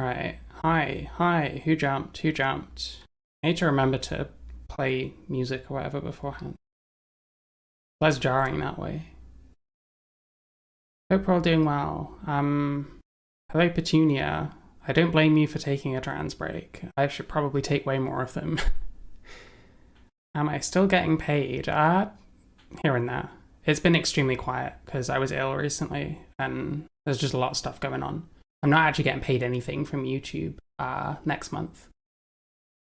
Right. Hi. Who jumped? Who jumped? I need to remember to play music or whatever beforehand. Less jarring that way. Hope we're all doing well. Hello Petunia. I don't blame you for taking a trans break. I should probably take way more of them. Am I still getting paid? Here and there. It's been extremely quiet because I was ill recently and there's just a lot of stuff going on. I'm not actually getting paid anything from YouTube next month,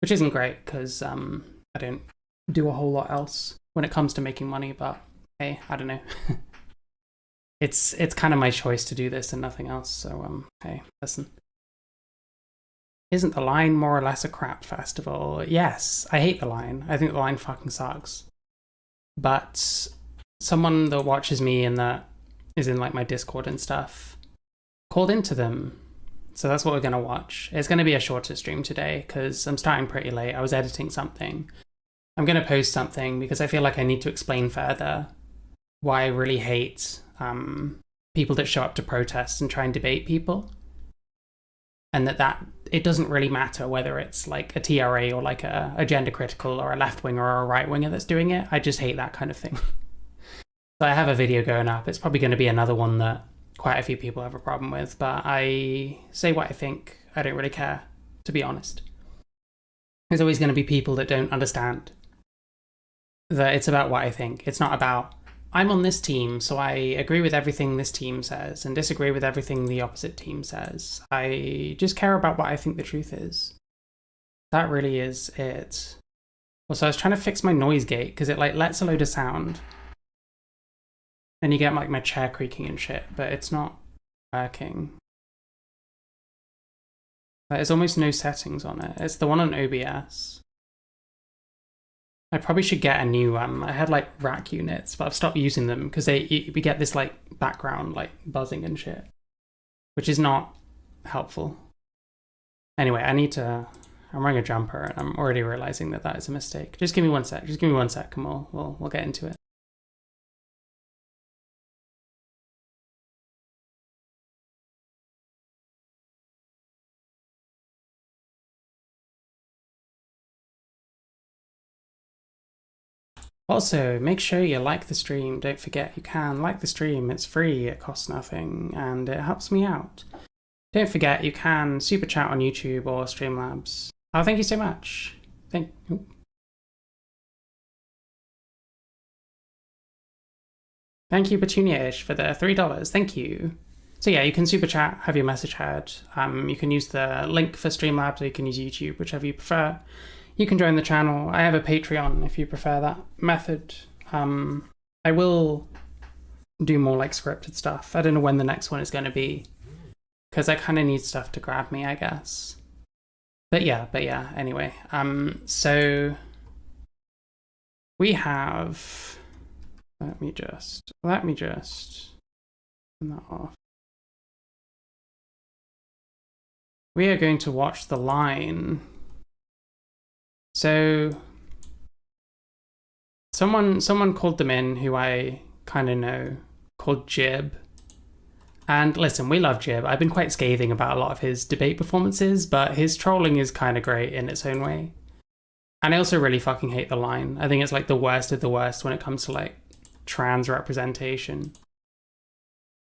which isn't great because I don't do a whole lot else when it comes to making money, but hey, I don't know. It's kind of my choice to do this and nothing else, so hey, listen. Isn't The Line more or less a crap festival? Yes, I hate The Line. I think The Line fucking sucks. But someone that watches me and that is in like my Discord and stuff called into them. So that's what we're going to watch. It's going to be a shorter stream today because I'm starting pretty late. I was editing something. I'm going to post something because I feel like I need to explain further why I really hate people that show up to protests and try and debate people. And that it doesn't really matter whether it's like a TRA or like a gender critical or a left winger or a right winger that's doing it. I just hate that kind of thing. So I have a video going up. It's probably going to be another one that quite a few people have a problem with, but I say what I think. I don't really care, to be honest. There's always going to be people that don't understand that it's about what I think. It's not about, I'm on this team, so I agree with everything this team says and disagree with everything the opposite team says. I just care about what I think the truth is. That really is it. Also, I was trying to fix my noise gate because it like lets a load of sound. And you get like my chair creaking and shit, but it's not working. There's almost no settings on it. It's the one on OBS. I probably should get a new one. I had like rack units, but I've stopped using them because we get this like background like buzzing and shit, which is not helpful. Anyway, I'm wearing a jumper and I'm already realizing that is a mistake. Just give me one sec. And we'll get into it. Also, make sure you like the stream. Don't forget you can like the stream. It's free, it costs nothing, and it helps me out. Don't forget you can super chat on YouTube or Streamlabs. Oh, thank you so much. Thank you, Petunia-ish, for the $3. Thank you. So yeah, you can super chat, have your message heard. You can use the link for Streamlabs, or you can use YouTube, whichever you prefer. You can join the channel. I have a Patreon if you prefer that method. I will do more like scripted stuff. I don't know when the next one is going to be because I kind of need stuff to grab me, I guess. But yeah, anyway. So we have, let me just turn that off. We are going to watch The Line. So someone called them in who I kind of know, called Jib. And listen, we love Jib. I've been quite scathing about a lot of his debate performances, but his trolling is kind of great in its own way. And I also really fucking hate The Line. I think it's like the worst of the worst when it comes to like trans representation.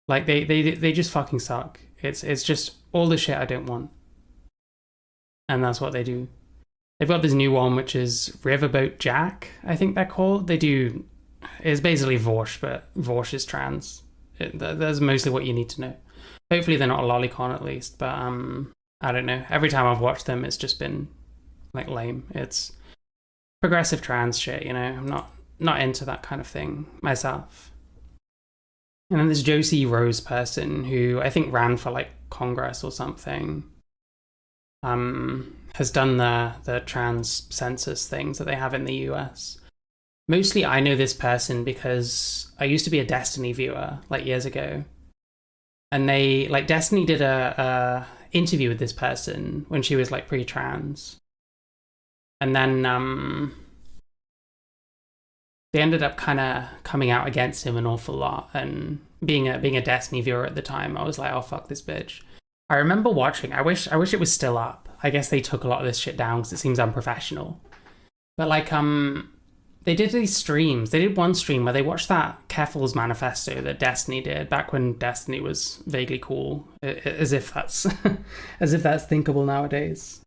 Like they just fucking suck. It's just all the shit I don't want. And that's what they do. They've got this new one, which is Riverboat Jack, I think they're called. It's basically Vorsh, but Vorsh is trans. That's mostly what you need to know. Hopefully they're not a lolicon at least, but I don't know. Every time I've watched them, it's just been like lame. It's progressive trans shit, you know? I'm not into that kind of thing myself. And then there's Josie Rose person who I think ran for like Congress or something. Has done the trans census things that they have in the US. Mostly I know this person because I used to be a Destiny viewer like years ago. And they, like Destiny did a interview with this person when she was like pre-trans. And then they ended up kind of coming out against him an awful lot. And being a Destiny viewer at the time, I was like, oh fuck this bitch. I remember watching. I wish it was still up. I guess they took a lot of this shit down because it seems unprofessional. But like, they did these streams. They did one stream where they watched that Keffel's manifesto that Destiny did back when Destiny was vaguely cool, as if that's as if that's thinkable nowadays.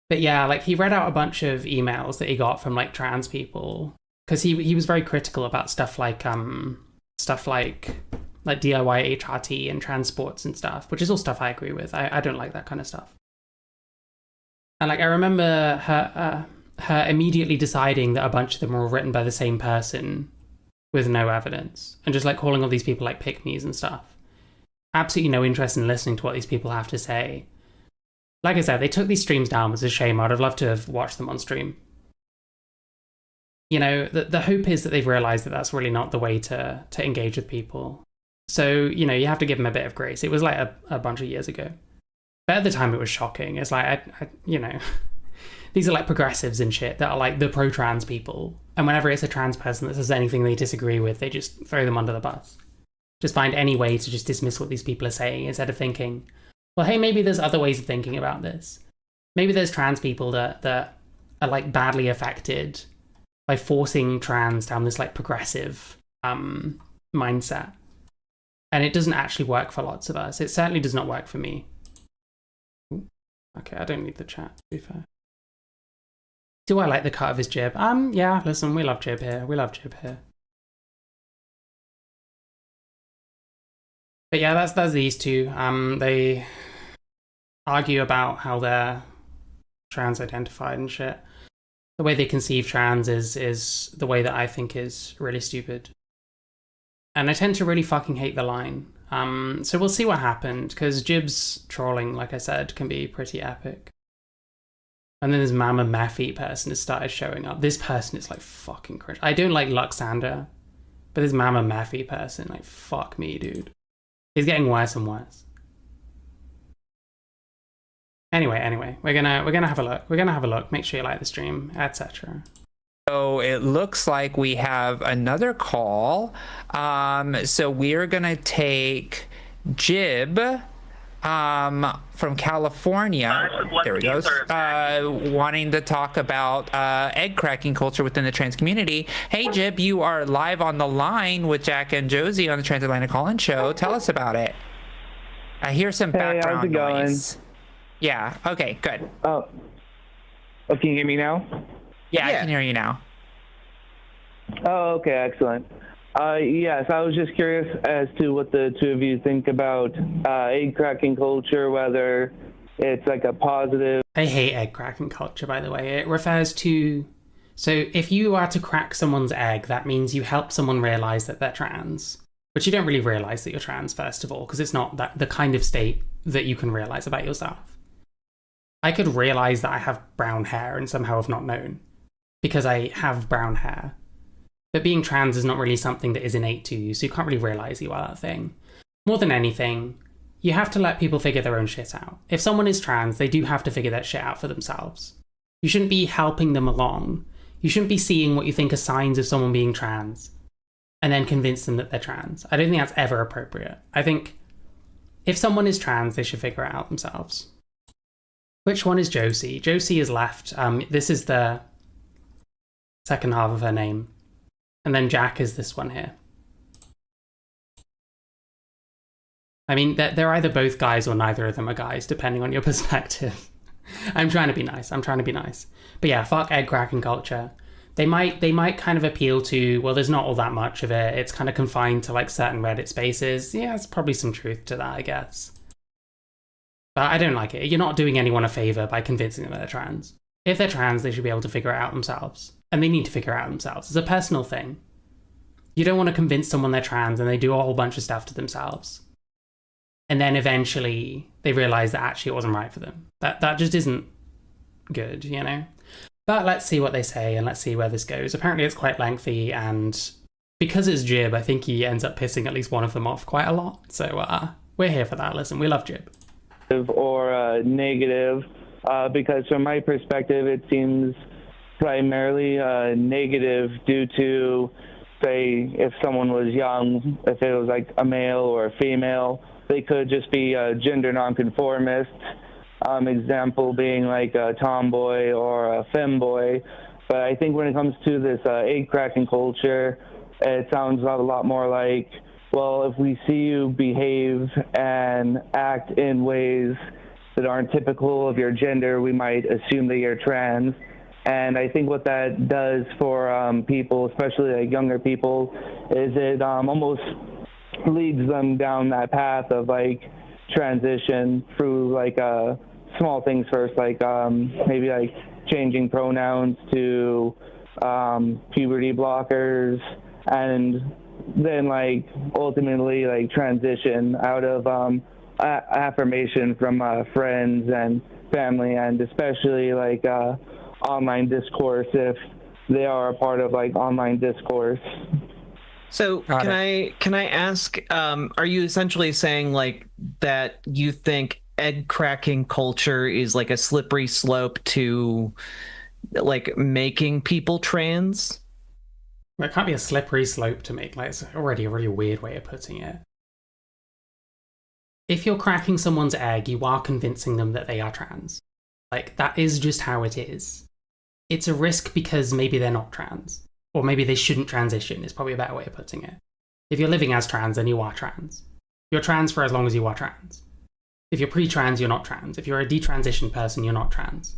But yeah, like he read out a bunch of emails that he got from like trans people because he was very critical about stuff like DIY HRT and transports and stuff, which is all stuff I agree with. I don't like that kind of stuff. And like I remember her immediately deciding that a bunch of them were written by the same person with no evidence, and just like calling all these people like pick-me's and stuff. Absolutely no interest in listening to what these people have to say. Like I said, they took these streams down. It was a shame. I'd have loved to have watched them on stream. You know, the hope is that they've realized that that's really not the way to engage with people. So, you know, you have to give them a bit of grace. It was like a bunch of years ago. But at the time, it was shocking. It's like, you know, these are like progressives and shit that are like the pro-trans people. And whenever it's a trans person that says anything they disagree with, they just throw them under the bus. Just find any way to just dismiss what these people are saying instead of thinking, well, hey, maybe there's other ways of thinking about this. Maybe there's trans people that are like badly affected by forcing trans down this like progressive mindset. And it doesn't actually work for lots of us. It certainly does not work for me. Ooh, okay, I don't need the chat, to be fair. Do I like the cut of his jib? Yeah, listen, we love jib here. We love jib here. But yeah, that's these two. They argue about how they're trans identified and shit. The way they conceive trans is the way that I think is really stupid. And I tend to really fucking hate the line. So we'll see what happened, because Jib's trolling, like I said, can be pretty epic. And then this Mama Meffy person has started showing up. This person is like fucking cringe. I don't like Luxander, but this Mama Meffy person, like, fuck me, dude. It's getting worse and worse. Anyway, we're gonna have a look. We're gonna have a look. Make sure you like the stream, etc. So it looks like we have another call. So we're gonna take Jib from California. There he goes. Wanting to talk about egg cracking culture within the trans community. Hey Jib, you are live on the line with Jack and Josie on the Transatlantic Call-In Show. Tell us about it. I hear some background how's it going? noise. Yeah. Okay. Good. Oh, can you hear me now? Yeah, I can hear you now. Oh, okay, excellent. Yes, I was just curious as to what the two of you think about egg cracking culture, whether it's like a positive. I hate egg cracking culture, by the way. It refers to... So if you are to crack someone's egg, that means you help someone realize that they're trans. But you don't really realize that you're trans, first of all, because it's not the kind of state that you can realize about yourself. I could realize that I have brown hair and somehow have not known, because I have brown hair. But being trans is not really something that is innate to you, so you can't really realize you are that thing. More than anything, you have to let people figure their own shit out. If someone is trans, they do have to figure that shit out for themselves. You shouldn't be helping them along. You shouldn't be seeing what you think are signs of someone being trans and then convince them that they're trans. I don't think that's ever appropriate. I think if someone is trans, they should figure it out themselves. Which one is Josie? Josie is left. This is the second half of her name. And then Jack is this one here. I mean, they're either both guys or neither of them are guys, depending on your perspective. I'm trying to be nice. But yeah, fuck egg cracking culture. They might kind of appeal to, well, there's not all that much of it. It's kind of confined to like certain Reddit spaces. Yeah, there's probably some truth to that, I guess. But I don't like it. You're not doing anyone a favor by convincing them that they're trans. If they're trans, they should be able to figure it out themselves. And they need to figure it out themselves. It's a personal thing. You don't want to convince someone they're trans and they do a whole bunch of stuff to themselves. And then eventually they realize that actually it wasn't right for them. That just isn't good, you know? But let's see what they say and let's see where this goes. Apparently it's quite lengthy, and because it's Jib, I think he ends up pissing at least one of them off quite a lot. So we're here for that. Listen, we love Jib. Or negative, because from my perspective, it seems primarily negative due to say if someone was young, if it was like a male or a female, they could just be a gender nonconformist. Example being like a tomboy or a femboy. But I think when it comes to this egg cracking culture, it sounds a lot more like, well, if we see you behave and act in ways that aren't typical of your gender, we might assume that you're trans. And I think what that does for people, especially like younger people, is it almost leads them down that path of like transition through like small things first, like maybe like changing pronouns to puberty blockers, and then like ultimately like transition out of affirmation from friends and family, and especially like online discourse if they are a part of like online discourse. So can I ask, are you essentially saying like that you think egg cracking culture is like a slippery slope to like making people trans? Well, it can't be a slippery slope to make, like, it's already a really weird way of putting it. If you're cracking someone's egg, you are convincing them that they are trans. Like, that is just how it is. It's a risk because maybe they're not trans. Or maybe they shouldn't transition, is probably a better way of putting it. If you're living as trans, then you are trans. You're trans for as long as you are trans. If you're pre-trans, you're not trans. If you're a detransitioned person, you're not trans.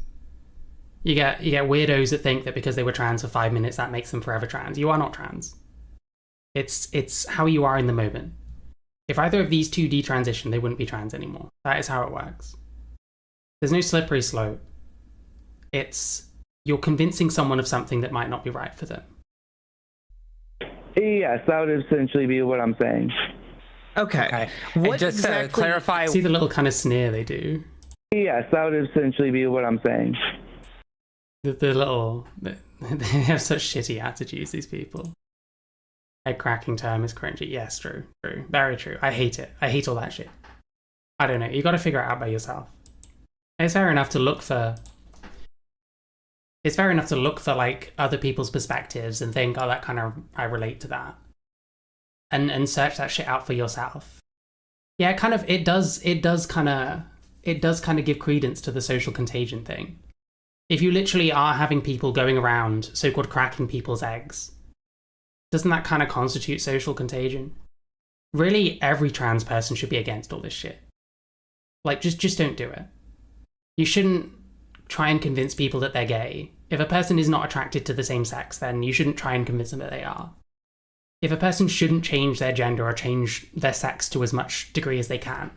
You get weirdos that think that because they were trans for 5 minutes, that makes them forever trans. You are not trans. It's how you are in the moment. If either of these two detransition, they wouldn't be trans anymore. That is how it works. There's no slippery slope. It's you're convincing someone of something that might not be right for them. Yes, that would essentially be what I'm saying. Okay. And What just exactly... to clarify, See the little kind of sneer they do? Yes, that would essentially be what I'm saying. The little... They have such shitty attitudes, these people. Egg cracking term is cringy. Yes, true. Very true. I hate it. I hate all that shit. I don't know. You gotta figure it out by yourself. It's fair enough to look for... It's fair enough to look for, like, other people's perspectives and think, oh, that kind of... I relate to that. And search that shit out for yourself. Yeah, it does kind of give credence to the social contagion thing. If you literally are having people going around so-called cracking people's eggs, doesn't that kind of constitute social contagion? Really, every trans person should be against all this shit. Like, just don't do it. You shouldn't try and convince people that they're gay. If a person is not attracted to the same sex, then you shouldn't try and convince them that they are. If a person shouldn't change their gender or change their sex to as much degree as they can,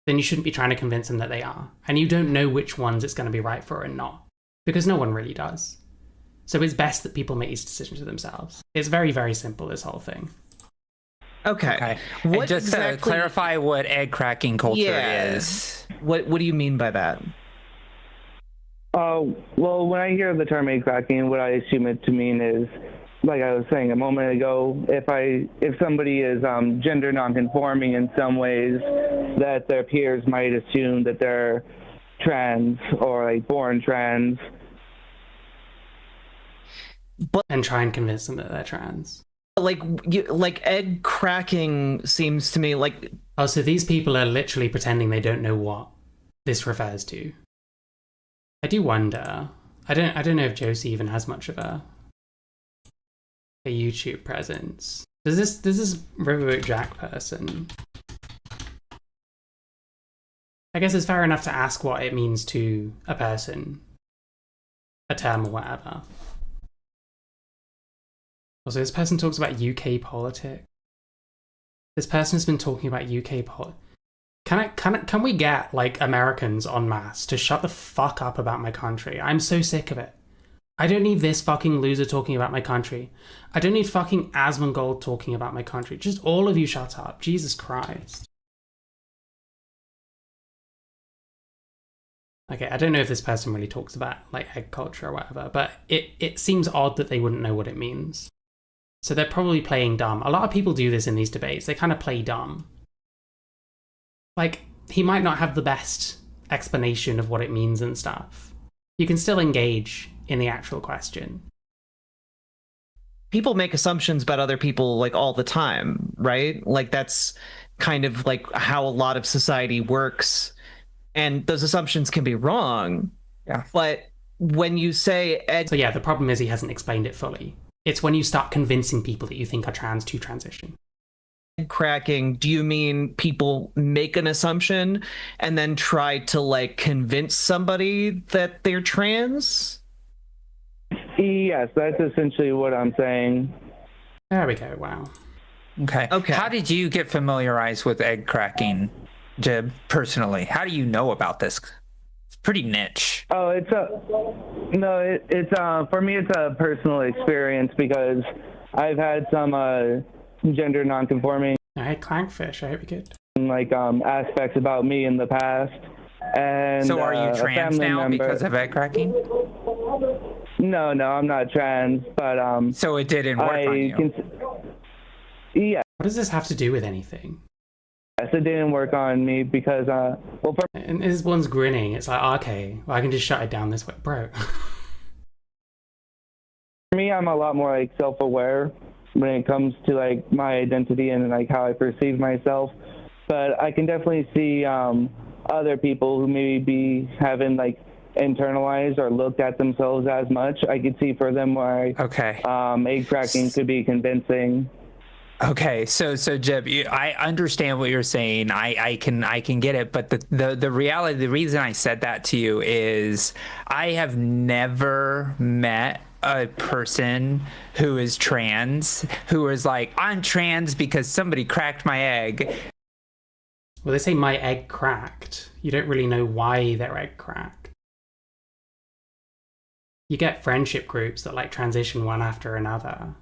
then you shouldn't be trying to convince them that they are. And you don't know which ones it's going to be right for and not. Because no one really does. So it's best that people make these decisions for themselves. It's very, very simple, this whole thing. Okay. And What just exactly... to clarify what egg cracking culture is. What do you mean by that? Well, when I hear the term egg cracking, what I assume it to mean is, like I was saying a moment ago, if somebody is gender nonconforming in some ways, that their peers might assume that they're trans or like born trans. And try and convince them that they're trans. Like egg cracking seems to me like... Oh, so these people are literally pretending they don't know what this refers to. I do wonder. I don't know if Josie even has much of a YouTube presence. Does this Riverboat Jack person? I guess it's fair enough to ask what it means to a person, a term or whatever. Also, this person talks about UK politics. This person has been talking about UK politics. Can we get, like, Americans en masse to shut the fuck up about my country? I'm so sick of it. I don't need this fucking loser talking about my country. I don't need fucking Asmongold talking about my country. Just all of you shut up. Jesus Christ. Okay, I don't know if this person really talks about, like, egg culture or whatever, but it seems odd that they wouldn't know what it means. So they're probably playing dumb. A lot of people do this in these debates. They kind of play dumb. Like, he might not have the best explanation of what it means and stuff. You can still engage in the actual question. people make assumptions about other people like all the time, right? Like that's kind of like how a lot of society works, and those assumptions can be wrong. Yeah. But when you say Ed, So yeah, the problem is he hasn't explained it fully. It's when you start convincing people that you think are trans to transition. cracking, do you mean people make an assumption and then try to like convince somebody that they're trans? Yes, that's essentially what I'm saying. There we go. Wow. Okay. Okay. How did you get familiarized with egg cracking, Jib, personally? How do you know about this? It's pretty niche. Oh, it's for me, it's a personal experience because I've had some gender nonconforming All right, Clankfish. I hope you're good. aspects about me in the past. And So are you a trans family now member- because of egg cracking? No, I'm not trans, but So it didn't work on you. Yes, What does this have to do with anything? it didn't work on me because for And this one's grinning. It's like, okay, well, I can just shut it down this way, bro. me, I'm a lot more like self-aware when it comes to like my identity and like how I perceive myself. But I can definitely see other people who maybe be haven't like internalized or looked at themselves as much. I could see for them why Okay. egg cracking could be convincing. Okay, so Jeb, I understand what you're saying. I can get it, but the reality, the reason I said that to you is I have never met a person who is trans who is like, I'm trans because somebody cracked my egg. Well, they say my egg cracked. You don't really know why their egg cracked. You get friendship groups that like transition one after another.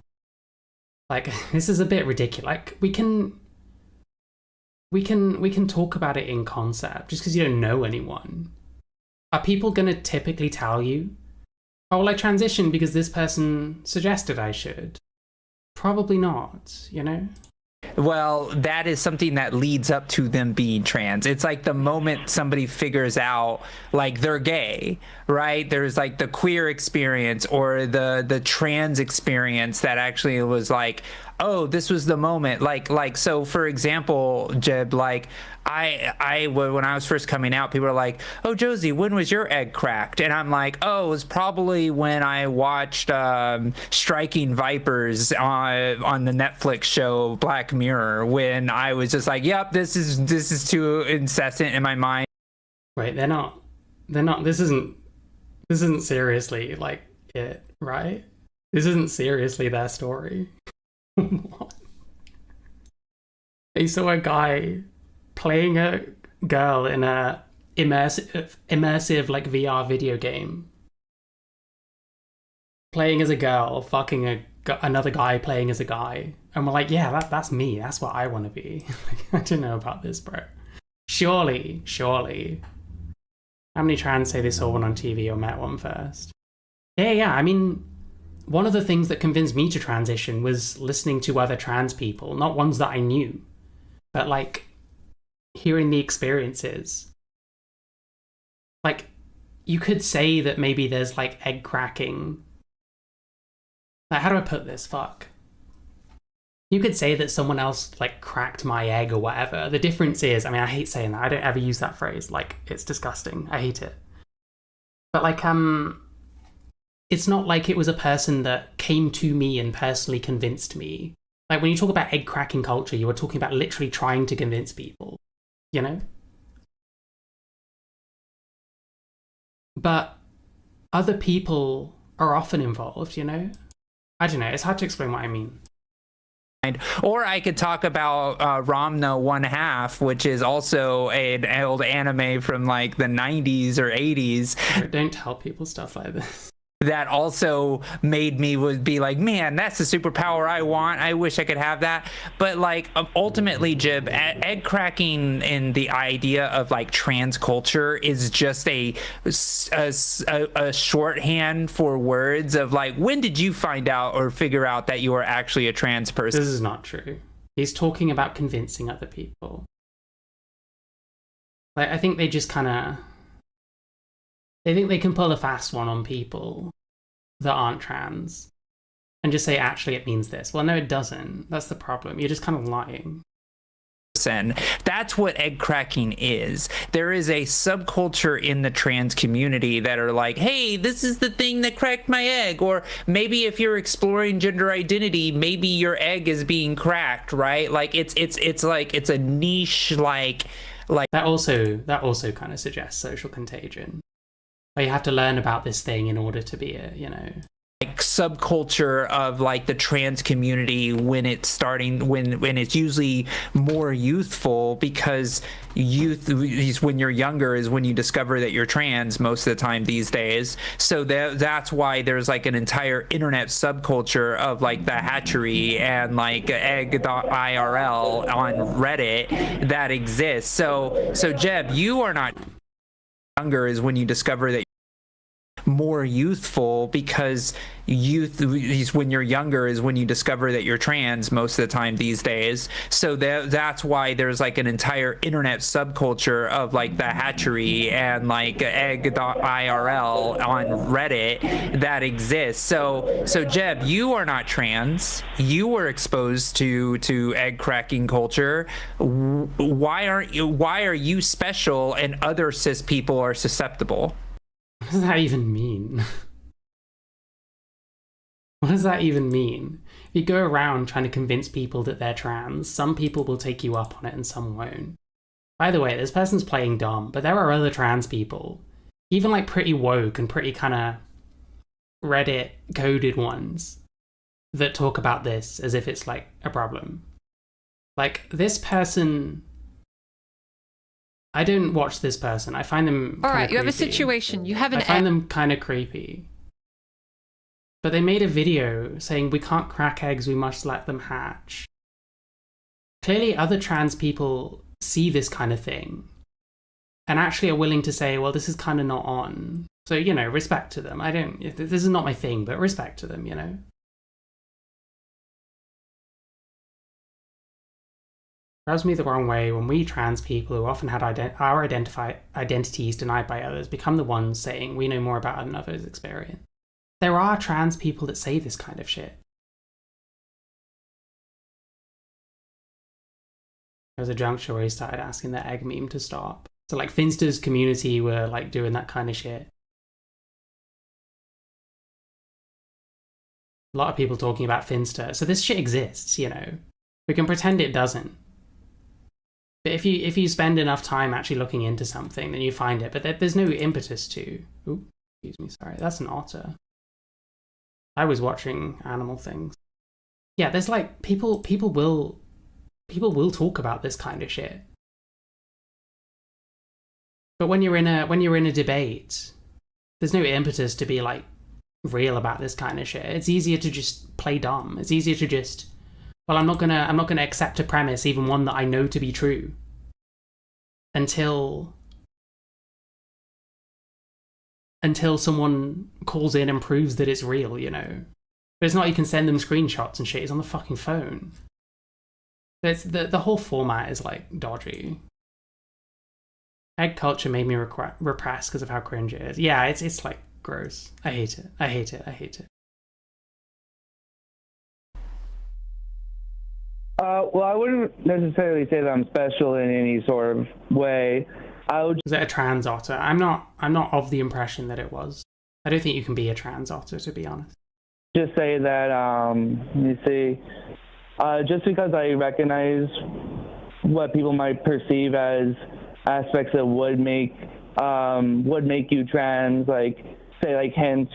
Like, this is a bit ridiculous. Like, we can talk about it in concept just because you don't know anyone. Are people gonna typically tell you, oh, well, I transitioned because this person suggested I should? Probably not, you know? Well, that is something that leads up to them being trans. It's like the moment somebody figures out like they're gay, right? There's like the queer experience or the trans experience that actually was like, oh, this was the moment. Like so for example, Jeb, like I when I was first coming out, people were like, oh, Josie, when was your egg cracked? And I'm like, oh, it was probably when I watched Striking Vipers on the Netflix show Black Mirror, when I was just like, yep, this is too incessant in my mind. Wait, they're not, this isn't seriously like it, right? This isn't seriously their story. What? They saw a guy playing a girl in a immersive like VR video game, playing as a girl, fucking another guy playing as a guy, and we're like, yeah, that's me. That's what I want to be. I don't know about this, bro. Surely. How many trans say they saw one on TV or met one first? Yeah. I mean, one of the things that convinced me to transition was listening to other trans people, not ones that I knew, but like hearing the experiences. Like, you could say that maybe there's like egg cracking. Like, how do I put this? Fuck. You could say that someone else like cracked my egg or whatever. The difference is, I mean, I hate saying that. I don't ever use that phrase. Like, it's disgusting. I hate it. But like, it's not like it was a person that came to me and personally convinced me. Like, when you talk about egg cracking culture, you were talking about literally trying to convince people, you know? But other people are often involved, you know? I don't know. It's hard to explain what I mean. Or I could talk about Ramna One Half, which is also an old anime from like the 90s or 80s. Don't tell people stuff like this. That also made me would be like, man, that's the superpower I want. I wish I could have that. But like, ultimately, Jib, egg cracking and the idea of like trans culture is just a shorthand for words of like, when did you find out or figure out that you are actually a trans person? This is not true. He's talking about convincing other people. Like, I think they just kind of... They think they can pull a fast one on people that aren't trans. and just say, actually, it means this. Well, no, it doesn't. That's the problem. You're just kind of lying. That's what egg cracking is. There is a subculture in the trans community that are like, hey, this is the thing that cracked my egg. Or maybe if you're exploring gender identity, maybe your egg is being cracked, right? Like it's like it's a niche like that also kind of suggests social contagion. Like you have to learn about this thing in order to be a, like subculture of like the trans community when it's starting when it's usually more youthful, because youth when you're younger is when you discover that you're trans most of the time these days. So that's why there's like an entire internet subculture of like the hatchery and like egg.irl on Reddit that exists. So Jeb, you are not younger is when you discover that more youthful, because youth when you're younger is when you discover that you're trans most of the time these days. So that's why there's like an entire internet subculture of like the hatchery and like egg.irl on Reddit that exists. So Jeb, you are not trans. You were exposed to egg cracking culture. Why are you special and other cis people are susceptible? What does that even mean? What does that even mean? If you go around trying to convince people that they're trans, some people will take you up on it and some won't. By the way, this person's playing dumb, but there are other trans people, even like pretty woke and pretty kind of Reddit coded ones, that talk about this as if it's like a problem. Like this person, I don't watch this person. I find them all right, creepy. you have a situation. You have an I find them kind of creepy. But they made a video saying we can't crack eggs, we must let them hatch. Clearly other trans people see this kind of thing and actually are willing to say, well, this is kind of not on. So, respect to them. This is not my thing, but respect to them, Rubs me the wrong way when we trans people who often had our identities denied by others become the ones saying we know more about another's experience. There are trans people that say this kind of shit. There was a juncture where he started asking the egg meme to stop. So like Finster's community were like doing that kind of shit. A lot of people talking about Finster. So this shit exists, We can pretend it doesn't. But if you spend enough time actually looking into something, then you find it. But there's no impetus to. Ooh, excuse me, sorry. That's an otter. I was watching animal things. Yeah, there's like people will talk about this kind of shit. But when you're in a debate, there's no impetus to be like real about this kind of shit. It's easier to just play dumb. It's easier to just, well, I'm not gonna accept a premise, even one that I know to be true, until someone calls in and proves that it's real, But it's not you can send them screenshots and shit. It's on the fucking phone. It's the whole format is like dodgy. Egg culture made me repress because of how cringe it is. Yeah, it's like gross. I hate it. Well, I wouldn't necessarily say that I'm special in any sort of way. Is it a trans otter? I'm not of the impression that it was. I don't think you can be a trans otter, to be honest. Just say that, let me see. Just because I recognize what people might perceive as aspects that would make you trans, like say like hints,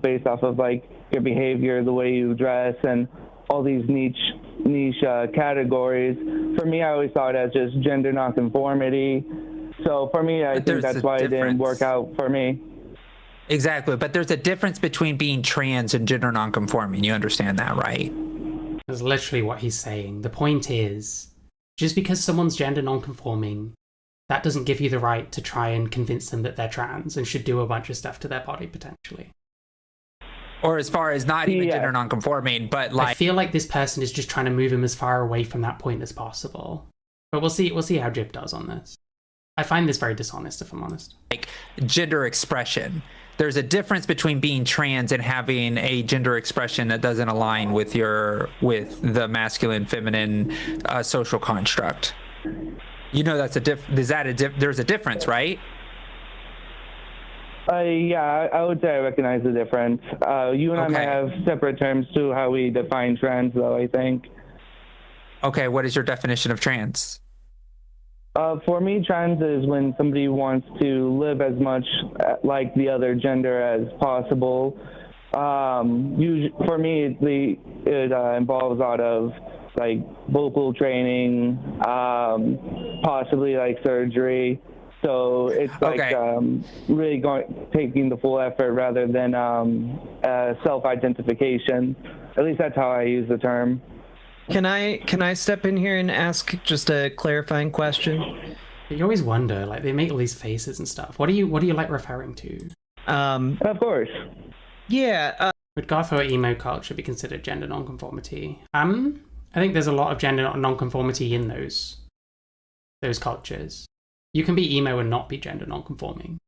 based off of like your behavior, the way you dress, and all these niche categories. For me, I always saw it as just gender nonconformity. So for me, I think that's why it didn't work out for me. Exactly, but there's a difference between being trans and gender nonconforming. You understand that, right? That's literally what he's saying. The point is, just because someone's gender nonconforming, that doesn't give you the right to try and convince them that they're trans and should do a bunch of stuff to their body, potentially. Or as far as not even gender nonconforming, but like... I feel like this person is just trying to move him as far away from that point as possible. But we'll see how Jib does on this. I find this very dishonest, if I'm honest. Like gender expression. there's a difference between being trans and having a gender expression that doesn't align with the masculine feminine social construct. You know, there's a difference, right? Yeah, I would say I recognize the difference. You and I might have separate terms to how we define trans, though, I think. Okay, what is your definition of trans? For me, trans is when somebody wants to live as much like the other gender as possible. For me, it involves a lot of like vocal training, possibly like surgery. So it's like really taking the full effort rather than self-identification. At least that's how I use the term. Can I step in here and ask just a clarifying question? You always wonder, like they make all these faces and stuff. What are you like referring to? Of course. Yeah. Would goth or emo culture be considered gender nonconformity? I think there's a lot of gender nonconformity in those cultures. You can be emo and not be gender nonconforming.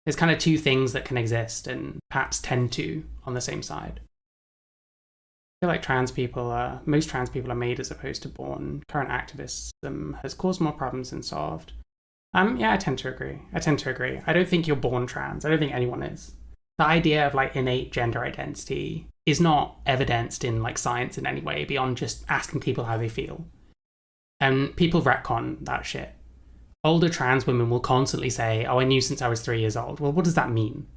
There's kind of two things that can exist and perhaps tend to on the same side. I feel like most trans people are made as opposed to born. Current activism has caused more problems than solved. Yeah, I tend to agree. I don't think you're born trans. I don't think anyone is. The idea of like innate gender identity is not evidenced in like science in any way beyond just asking people how they feel. And people retcon that shit. Older trans women will constantly say, "Oh, I knew since I was 3 years old." Well, what does that mean?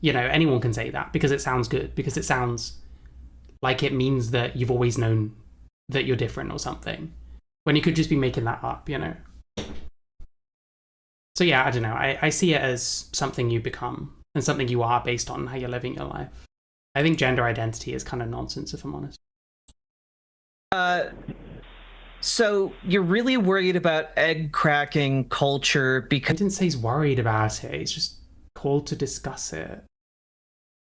You know, anyone can say that because it sounds good, because it sounds like it means that you've always known that you're different or something, when you could just be making that up, you know? So yeah, I don't know. I see it as something you become and something you are based on how you're living your life. I think gender identity is kind of nonsense, if I'm honest. So you're really worried about egg cracking culture I because didn't say he's worried about it. He's just called to discuss it.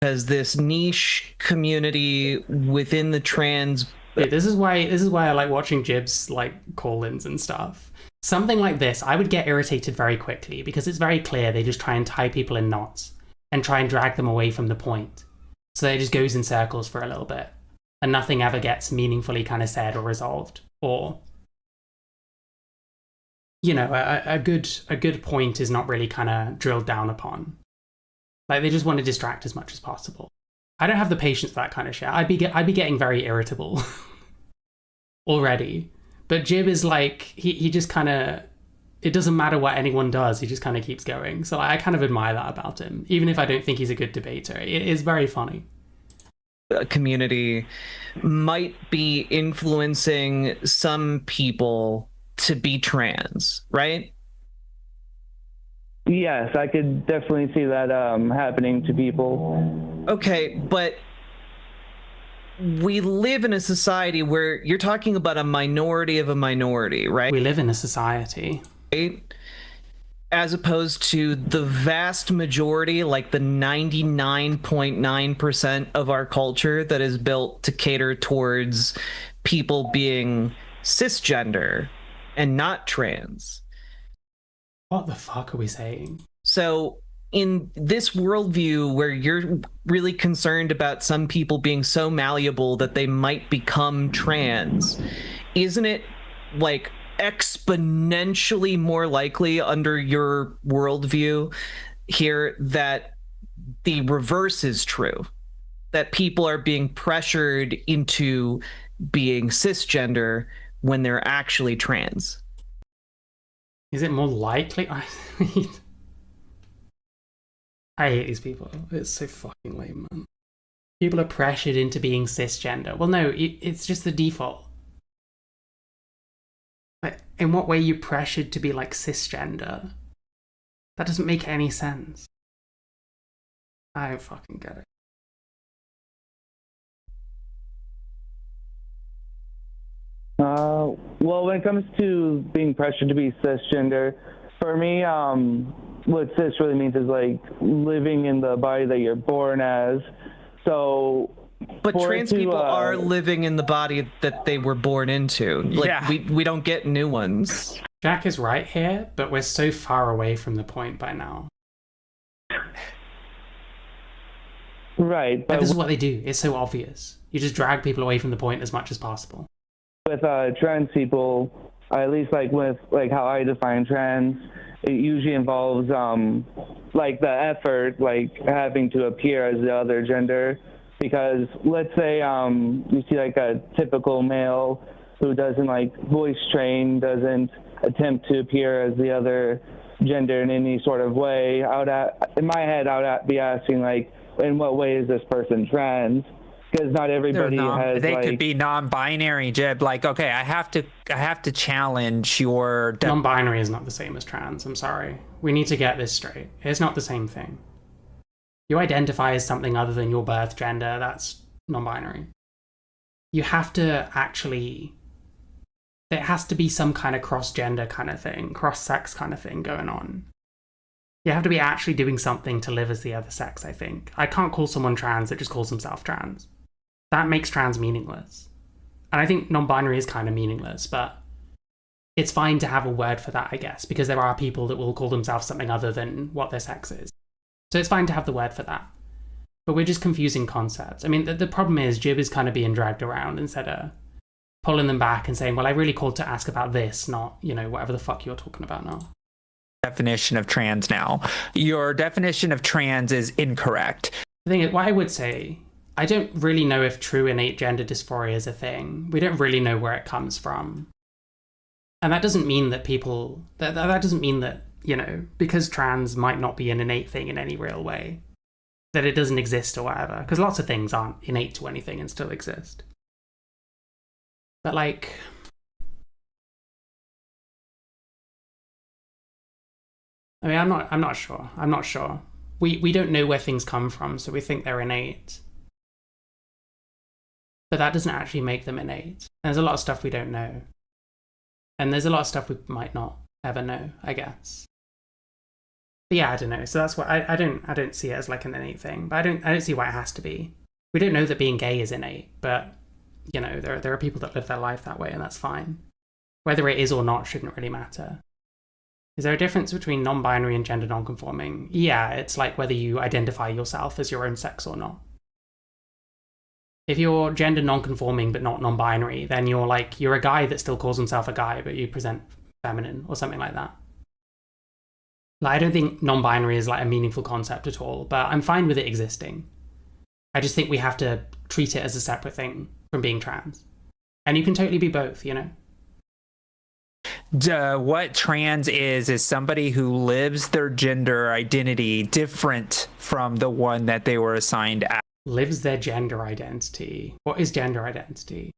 this niche community within the trans. Yeah, this is why I like watching Jib's like call-ins and stuff. Something like this, I would get irritated very quickly because it's very clear they just try and tie people in knots and try and drag them away from the point. So it just goes in circles for a little bit and nothing ever gets meaningfully kind of said or resolved. Or, you know, a good point is not really kind of drilled down upon. Like they just want to distract as much as possible. I don't have the patience for that kind of shit. I'd be getting very irritable already. But Jib is like he just kind of, it doesn't matter what anyone does, he just kind of keeps going. So I kind of admire that about him, even if I don't think he's a good debater. It is very funny. A community might be influencing some people to be trans, right? Yes, I could definitely see that happening to people. Okay, but we live in a society where you're talking about a minority of a minority, right? We live in a society. Right? As opposed to the vast majority, like the 99.9% of our culture that is built to cater towards people being cisgender and not trans. What the fuck are we saying? So in this worldview where you're really concerned about some people being so malleable that they might become trans, isn't it like exponentially more likely under your worldview here that the reverse is true? That people are being pressured into being cisgender when they're actually trans? Is it more likely? I hate these people. It's so fucking lame, man. People are pressured into being cisgender. Well, no, it's just the default. But in what way are you pressured to be like cisgender? That doesn't make any sense. I don't fucking get it. Well, when it comes to being pressured to be cisgender, for me, what cis really means is like living in the body that you're born as. So, but trans people are living in the body that they were born into. Like, yeah. we don't get new ones. Jack is right here, but we're so far away from the point by now. Right, But but this is what they do. It's so obvious. You just drag people away from the point as much as possible. with trans people, at least like with like how I define trans, it usually involves like the effort, like having to appear as the other gender. Because let's say you see like a typical male who doesn't like voice train, doesn't attempt to appear as the other gender in any sort of way. In my head, I would be asking like, in what way is this person trans? Because not everybody has. They like, could be non-binary, Jib. Like, okay, I have to challenge your. Non-binary is not the same as trans. I'm sorry. We need to get this straight. It's not the same thing. You identify as something other than your birth gender. That's non-binary. You have to actually. There has to be some kind of cross-gender kind of thing, cross-sex kind of thing going on. You have to be actually doing something to live as the other sex, I think. I can't call someone trans that just calls himself trans. That makes trans meaningless. And I think non-binary is kind of meaningless, but it's fine to have a word for that, I guess, because there are people that will call themselves something other than what their sex is. So it's fine to have the word for that. But we're just confusing concepts. I mean, the problem is Jib is kind of being dragged around instead of pulling them back and saying, well, I really called to ask about this, not, whatever the fuck you're talking about now. Definition of trans now. Your definition of trans is incorrect. The thing is, what I would say, I don't really know if true innate gender dysphoria is a thing. We don't really know where it comes from. And that doesn't mean that people, that doesn't mean that, because trans might not be an innate thing in any real way, that it doesn't exist or whatever. Because lots of things aren't innate to anything and still exist. But like, I mean, I'm not sure. We don't know where things come from, so we think they're innate. But that doesn't actually make them innate. There's a lot of stuff we don't know. And there's a lot of stuff we might not ever know, I guess. But yeah, I don't know. So that's why I don't see it as like an innate thing. But I don't see why it has to be. We don't know that being gay is innate, but there are people that live their life that way, and that's fine. Whether it is or not shouldn't really matter. Is there a difference between non-binary and gender non-conforming? Yeah, it's like whether you identify yourself as your own sex or not. If you're gender non-conforming but not non-binary, then you're a guy that still calls himself a guy, but you present feminine or something like that. Like, I don't think non-binary is like a meaningful concept at all, but I'm fine with it existing. I just think we have to treat it as a separate thing from being trans. And you can totally be both, What trans is somebody who lives their gender identity different from the one that they were assigned at. Lives their gender identity. What is gender identity?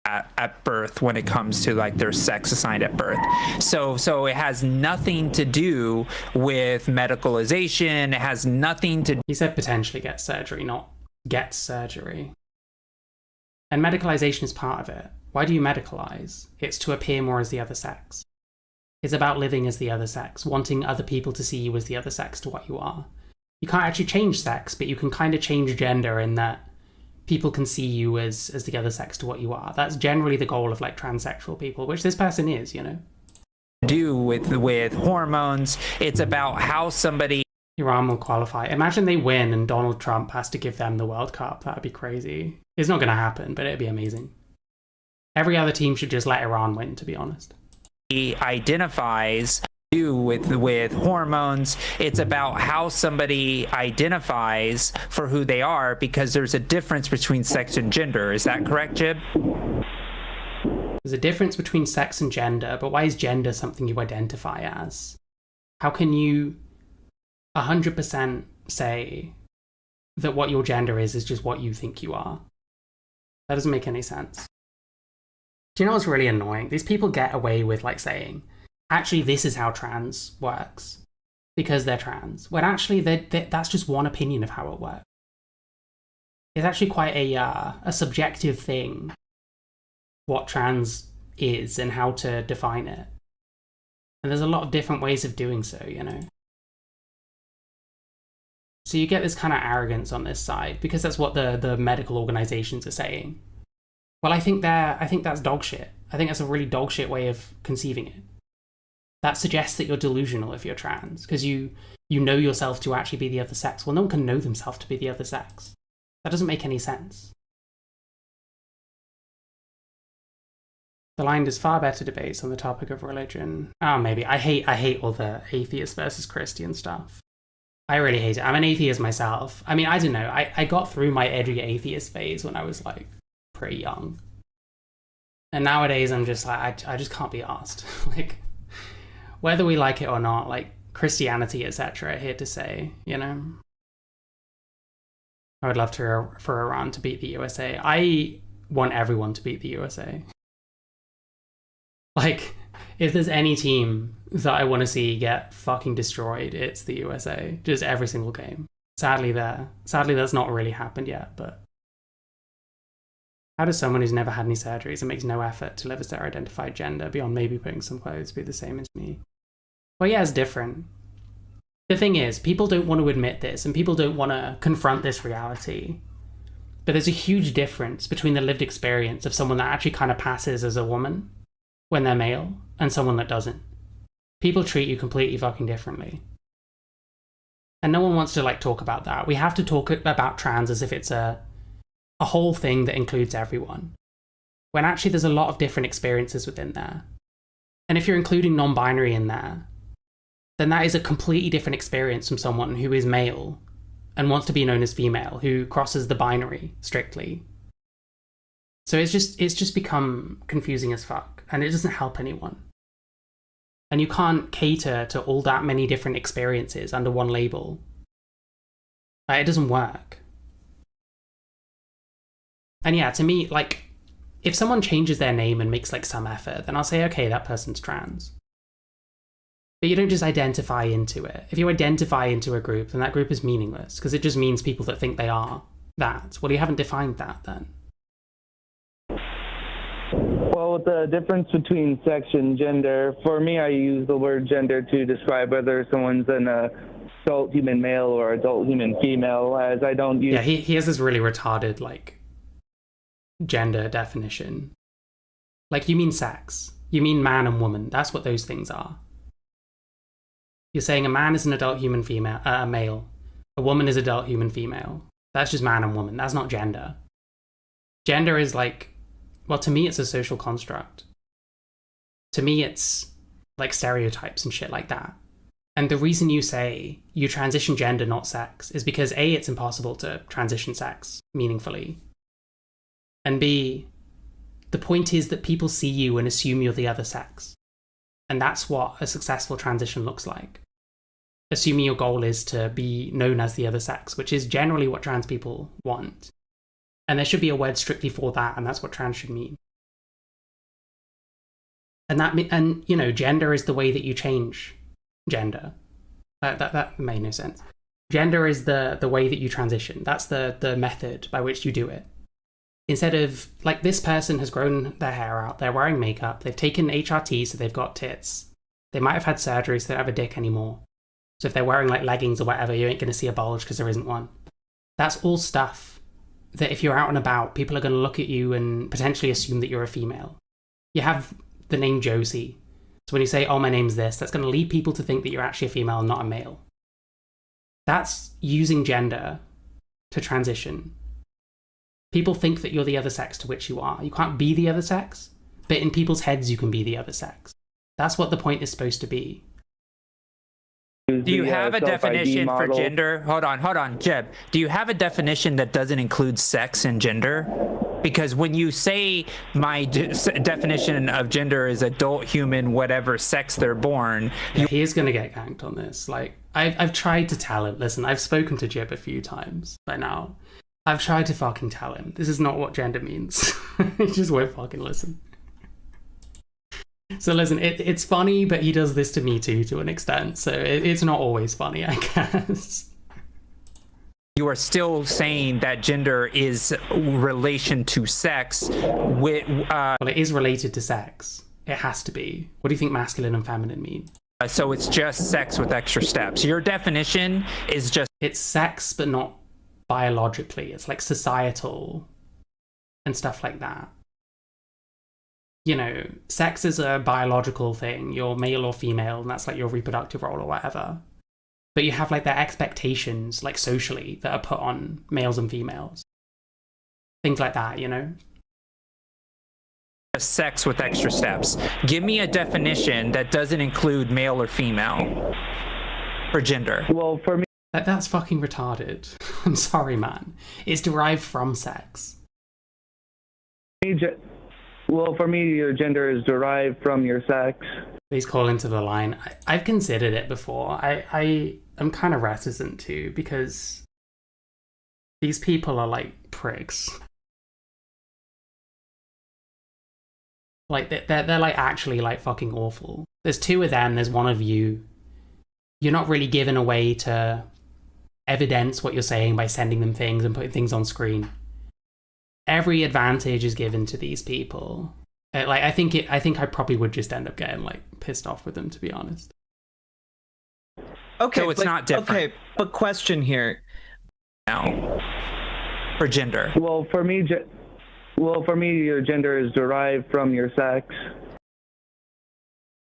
At birth, when it comes to like their sex assigned at birth. So it has nothing to do with medicalization. It has nothing to. He said potentially get surgery, not get surgery. And medicalization is part of it. Why do you medicalize? It's to appear more as the other sex. It's about living as the other sex, wanting other people to see you as the other sex to what you are. You can't actually change sex, but you can kind of change gender in that people can see you as the other sex to what you are. That's generally the goal of like transsexual people, which this person is, Do with hormones. It's about how somebody. Iran will qualify. Imagine they win and Donald Trump has to give them the World Cup. That'd be crazy. It's not going to happen, but it'd be amazing. Every other team should just let Iran win, to be honest. He identifies with hormones. It's about how somebody identifies for who they are, because there's a difference between sex and gender. Is that correct, Jib? There's a difference between sex and gender, but why is gender something you identify as? How can you 100% say that what your gender is just what you think you are? That doesn't make any sense. Do you know what's really annoying? These people get away with like saying, actually, this is how trans works because they're trans. When actually, that's just one opinion of how it works. It's actually quite a subjective thing, what trans is and how to define it. And there's a lot of different ways of doing so, So you get this kind of arrogance on this side because that's what the medical organizations are saying. Well, I think that's dog shit. I think that's a really dog shit way of conceiving it. that suggests that you're delusional if you're trans, because you know yourself to actually be the other sex. Well, no one can know themselves to be the other sex. That doesn't make any sense. The line is far better debates on the topic of religion. Oh, maybe. I hate all the atheist versus Christian stuff. I really hate it. I'm an atheist myself. I mean, I don't know. I got through my edgy atheist phase when I was like pretty young. And nowadays I'm just like, I just can't be asked. Like, whether we like it or not, like Christianity, etc., here to say, you know. I would love for Iran to beat the USA. I want everyone to beat the USA. Like, if there's any team that I want to see get fucking destroyed, it's the USA. Just every single game. Sadly, that's not really happened yet, but... How does someone who's never had any surgeries and makes no effort to live as their identified gender beyond maybe putting some clothes be the same as me? Well, yeah, it's different. The thing is, people don't want to admit this, and people don't want to confront this reality. But there's a huge difference between the lived experience of someone that actually kind of passes as a woman when they're male, and someone that doesn't. People treat you completely fucking differently. And no one wants to like talk about that. We have to talk about trans as if it's a whole thing that includes everyone. When actually there's a lot of different experiences within there. And if you're including non-binary in there, then that is a completely different experience from someone who is male and wants to be known as female, who crosses the binary strictly. So it's just become confusing as fuck, and it doesn't help anyone. And you can't cater to all that many different experiences under one label. It doesn't work. And yeah, to me, like, if someone changes their name and makes like some effort, then I'll say, okay, that person's trans. But you don't just identify into it. If you identify into a group, then that group is meaningless, because it just means people that think they are that. Well, you haven't defined that then. Well, with the difference between sex and gender, for me, I use the word gender to describe whether someone's an adult human male or adult human female, as I don't use... Yeah, he has this really retarded, like, gender definition. Like, you mean sex. You mean man and woman. That's what those things are. You're saying a man is an adult human female, male. A woman is adult human female. That's just man and woman. That's not gender. Gender is like... Well, to me, it's a social construct. To me, it's like stereotypes and shit like that. And the reason you say you transition gender, not sex, is because A, it's impossible to transition sex meaningfully. And B, the point is that people see you and assume you're the other sex. And that's what a successful transition looks like. Assuming your goal is to be known as the other sex, which is generally what trans people want. And there should be a word strictly for that, and that's what trans should mean. And you know, gender is the way that you change gender. That made no sense. Gender is the way that you transition. That's the method by which you do it. Instead of, like, this person has grown their hair out, they're wearing makeup, they've taken HRT, so they've got tits. They might have had surgery, so they don't have a dick anymore. So if they're wearing, like, leggings or whatever, you ain't going to see a bulge because there isn't one. That's all stuff that if you're out and about, people are going to look at you and potentially assume that you're a female. You have the name Josie. So when you say, oh, my name's this, that's going to lead people to think that you're actually a female and not a male. That's using gender to transition. People think that you're the other sex to which you are. You can't be the other sex, but in people's heads you can be the other sex. That's what the point is supposed to be. Do you have a definition for gender? Hold on, Jeb. Do you have a definition that doesn't include sex and gender? Because when you say my definition of gender is adult human, whatever sex they're born, he is going to get ganked on this. Like, I've tried to tell him, listen, I've spoken to Jeb a few times by now. I've tried to fucking tell him, this is not what gender means. He just won't fucking listen. So listen, it's funny, but he does this to me too, to an extent. So it's not always funny, I guess. You are still saying that gender is relation to sex with... Well, it is related to sex. It has to be. What do you think masculine and feminine mean? So it's just sex with extra steps. Your definition is just... It's sex, but not biologically. It's like societal and stuff like that. you know, sex is a biological thing. You're male or female, and that's like your reproductive role or whatever. But you have like their expectations, like socially, that are put on males and females. Things like that, you know? Sex with extra steps. Give me a definition that doesn't include male or female for gender. Well, for me, That's fucking retarded. I'm sorry, man. It's derived from sex. for me, your gender is derived from your sex. Please call into the line. I've considered it before. I'm kind of reticent to, because these people are like pricks. Like they're like actually like fucking awful. There's two of them, there's one of you. You're not really given a way to evidence what you're saying by sending them things and putting things on screen. Every advantage is given to these people. Like I think I probably would just end up getting like pissed off with them, to be honest. Okay, So it's not different. Okay, but question here. Now, for gender. Well, for me, your gender is derived from your sex.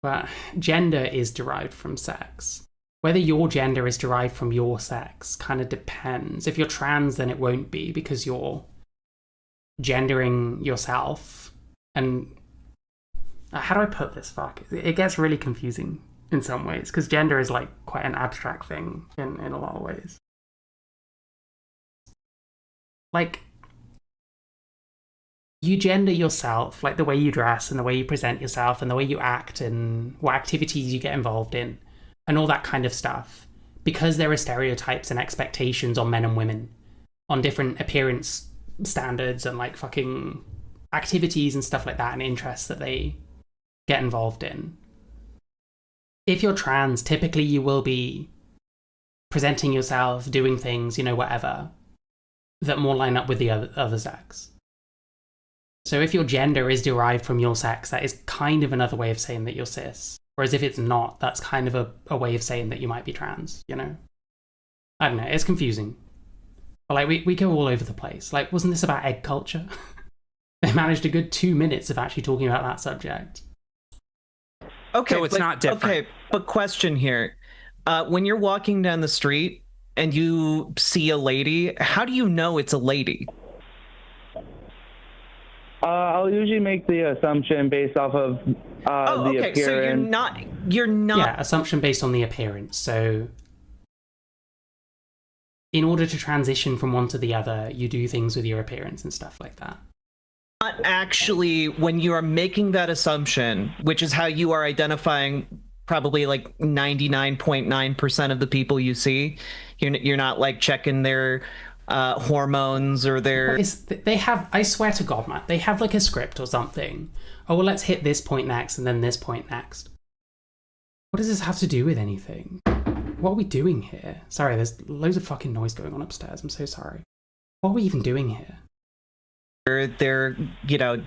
But gender is derived from sex. Whether your gender is derived from your sex kind of depends. If you're trans, then it won't be, because you're gendering yourself. And how do I put this? Fuck. It gets really confusing in some ways, because gender is like quite an abstract thing in a lot of ways. Like, you gender yourself, like the way you dress and the way you present yourself and the way you act and what activities you get involved in and all that kind of stuff, because there are stereotypes and expectations on men and women, on different appearance standards and like fucking activities and stuff like that and interests that they get involved in. If you're trans, typically you will be presenting yourself, doing things, you know, whatever, that more line up with the other sex. So if your gender is derived from your sex, that is kind of another way of saying that you're cis. Whereas if it's not, that's kind of a way of saying that you might be trans, you know? I don't know, it's confusing. But like, we go all over the place. Like, wasn't this about egg culture? They managed a good 2 minutes of actually talking about that subject. Okay, So it's not different. Okay, but question here. When you're walking down the street and you see a lady, how do you know it's a lady? I'll usually make the assumption based off of the appearance. So you're not. Yeah, assumption based on the appearance. So in order to transition from one to the other, you do things with your appearance and stuff like that. Not actually, when you are making that assumption, which is how you are identifying probably like 99.9% of the people you see, you're not like checking their hormones or their... They have, I swear to God, man, they have like a script or something. Oh, well, let's hit this point next and then this point next. What does this have to do with anything? What are we doing here? Sorry, there's loads of fucking noise going on upstairs. I'm so sorry. What are we even doing here? Their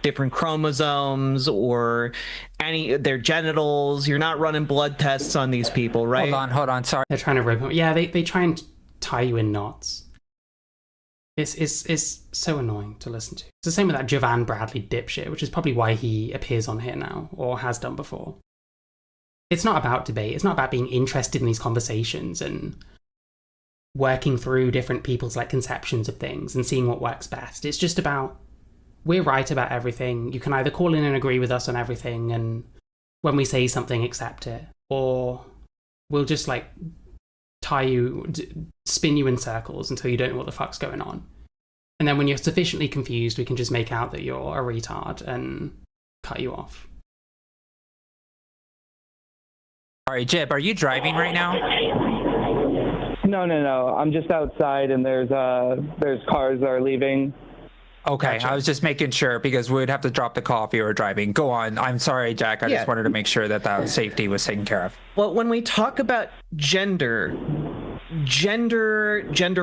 different chromosomes or their genitals. You're not running blood tests on these people, right? Hold on, sorry. They're trying to rope them. Yeah, they try and tie you in knots. It's so annoying to listen to. It's the same with that Javan Bradley dipshit, which is probably why he appears on here now, or has done before. It's not about debate. It's not about being interested in these conversations and working through different people's like conceptions of things and seeing what works best. It's just about, we're right about everything. You can either call in and agree with us on everything, and when we say something, accept it, or we'll just like spin you in circles until you don't know what the fuck's going on. And then when you're sufficiently confused, we can just make out that you're a retard and cut you off. All right, Jib, are you driving right now? No. I'm just outside, and there's cars that are leaving. Okay, Gotcha. I was just making sure because we'd have to drop the call if you were driving. Go on. I'm sorry, Jack. I just wanted to make sure that safety was taken care of. Well, when we talk about gender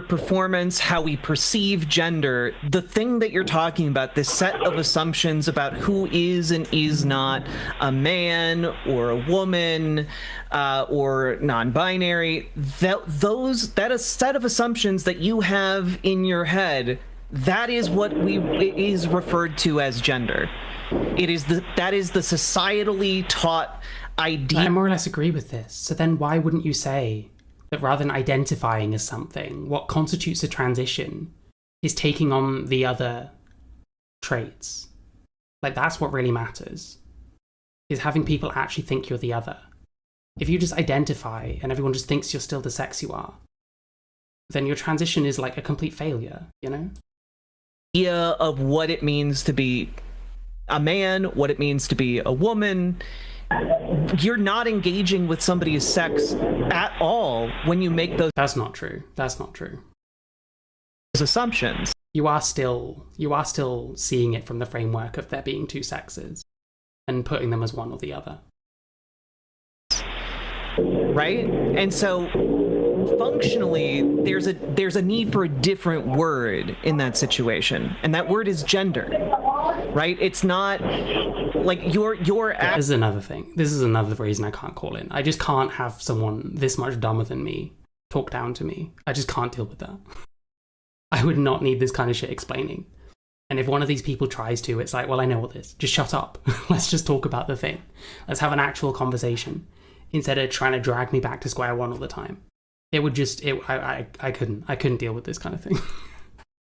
performance, how we perceive gender, the thing that you're talking about, this set of assumptions about who is and is not a man or a woman or non-binary, that a set of assumptions that you have in your head, that is what is referred to as gender. That is the societally taught idea. I more or less agree with this. So then why wouldn't you say that rather than identifying as something, what constitutes a transition is taking on the other traits? Like, that's what really matters, is having people actually think you're the other. If you just identify and everyone just thinks you're still the sex you are, then your transition is like a complete failure, you know? Idea of what it means to be a man, what it means to be a woman. You're not engaging with somebody's sex at all when you make those That's not true. That's not true. assumptions. You are still seeing it from the framework of there being two sexes and putting them as one or the other. Right? And so functionally there's a need for a different word in that situation, and that word is gender. Right? It's not like This is another thing. This is another reason I can't call in. I just can't have someone this much dumber than me talk down to me. I just can't deal with that. I would not need this kind of shit explaining. And if one of these people tries to, it's like, well, I know all this. Just shut up. Let's just talk about the thing. Let's have an actual conversation instead of trying to drag me back to square one all the time. It would just, I couldn't deal with this kind of thing.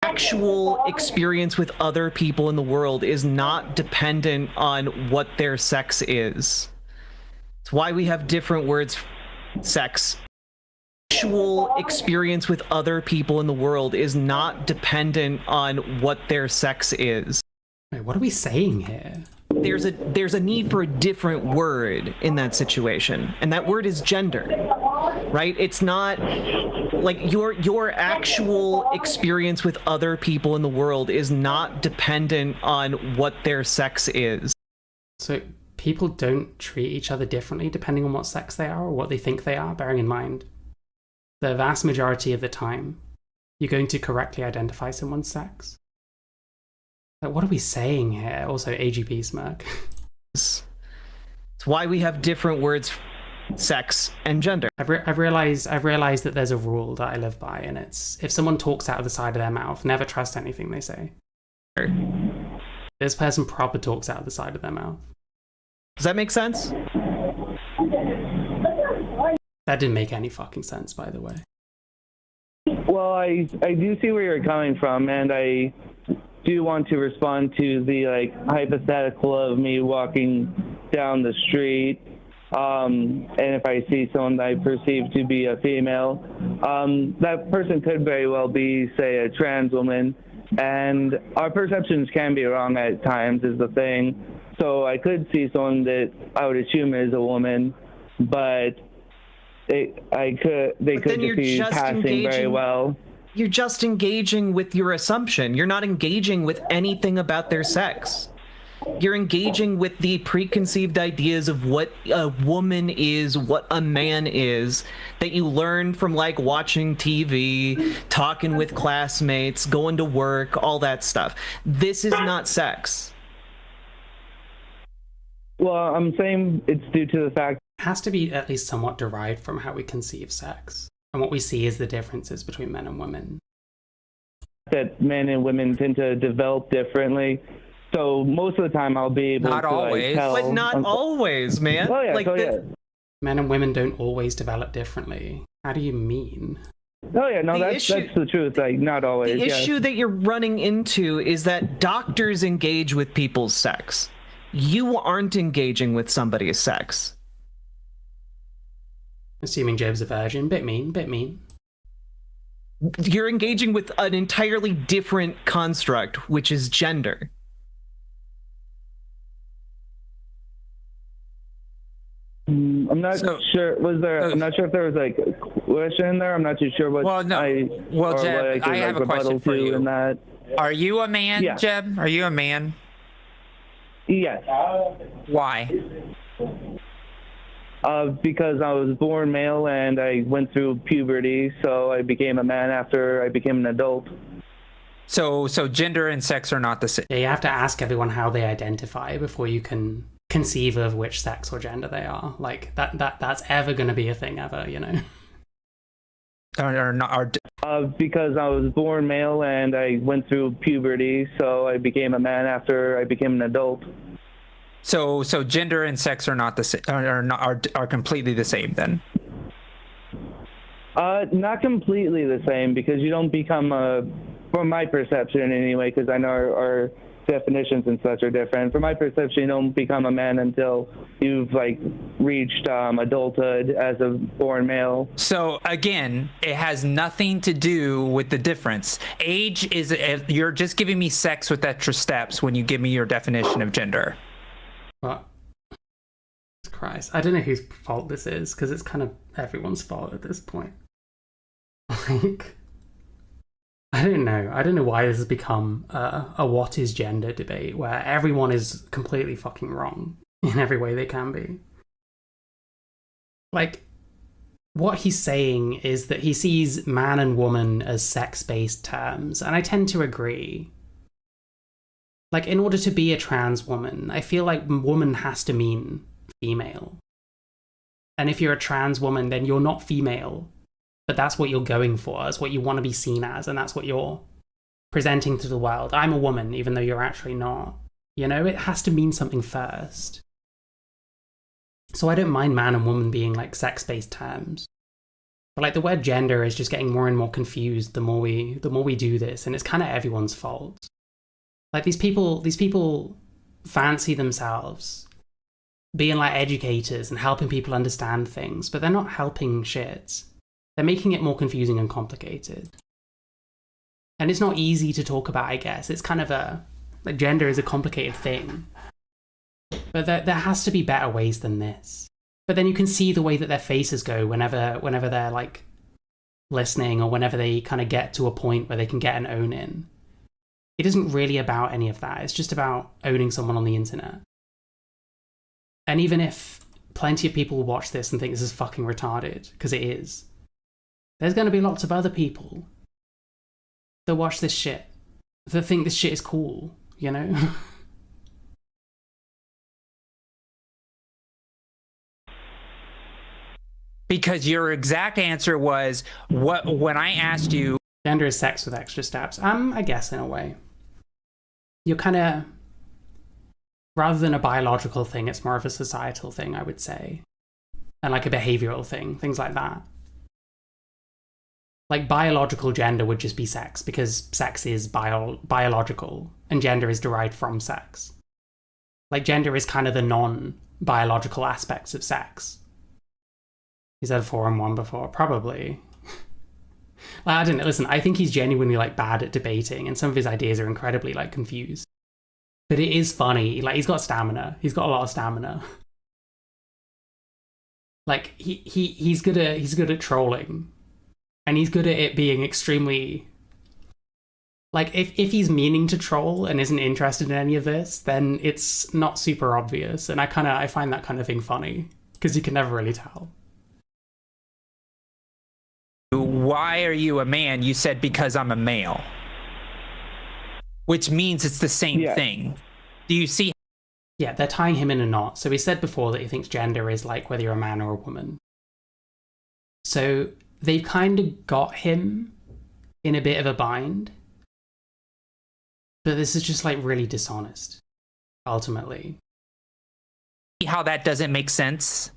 actual experience with other people in the world is not dependent on what their sex is. It's why we have different words for sex. Actual experience with other people in the world is not dependent on what their sex is. Wait, what are we saying here? There's a need for a different word in that situation, and that word is gender. Right? It's not like your actual experience with other people in the world is not dependent on what their sex is. So people don't treat each other differently depending on what sex they are or what they think they are, bearing in mind the vast majority of the time you're going to correctly identify someone's sex. Like, what are we saying here? Also, AGP smirk. It's why we have different words for sex and gender. I've realized that there's a rule that I live by, and it's if someone talks out of the side of their mouth, never trust anything they say. This person proper talks out of the side of their mouth. Does that make sense? That didn't make any fucking sense, by the way. Well, I do see where you're coming from, and I do want to respond to the hypothetical of me walking down the street, and if I see someone that I perceive to be a female, that person could very well be, say, a trans woman, and our perceptions can be wrong at times, is the thing. So I could see someone that I would assume is a woman, but they could just be passing very well. You're just engaging with your assumption. You're not engaging with anything about their sex. You're engaging with the preconceived ideas of what a woman is, what a man is, that you learn from watching TV, talking with classmates, going to work, all that stuff. This is not sex. Well, I'm saying it's due to the fact It has to be at least somewhat derived from how we conceive sex. And what we see is the differences between men and women. that men and women tend to develop differently. So most of the time I'll be able Not to always. tell. But not always, man. Oh yeah, yeah. Men and women don't always develop differently. How do you mean? Oh yeah, no, The that's the truth. Not always. The yes. issue that you're running into is that doctors engage with people's sex. You aren't engaging with somebody's sex. Assuming Job's a virgin. Bit mean. You're engaging with an entirely different construct, which is gender. I'm not sure. I'm not sure if there was a question in there. I'm not too sure what. Well, no. Jeb, I have a question for you. In that. Are you a man, Yeah. Jeb? Are you a man? Yes. Why? Because I was born male and I went through puberty, so I became a man after I became an adult. So gender and sex are not the same. Yeah, you have to ask everyone how they identify before you can conceive of which sex or gender they are. Like that's ever going to be a thing ever, you know? Because I was born male and I went through puberty, so I became a man after I became an adult. So gender and sex are not the same, are completely the same then. Not completely the same, because you don't become from my perception anyway, because I know our definitions and such are different. From my perception, you don't become a man until you've like reached adulthood as a born male. So again, it has nothing to do with the difference. Age is, you're just giving me sex with extra steps when you give me your definition of gender. But Christ, I don't know whose fault this is, because it's kind of everyone's fault at this point. Like, I don't know why this has become a what is gender debate where everyone is completely fucking wrong in every way they can be. Like, what he's saying is that he sees man and woman as sex-based terms, and I tend to agree. Like, in order to be a trans woman, I feel like woman has to mean female. And if you're a trans woman, then you're not female. But that's what you're going for. That's what you want to be seen as, and that's what you're presenting to the world. I'm a woman, even though you're actually not. You know, it has to mean something first. So I don't mind man and woman being like sex-based terms. But like the word gender is just getting more and more confused the more we do this, and it's kind of everyone's fault. Like these people fancy themselves being like educators and helping people understand things, but they're not helping shit. They're making it more confusing and complicated. And it's not easy to talk about, I guess. It's kind of like gender is a complicated thing. But there has to be better ways than this. But then you can see the way that their faces go whenever they're like listening, or whenever they kind of get to a point where they can get an own in. It isn't really about any of that. It's just about owning someone on the internet. And even if plenty of people will watch this and think this is fucking retarded, because it is, there's going to be lots of other people that watch this shit, that think this shit is cool, you know? Because your exact answer was, when I asked you... Gender is sex with extra steps. I guess in a way. You're kind of... Rather than a biological thing, it's more of a societal thing, I would say. And like a behavioral thing, things like that. Like, biological gender would just be sex, because sex is biological, and gender is derived from sex. Like, gender is kind of the non-biological aspects of sex. He's had 4 and 1 before, probably. Like, I don't know, listen, I think he's genuinely, like, bad at debating, and some of his ideas are incredibly, like, confused. But it is funny, like, he's got stamina. He's got a lot of stamina. Like, he's good at trolling. And he's good at it being extremely... Like, if he's meaning to troll and isn't interested in any of this, then it's not super obvious. And I find that kind of thing funny, because you can never really tell. Why are you a man? You said, because I'm a male. Which means it's the same thing. Do you see? Yeah, they're tying him in a knot. So he said before that he thinks gender is like whether you're a man or a woman. So... they've kind of got him in a bit of a bind. But this is just, like, really dishonest, ultimately. How that doesn't make sense?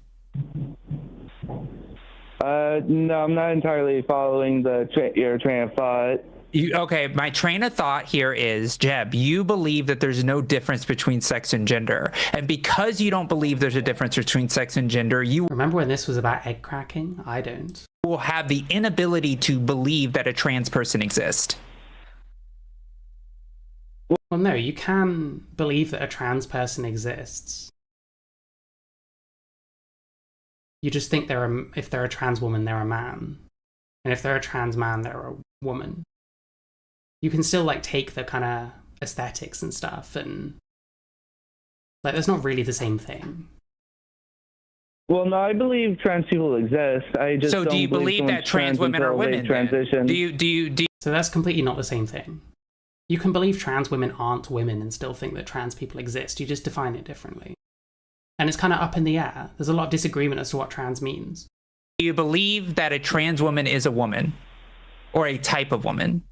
No, I'm not entirely following your train of thought. Okay, my train of thought here is, Jeb, you believe that there's no difference between sex and gender. And because you don't believe there's a difference between sex and gender, you... Remember when this was about egg cracking? I don't. ...will have the inability to believe that a trans person exists. Well, no, you can believe that a trans person exists. You just think if they're a trans woman, they're a man. And if they're a trans man, they're a woman. You can still, like, take the kind of aesthetics and stuff, and... like, that's not really the same thing. Well, no, I believe trans people exist. I just so don't do you believe that trans women are women? Transition. Do you? So that's completely not the same thing. You can believe trans women aren't women and still think that trans people exist. You just define it differently. And it's kind of up in the air. There's a lot of disagreement as to what trans means. Do you believe that a trans woman is a woman? Or a type of woman?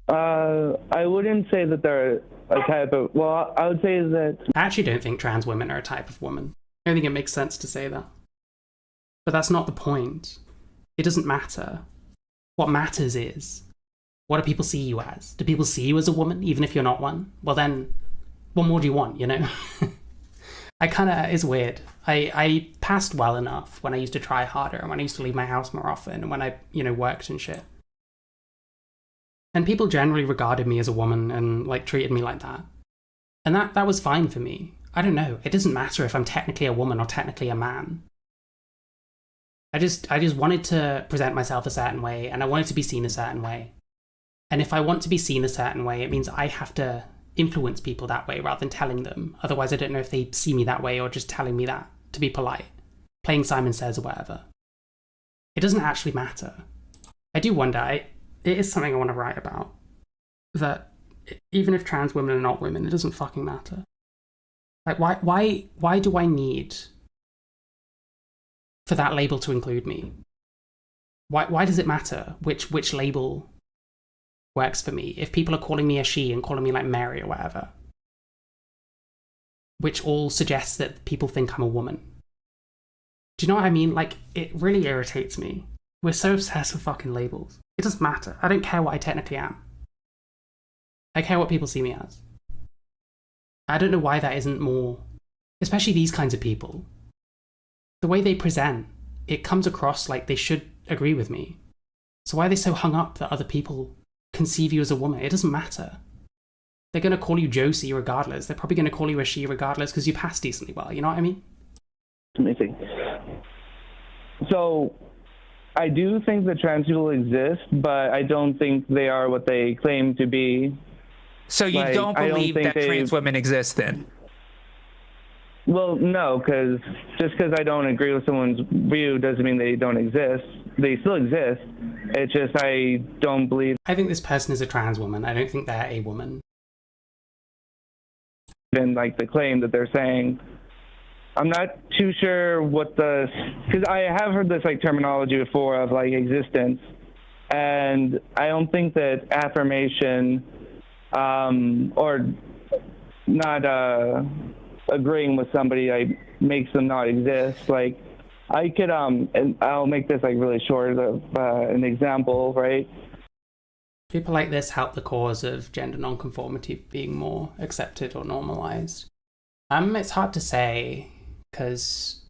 I wouldn't say that they're a type of. Well, I would say that. I actually don't think trans women are a type of woman. I don't think it makes sense to say that. But that's not the point. It doesn't matter. What matters is, what do people see you as? Do people see you as a woman, even if you're not one? Well then, what more do you want, you know? It's weird. I passed well enough when I used to try harder, and when I used to leave my house more often, and when I, worked and shit. And people generally regarded me as a woman and, treated me like that. And that was fine for me. I don't know. It doesn't matter if I'm technically a woman or technically a man. I just wanted to present myself a certain way, and I wanted to be seen a certain way. And if I want to be seen a certain way, it means I have to influence people that way rather than telling them. Otherwise, I don't know if they see me that way or just telling me that to be polite. Playing Simon Says or whatever. It doesn't actually matter. I do wonder, it is something I want to write about. That even if trans women are not women, it doesn't fucking matter. Why do I need for that label to include me? Why does it matter which label works for me? If people are calling me a she and calling me Mary or whatever, which all suggests that people think I'm a woman. Do you know what I mean? It really irritates me. We're so obsessed with fucking labels. It doesn't matter. I don't care what I technically am. I care what people see me as. I don't know why that isn't more, especially these kinds of people. The way they present, it comes across like they should agree with me. So why are they so hung up that other people conceive you as a woman? It doesn't matter. They're going to call you Josie regardless. They're probably going to call you a she regardless because you pass decently well. You know what I mean? Amazing. So, I do think that trans people exist, but I don't think they are what they claim to be. So you don't believe that trans women exist then? Well, no, because just because I don't agree with someone's view doesn't mean they don't exist. They still exist. It's just I don't believe. I think this person is a trans woman. I don't think they're a woman. In the claim that they're saying. I'm not too sure what because I have heard this terminology before of existence, and I don't think that affirmation or not agreeing with somebody makes them not exist. I could and I'll make this really short of an example, right? People like this help the cause of gender nonconformity being more accepted or normalized. It's hard to say because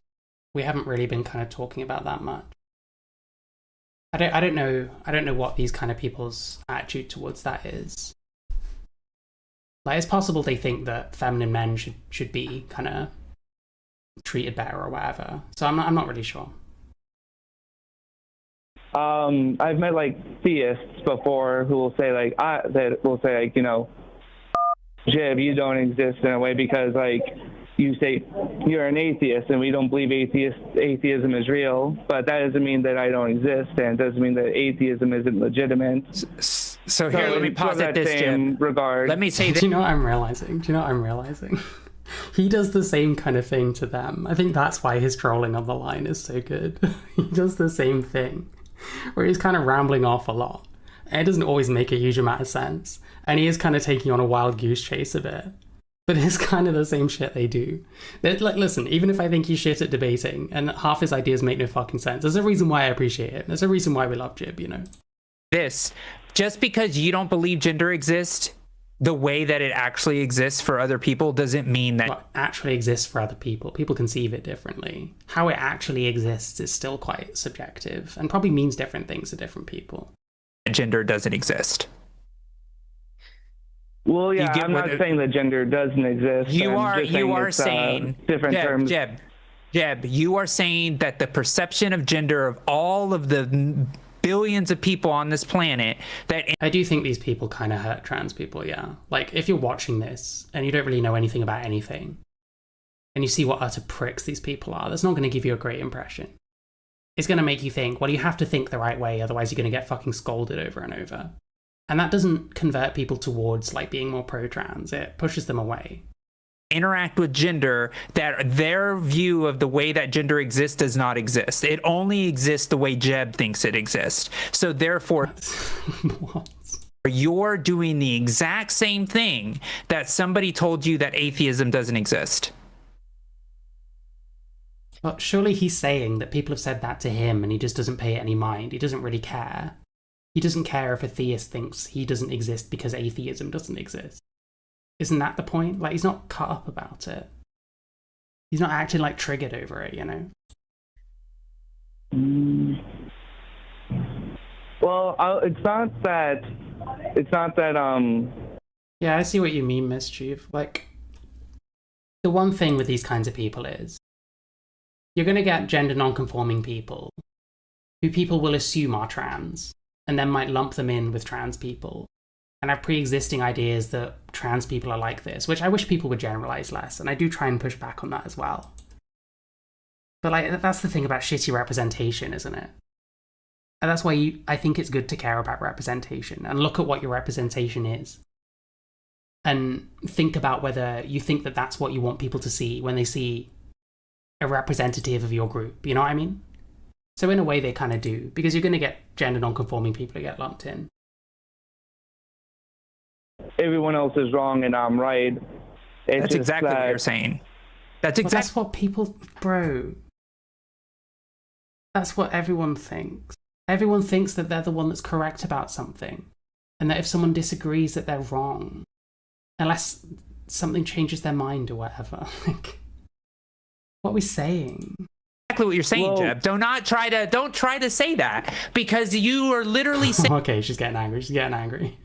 we haven't really been kind of talking about that much. I don't know what these kind of people's attitude towards that is. It's possible they think that feminine men should be kind of treated better or whatever. So I'm not really sure. I've met theists before who will say Jib, you don't exist in a way because you say you're an atheist and we don't believe atheism is real, but that doesn't mean that I don't exist, and it doesn't mean that atheism isn't legitimate. So here, let me pause at this, Jim. Regard. Let me say this. Do you know what I'm realizing? He does the same kind of thing to them. I think that's why his trolling on the line is so good. He does the same thing, where he's kind of rambling off a lot. And it doesn't always make a huge amount of sense. And he is kind of taking on a wild goose chase a bit. But it's kind of the same shit they do. Listen, even if I think he's shit at debating and half his ideas make no fucking sense, there's a reason why I appreciate it. There's a reason why we love Jib, This, just because you don't believe gender exists the way that it actually exists for other people doesn't mean that... What actually exists for other people. People conceive it differently. How it actually exists is still quite subjective and probably means different things to different people. Gender doesn't exist. Well, yeah, I'm not saying that gender doesn't exist. You are saying different terms. Jeb, you are saying that the perception of gender of all of the billions of people on this planet I do think these people kind of hurt trans people, yeah. If you're watching this and you don't really know anything about anything and you see what utter pricks these people are, that's not going to give you a great impression. It's going to make you think, well, you have to think the right way, otherwise you're going to get fucking scolded over and over. And that doesn't convert people towards being more pro-trans. It pushes them away. Interact with gender, that their view of the way that gender exists does not exist. It only exists the way Jeb thinks it exists. So therefore, What? You're doing the exact same thing that somebody told you that atheism doesn't exist. But surely he's saying that people have said that to him and he just doesn't pay it any mind. He doesn't really care. He doesn't care if a theist thinks he doesn't exist because atheism doesn't exist. Isn't that the point? Like, he's not cut up about it. He's not acting like triggered over it, you know? Well, it's not that. Yeah, I see what you mean, Mischief. Like, the one thing with these kinds of people is you're going to get gender non-conforming people who people will assume are trans and then might lump them in with trans people and have pre-existing ideas that trans people are like this, which I wish people would generalize less, and I do try and push back on that as well. But like, that's the thing about shitty representation, isn't it? And that's why I think it's good to care about representation and look at what your representation is. And think about whether you think that that's what you want people to see when they see a representative of your group. You know what I mean? So in a way they kind of do, because you're going to get gender non-conforming people who get lumped in. Everyone else is wrong and I'm right. That's exactly what you're saying. That's what people, bro. That's what everyone thinks. Everyone thinks that they're the one that's correct about something, and that if someone disagrees that they're wrong, unless something changes their mind or whatever. Like, what are we saying? Exactly what you're saying, Jeb. Don't try to say that, because you are literally saying okay, she's getting angry.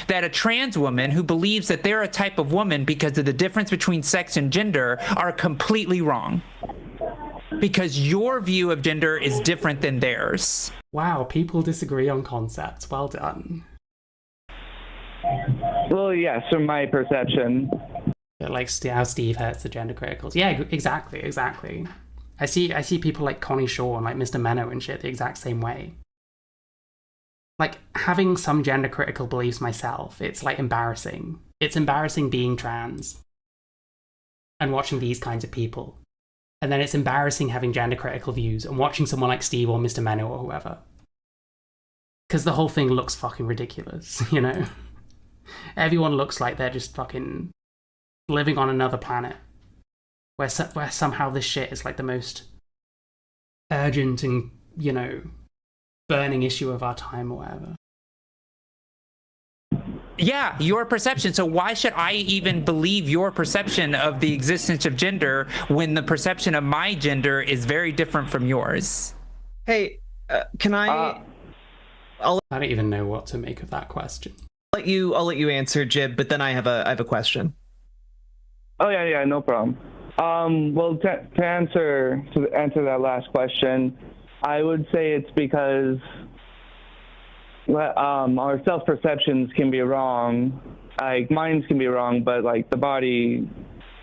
That a trans woman who believes that they're a type of woman because of the difference between sex and gender are completely wrong. Because your view of gender is different than theirs. Wow, people disagree on concepts. Well done. Well, yes, from my perception. Yeah, like how Steve hurts the gender criticals. Yeah, exactly. I see people like Connie Shaw and like Mr. Menno and shit the exact same way. Like, having some gender critical beliefs myself, it's like embarrassing. It's embarrassing being trans and watching these kinds of people. And then it's embarrassing having gender critical views and watching someone like Steve or Mr. Menno or whoever. Because the whole thing looks fucking ridiculous, you know? Everyone looks like they're just fucking living on another planet. Where somehow this shit is like the most urgent and, you know, burning issue of our time or whatever. Yeah, your perception. So why should I even believe your perception of the existence of gender when the perception of my gender is very different from yours? Hey, can I? I don't even know what to make of that question. I'll let you answer, Jib, but then I have a question. Oh yeah, no problem. Well, to answer that last question, I would say it's because our self-perceptions can be wrong. Like, minds can be wrong, but like the body,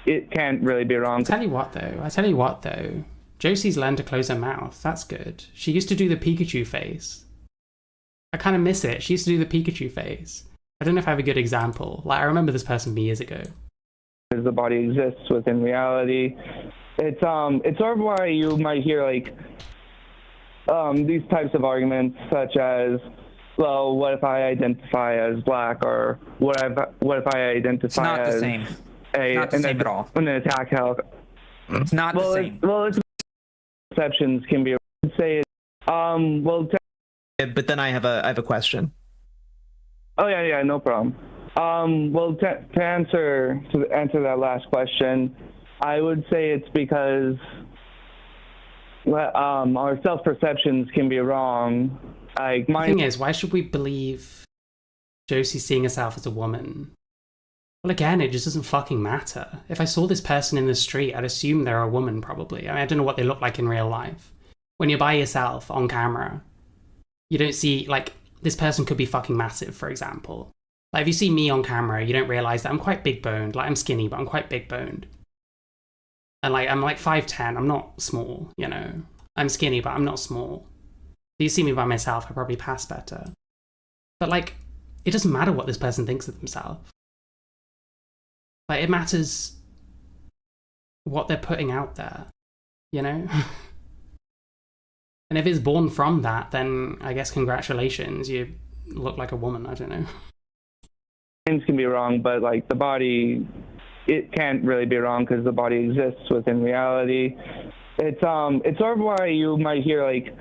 it can't really be wrong. I tell you what though, Josie's learned to close her mouth. That's good. She used to do the Pikachu face. I kind of miss it. She used to do the Pikachu face. I don't know if I have a good example. Like, I remember this person from years ago. As the body exists within reality, it's sort of why you might hear like these types of arguments, such as, well, what if I identify as black, or what if I identify it's not as the same. It's not the same at all. An attack health. It's not the same. It's perceptions can be. Say, But then I have a question. Oh yeah, no problem. Well, to answer that last question, I would say it's because our self-perceptions can be wrong. Like, the thing is, why should we believe Josie seeing herself as a woman? Well, again, it just doesn't fucking matter. If I saw this person in the street, I'd assume they're a woman, probably. I mean, I don't know what they look like in real life. When you're by yourself on camera, you don't see, like, this person could be fucking massive, for example. Like, if you see me on camera, you don't realize that I'm quite big boned. Like, I'm skinny, but I'm quite big boned. And like, I'm like 5'10", I'm not small, you know. I'm skinny, but I'm not small. If you see me by myself, I probably pass better. But like, it doesn't matter what this person thinks of themselves. Like, it matters what they're putting out there, you know? And if it's born from that, then I guess congratulations, you're look like a woman. I don't know. Things can be wrong, but like the body, it can't really be wrong because the body exists within reality. It's sort of why you might hear like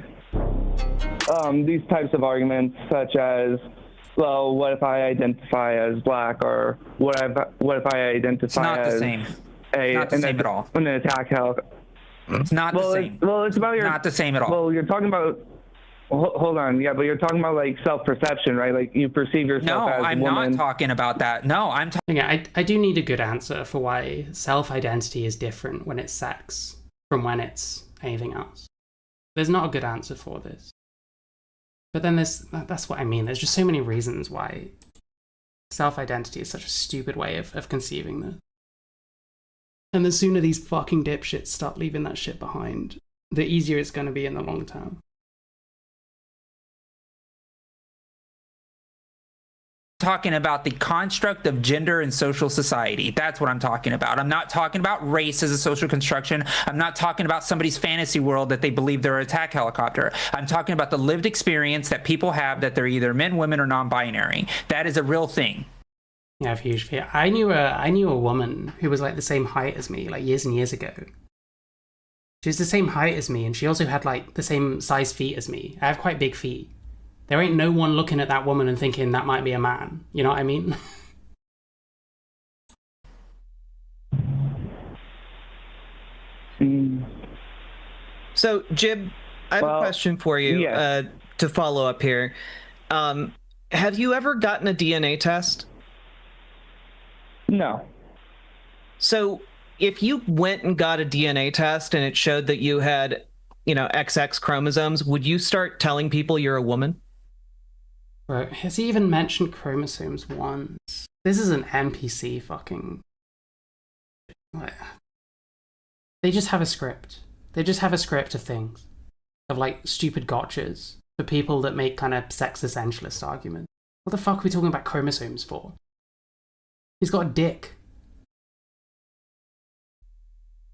these types of arguments, such as, well, what if I identify as black, or what if I identify It's not as the same. It's not the same at all. an attack helicopter? It's not the same. It's about your. Not the same at all. Well, you're talking about. Hold on, yeah, but you're talking about like self-perception, right? Like you perceive yourself No, as a I'm woman. not talking about that. No, I'm talking. Yeah, I do need a good answer for why self-identity is different when it's sex from when it's anything else. There's not a good answer for this. But then that's what I mean. There's just so many reasons why self-identity is such a stupid way of conceiving this. And the sooner these fucking dipshits start leaving that shit behind, the easier it's going to be in the long term. Talking about the construct of gender and social society. That's what I'm talking about. I'm not talking about race as a social construction. I'm not talking about somebody's fantasy world that they believe they're an attack helicopter. I'm talking about the lived experience that people have, that they're either men, women, or non-binary. That is a real thing. Yeah, I have huge fear. I knew a woman who was like the same height as me, like years and years ago. She was the same height as me, and she also had like the same size feet as me. I have quite big feet. There ain't no one looking at that woman and thinking that might be a man. You know what I mean? So, Jib, I have a question for you to follow up here. Have you ever gotten a DNA test? No. So, if you went and got a DNA test and it showed that you had, XX chromosomes, would you start telling people you're a woman? Bro, has he even mentioned chromosomes once? This is an NPC fucking... Like, they just have a script. They just have a script of things. Of, like, stupid gotchas. For people that make kind of sex essentialist arguments. What the fuck are we talking about chromosomes for? He's got a dick.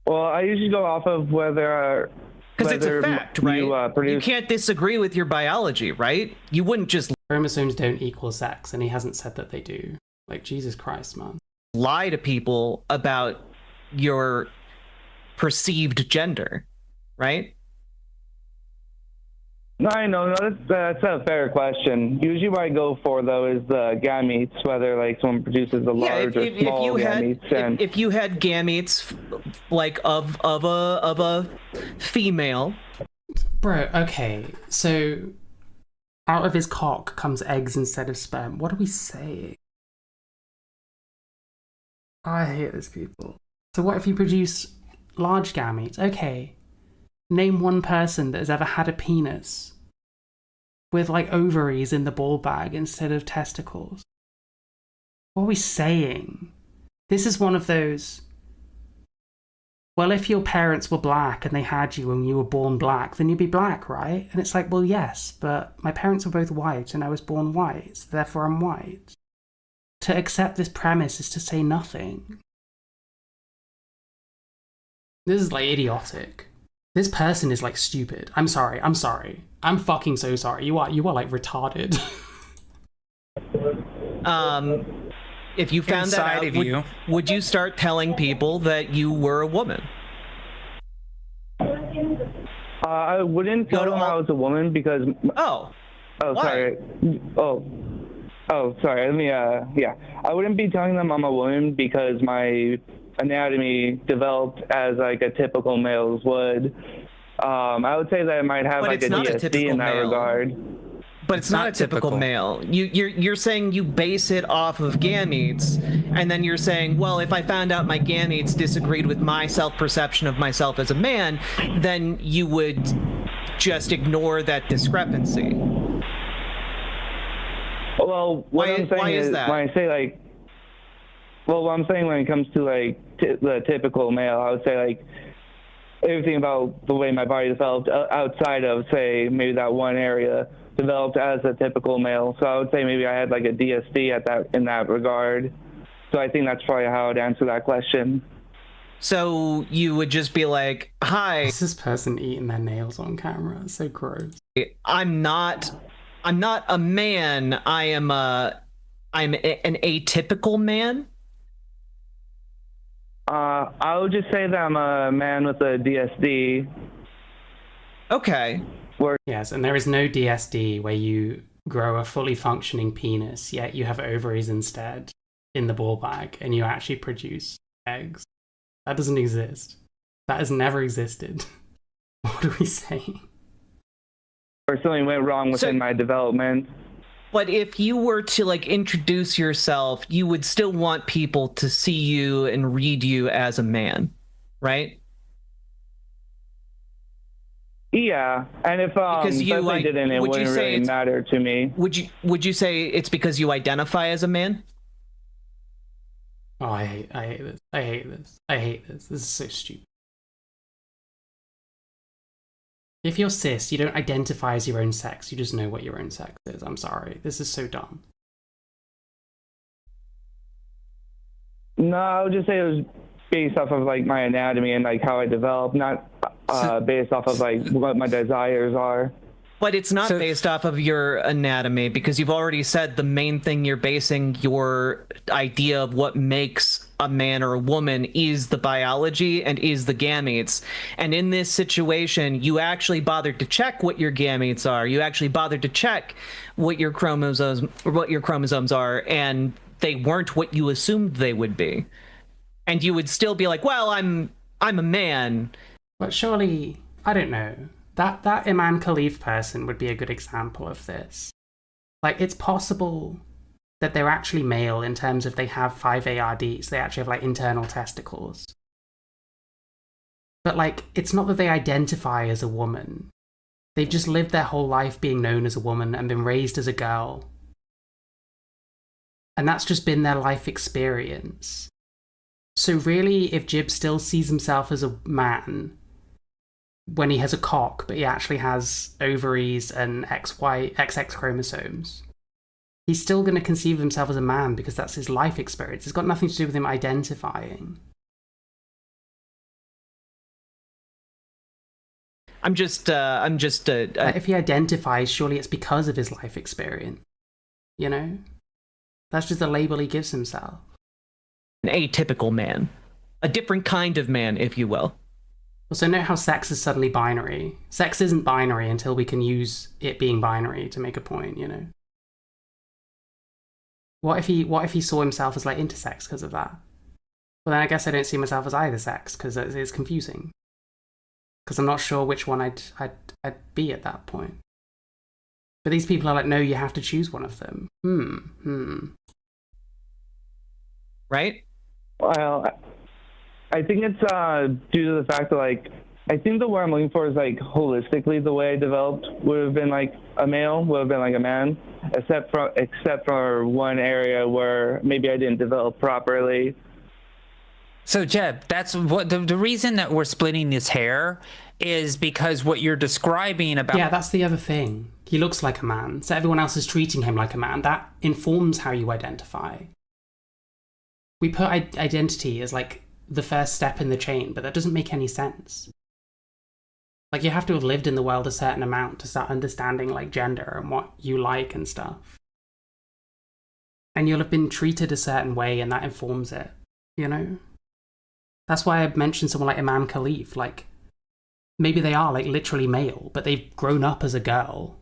Well, I usually go off of whether... Because it's a fact, right? You can't disagree with your biology, right? You wouldn't just chromosomes don't equal sex, and he hasn't said that they do. Like, Jesus Christ, man. lie to people about your perceived gender, right? No, I know. No, that's a fair question. Usually what I go for, though, is the gametes, whether like someone produces a large or small gametes. If you had gametes like of a female. Bro, okay, so out of his cock comes eggs instead of sperm. What are we saying? I hate these people. So what if you produce large gametes? Okay. Name one person that has ever had a penis with like ovaries in the ball bag instead of testicles. What are we saying? This is one of those, well, if your parents were black and they had you and you were born black, then you'd be black, right? And it's like, well, yes, but my parents were both white and I was born white, so therefore I'm white. To accept this premise is to say nothing. This is like idiotic. This person is like stupid. I'm sorry. I'm fucking so sorry. You are like retarded. If you found that out, would you start telling people that you were a woman? I wouldn't tell them I was a woman because. Oh, sorry. Sorry. Let me. Yeah. I wouldn't be telling them I'm a woman because my anatomy developed as like a typical male's would. I would say that I might have like a DSD in that regard. But it's not a typical male. You're saying you base it off of gametes, and then you're saying, well, if I found out my gametes disagreed with my self-perception of myself as a man, then you would just ignore that discrepancy. Well, what I'm saying is when I say like, well, what I'm saying when it comes to like the typical male, I would say like everything about the way my body developed outside of, say, maybe that one area developed as a typical male. So I would say maybe I had like a DSD in that regard. So I think that's probably how I'd answer that question. So you would just be like, hi. Is this person eating their nails on camera? It's so gross. I'm not I'm not a man. I'm an atypical man. I would just say that I'm a man with a DSD. Okay. Yes, and there is no DSD where you grow a fully functioning penis, yet you have ovaries instead in the ball bag, and you actually produce eggs. That doesn't exist. That has never existed. What are we saying? Or something went wrong within my development. But if you were to like introduce yourself, you would still want people to see you and read you as a man, right? Yeah, and if Because you, they didn't, it wouldn't really matter to me. Would you say it's because you identify as a man? Oh, I hate this. I hate this. I hate this. This is so stupid. If you're cis, you don't identify as your own sex, you just know what your own sex is. I'm sorry. This is so dumb. No, I would just say it was based off of like my anatomy and like how I developed, not based off of like what my desires are. But it's not based off of your anatomy, because you've already said the main thing you're basing your idea of what makes a man or a woman is the biology and is the gametes. And in this situation, you actually bothered to check what your gametes are. You actually bothered to check what your chromosomes are, and they weren't what you assumed they would be. And you would still be like, well, I'm a man. But surely, I don't know. That Iman Khalif person would be a good example of this. Like, it's possible that they're actually male in terms of they have 5 ARDs. They actually have, like, internal testicles. But, like, it's not that they identify as a woman. They've just lived their whole life being known as a woman and been raised as a girl. And that's just been their life experience. So really, if Jib still sees himself as a man when he has a cock, but he actually has ovaries and XX chromosomes, he's still going to conceive himself as a man because that's his life experience. It's got nothing to do with him identifying. If he identifies, surely it's because of his life experience. You know? That's just the label he gives himself. An atypical man. A different kind of man, if you will. Also, note how sex is suddenly binary. Sex isn't binary until we can use it being binary to make a point, you know? What if he saw himself as, like, intersex because of that? Well, then I guess I don't see myself as either sex, because it's confusing. Because I'm not sure which one I'd be at that point. But these people are like, no, you have to choose one of them. Right? Well, I think it's due to the fact that, like, I think the word I'm looking for is, like, holistically the way I developed would have been, like, a male, would have been, like, a man, except for one area where maybe I didn't develop properly. So, Jeb, that's what the reason that we're splitting this hair is because what you're describing about... Yeah, that's the other thing. He looks like a man, so everyone else is treating him like a man. That informs how you identify. We put identity as, like, the first step in the chain, but that doesn't make any sense. Like, you have to have lived in the world a certain amount to start understanding, like, gender and what you like and stuff. And you'll have been treated a certain way, and that informs it, you know? That's why I mentioned someone like Iman Khalif. Like, maybe they are, like, literally male, but they've grown up as a girl.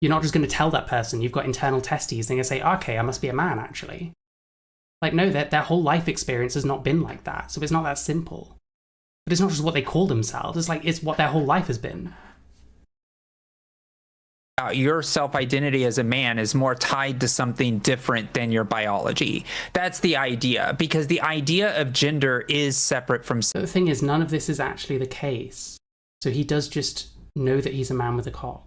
You're not just going to tell that person you've got internal testes and you say, okay, I must be a man, actually. Like, no, their whole life experience has not been like that, so it's not that simple. But it's not just what they call themselves, it's like, it's what their whole life has been. Your self-identity as a man is more tied to something different than your biology. That's the idea, because the idea of gender is separate from... But the thing is, none of this is actually the case. So he does just know that he's a man with a cock.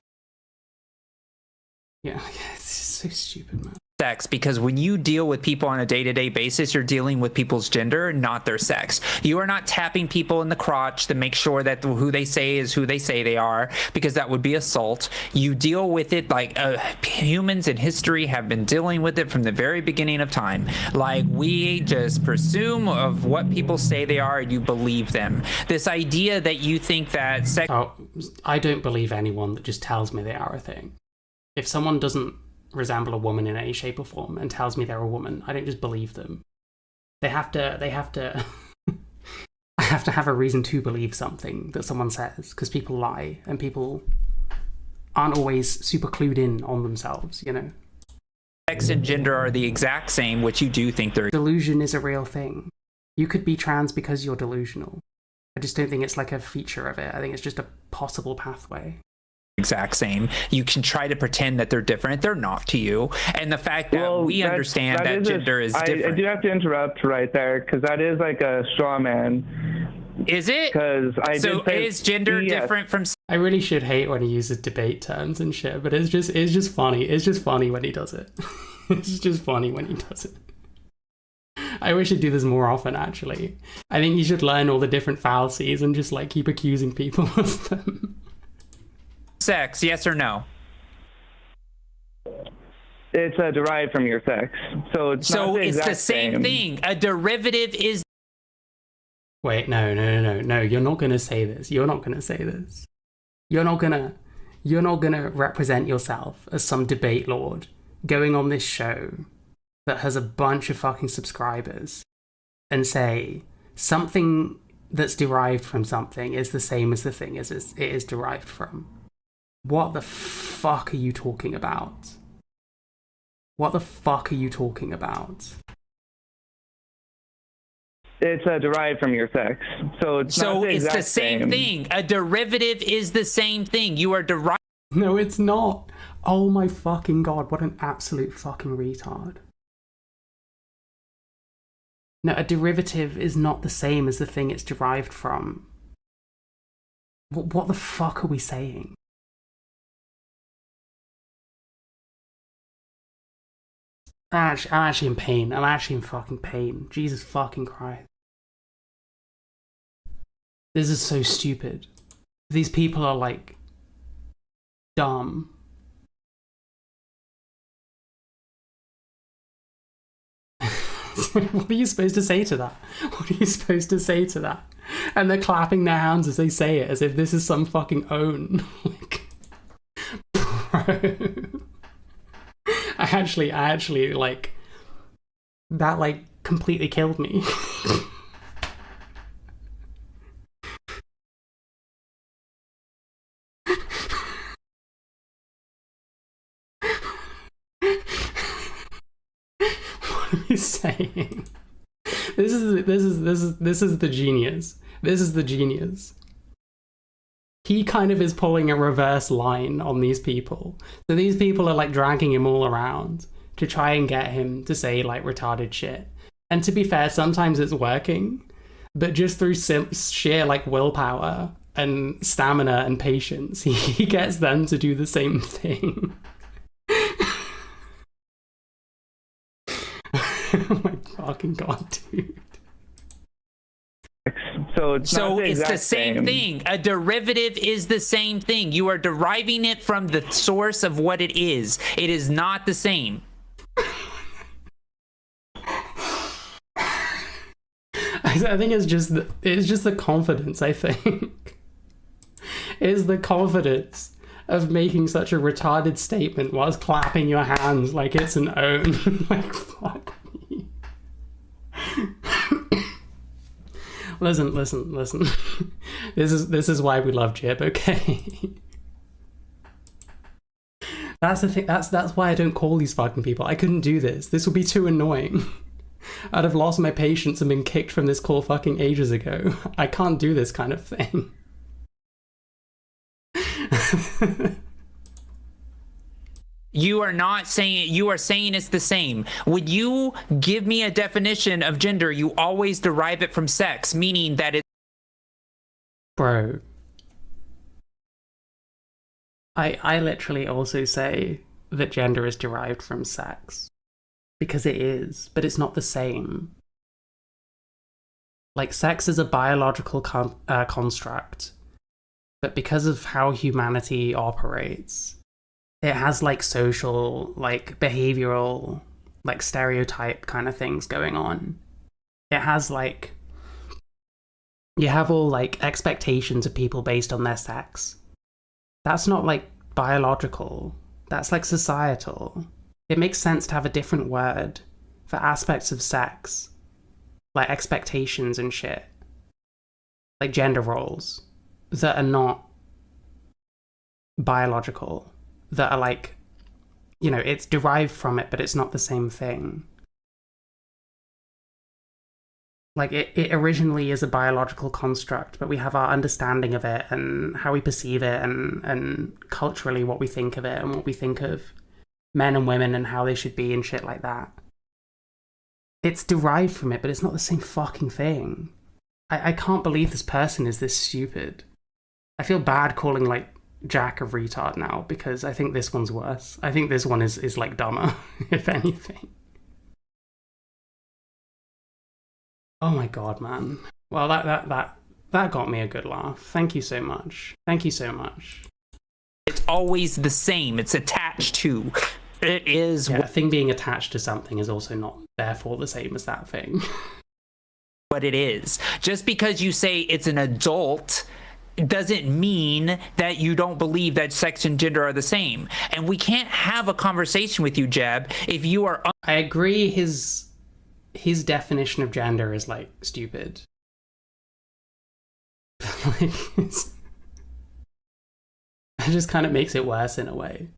Yeah, it's just so stupid, man. Sex, because when you deal with people on a day-to-day basis, you're dealing with people's gender, not their sex. You are not tapping people in the crotch to make sure that who they say is who they say they are, because that would be assault. You deal with it like humans in history have been dealing with it from the very beginning of time. Like, we just presume of what people say they are and you believe them. This idea that you think that sex... Oh, I don't believe anyone that just tells me they are a thing. If someone doesn't resemble a woman in any shape or form and tells me they're a woman, I don't just believe them. They have to I have to have a reason to believe something that someone says, because people lie and people aren't always super clued in on themselves, you know? Sex and gender are the exact same, which you do think they're Delusion is a real thing. You could be trans because you're delusional. I just don't think it's like a feature of it. I think it's just a possible pathway. exact same. You can try to pretend that they're different. They're not to you. And the fact that we understand that gender is different. I do have to interrupt right there, because that is like a straw man. Is it? Because is gender different from... I really should hate when he uses debate terms and shit, but it's just funny. It's just funny when he does it. It's just funny when he does it. I wish he'd do this more often, actually. I think he should learn all the different fallacies and just like keep accusing people of them. Sex, yes or no? It's derived from your sex, so it's not the same thing. A derivative is... Wait, no. You're not gonna say this. You're not gonna say this. You're not gonna represent yourself as some debate lord going on this show that has a bunch of fucking subscribers and say something that's derived from something is the same as the thing it is derived from. What the fuck are you talking about? What the fuck are you talking about? It's derived from your sex, so it's the same thing. A derivative is the same thing. You are derived... No, it's not. Oh my fucking god, what an absolute fucking retard. No, a derivative is not the same as the thing it's derived from. What the fuck are we saying? I'm actually in pain. I'm actually in fucking pain. Jesus fucking Christ. This is so stupid. These people are like dumb. What are you supposed to say to that? What are you supposed to say to that? And they're clapping their hands as they say it, as if this is some fucking own. Like, bro. I actually, like, that, like, completely killed me. What are you saying? This is the genius. This is the genius. He kind of is pulling a reverse line on these people. So these people are like dragging him all around to try and get him to say like retarded shit. And to be fair, sometimes it's working, but just through sheer like willpower and stamina and patience, he gets them to do the same thing. Oh my fucking god, dude. So it's the same thing. A derivative is the same thing. You are deriving it from the source of what it is. It is not the same. I think it's just the confidence, I think. It's the confidence of making such a retarded statement whilst clapping your hands like it's an own. Like, fuck me. Listen. This is why we love Jib, okay? That's the thing. That's why I don't call these fucking people. I couldn't do this. This would be too annoying. I'd have lost my patience and been kicked from this call fucking ages ago. I can't do this kind of thing. You are not saying, you are saying it's the same. Would you give me a definition of gender? You always derive it from sex, meaning that it... Bro. I literally also say that gender is derived from sex. Because it is, but it's not the same. Like, sex is a biological construct. But because of how humanity operates, it has like social, like behavioral, like stereotype kind of things going on. It has like, you have all like expectations of people based on their sex. That's not like biological. That's like societal. It makes sense to have a different word for aspects of sex, like expectations and shit, like gender roles that are not biological, that are like, you know, it's derived from it, but it's not the same thing. Like, it originally is a biological construct, but we have our understanding of it and how we perceive it and culturally what we think of it and what we think of men and women and how they should be and shit like that. It's derived from it, but it's not the same fucking thing. I can't believe this person is this stupid. I feel bad calling, like, Jack a retard now, because I think this one's worse. I think this one is like, dumber, if anything. Oh my god, man. Well, that got me a good laugh. Thank you so much. Thank you so much. It's always the same. It's attached to. It is. Yeah, a thing being attached to something is also not therefore the same as that thing. What it is. Just because you say it's an adult doesn't mean that you don't believe that sex and gender are the same. And we can't have a conversation with you, Jeb, if you are... I agree his definition of gender is, like, stupid. Like, it just kind of makes it worse in a way.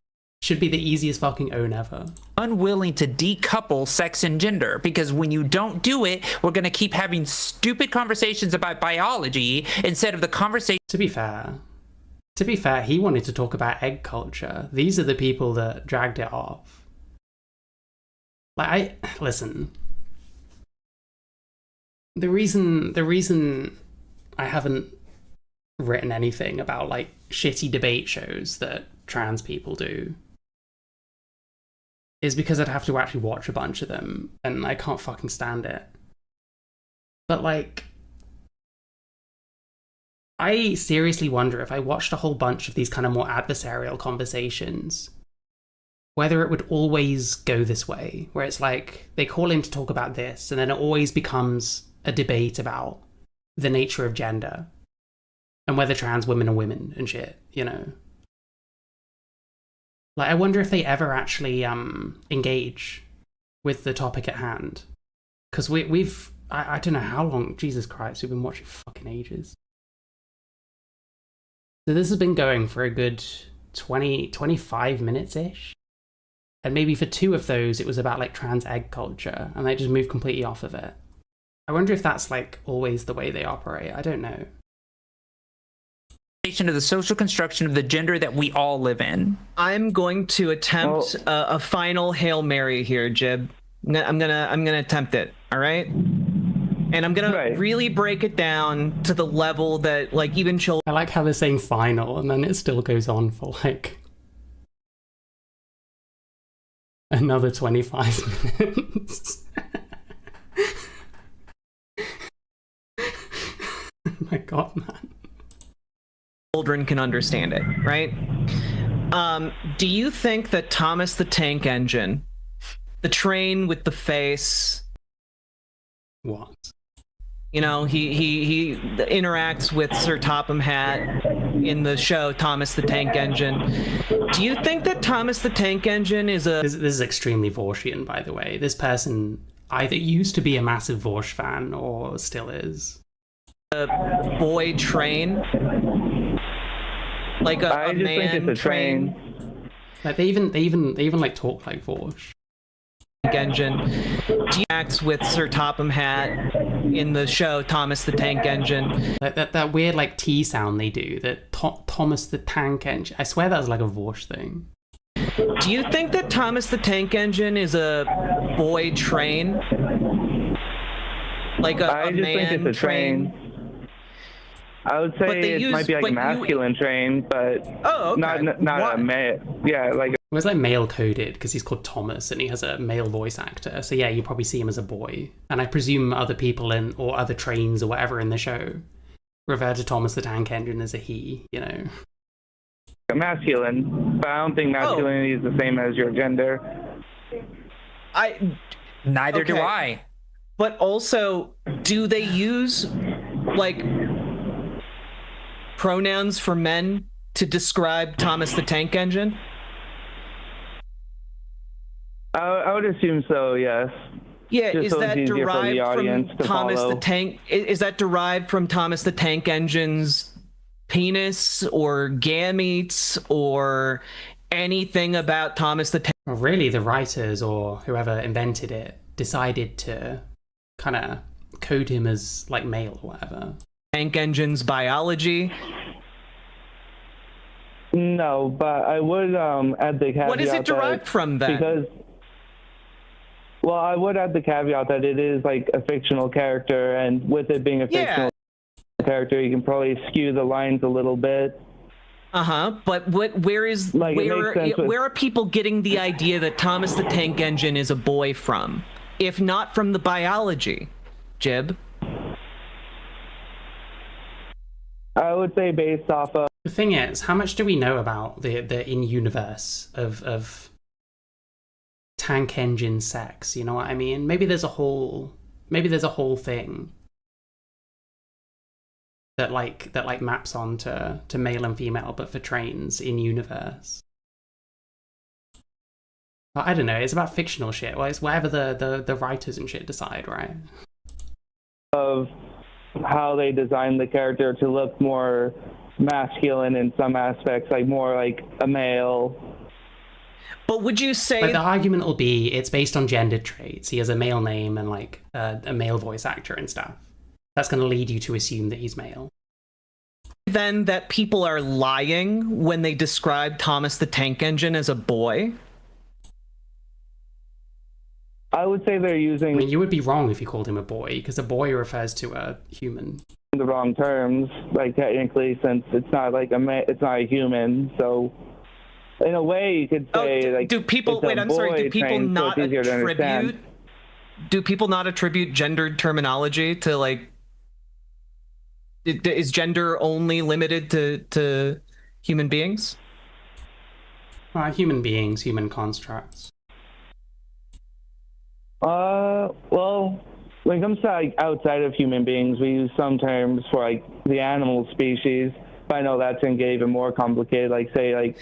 Should be the easiest fucking own ever. Unwilling to decouple sex and gender, because when you don't do it, we're going to keep having stupid conversations about biology instead of the conversation. To be fair, he wanted to talk about egg culture. These are the people that dragged it off. Like, listen. The reason I haven't written anything about, like, shitty debate shows that trans people do is because I'd have to actually watch a bunch of them, and I can't fucking stand it. But, like, I seriously wonder if I watched a whole bunch of these kind of more adversarial conversations, whether it would always go this way, where it's like, they call in to talk about this, and then it always becomes a debate about the nature of gender, and whether trans women are women and shit, you know? Like, I wonder if they ever actually engage with the topic at hand. Because we've... I don't know how long... Jesus Christ, we've been watching fucking ages. So this has been going for a good 25 minutes-ish. And maybe for 2 of those, it was about, like, trans egg culture. And they just moved completely off of it. I wonder if that's, like, always the way they operate. I don't know. Of the social construction of the gender that we all live in. I'm going to attempt a final Hail Mary here, Jib. I'm gonna attempt it. All right, and I'm gonna really break it down to the level that, like, even children. I like how they're saying final, and then it still goes on for, like, another 25 minutes. Oh my god, man. Children can understand it, right? Do you think that Thomas the Tank Engine, the train with the face, what? You know, he interacts with Sir Topham Hatt in the show Thomas the Tank Engine. Do you think that Thomas the Tank Engine is a... This is extremely Vorshian, by the way. This person either used to be a massive Vorsh fan or still is. A boy train? Like I just man think it's a train. Like, they even like talk like Vorsh. Engine. Do you act with Sir Topham Hatt in the show Thomas the Tank Engine? That weird, like, T sound they do, that Thomas the Tank Engine. I swear that was like a Vorsh thing. Do you think that Thomas the Tank Engine is a boy train? Like I just man think it's a train. I would say it might be like a masculine train, but not a male. Yeah, like. It was like male coded because he's called Thomas and he has a male voice actor. So yeah, you probably see him as a boy. And I presume other people or other trains or whatever in the show refer to Thomas the Tank Engine as a he, you know. Masculine, but I don't think masculinity is the same as your gender. Neither do I. But also, do they use, like, pronouns for men to describe Thomas the Tank Engine? I would assume so, yes. Yeah, Just is so it's that easier for the derived audience from to Thomas follow. the Tank? Is that derived from Thomas the Tank Engine's penis or gametes or anything about Thomas the Tank Well, really, the writers or whoever invented it decided to kind of code him as like male or whatever. Engine's biology? No, but I would add the caveat. What is it derived from then? Because, well, I would add the caveat that it is like a fictional character, and with it being a fictional character, you can probably skew the lines a little bit. But where is Like, it makes sense with- where are people getting the idea that Thomas the Tank Engine is a boy from, if not from the biology, Jib? I would say based off of The thing is, how much do we know about the in-universe of tank engine sex? You know what I mean? Maybe there's a whole thing that maps on to male and female, but for trains in universe. I don't know. It's about fictional shit. Well, it's whatever the writers and shit decide, right? of how they designed the character to look more masculine in some aspects, like more like a male. But would you say But the argument will be it's based on gendered traits. He has a male name and like a male voice actor and stuff. That's going to lead you to assume that he's male. then that people are lying when they describe Thomas the Tank Engine as a boy? I would say they're I using mean, you would be wrong if you called him a boy, because a boy refers to a human. the wrong terms, like technically, since it's not like it's not a human. So, in a way, you could say like. Do people? it's a Wait, I'm sorry. Do boy people train, so not it's easier to understand. attribute? Do people not attribute gendered terminology to like? Is gender only limited to human beings? Human beings, human constructs. Well, when it comes to like outside of human beings, we use some terms for like the animal species. But I know that's gonna get even more complicated. Like say like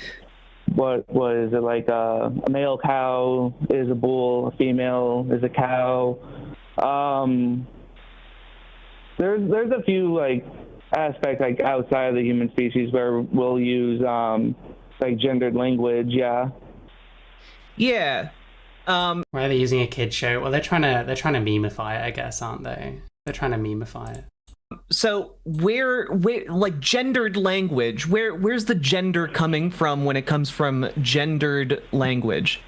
what is it like a male cow is a bull, a female is a cow. There's a few like aspects like outside of the human species where we'll use like gendered language. Yeah. Yeah. Why are they using a kid's show? Well, they're trying to memify it, I guess, aren't they? They're trying to memify it. So where like gendered language, where's the gender coming from when it comes from gendered language?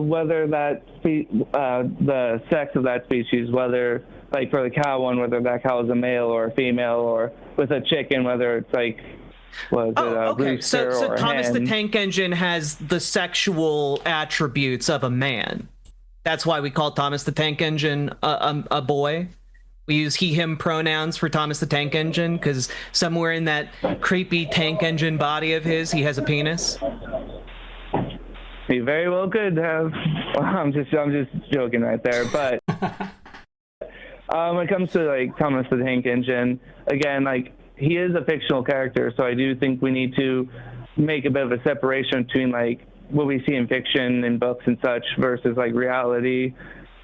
Whether that the sex of that species, whether like for the cow one, whether that cow is a male or a female, or with a chicken, whether it's like a rooster so or a Thomas the hen. Tank Engine has the sexual attributes of a man. That's why we call Thomas the Tank Engine a boy. We use he/him pronouns for Thomas the Tank Engine because somewhere in that creepy tank engine body of his, he has a penis. He very well could have. I'm just joking right there, but when it comes to like Thomas the Tank Engine, again, like he is a fictional character, so I do think we need to make a bit of a separation between like what we see in fiction and books and such versus like reality,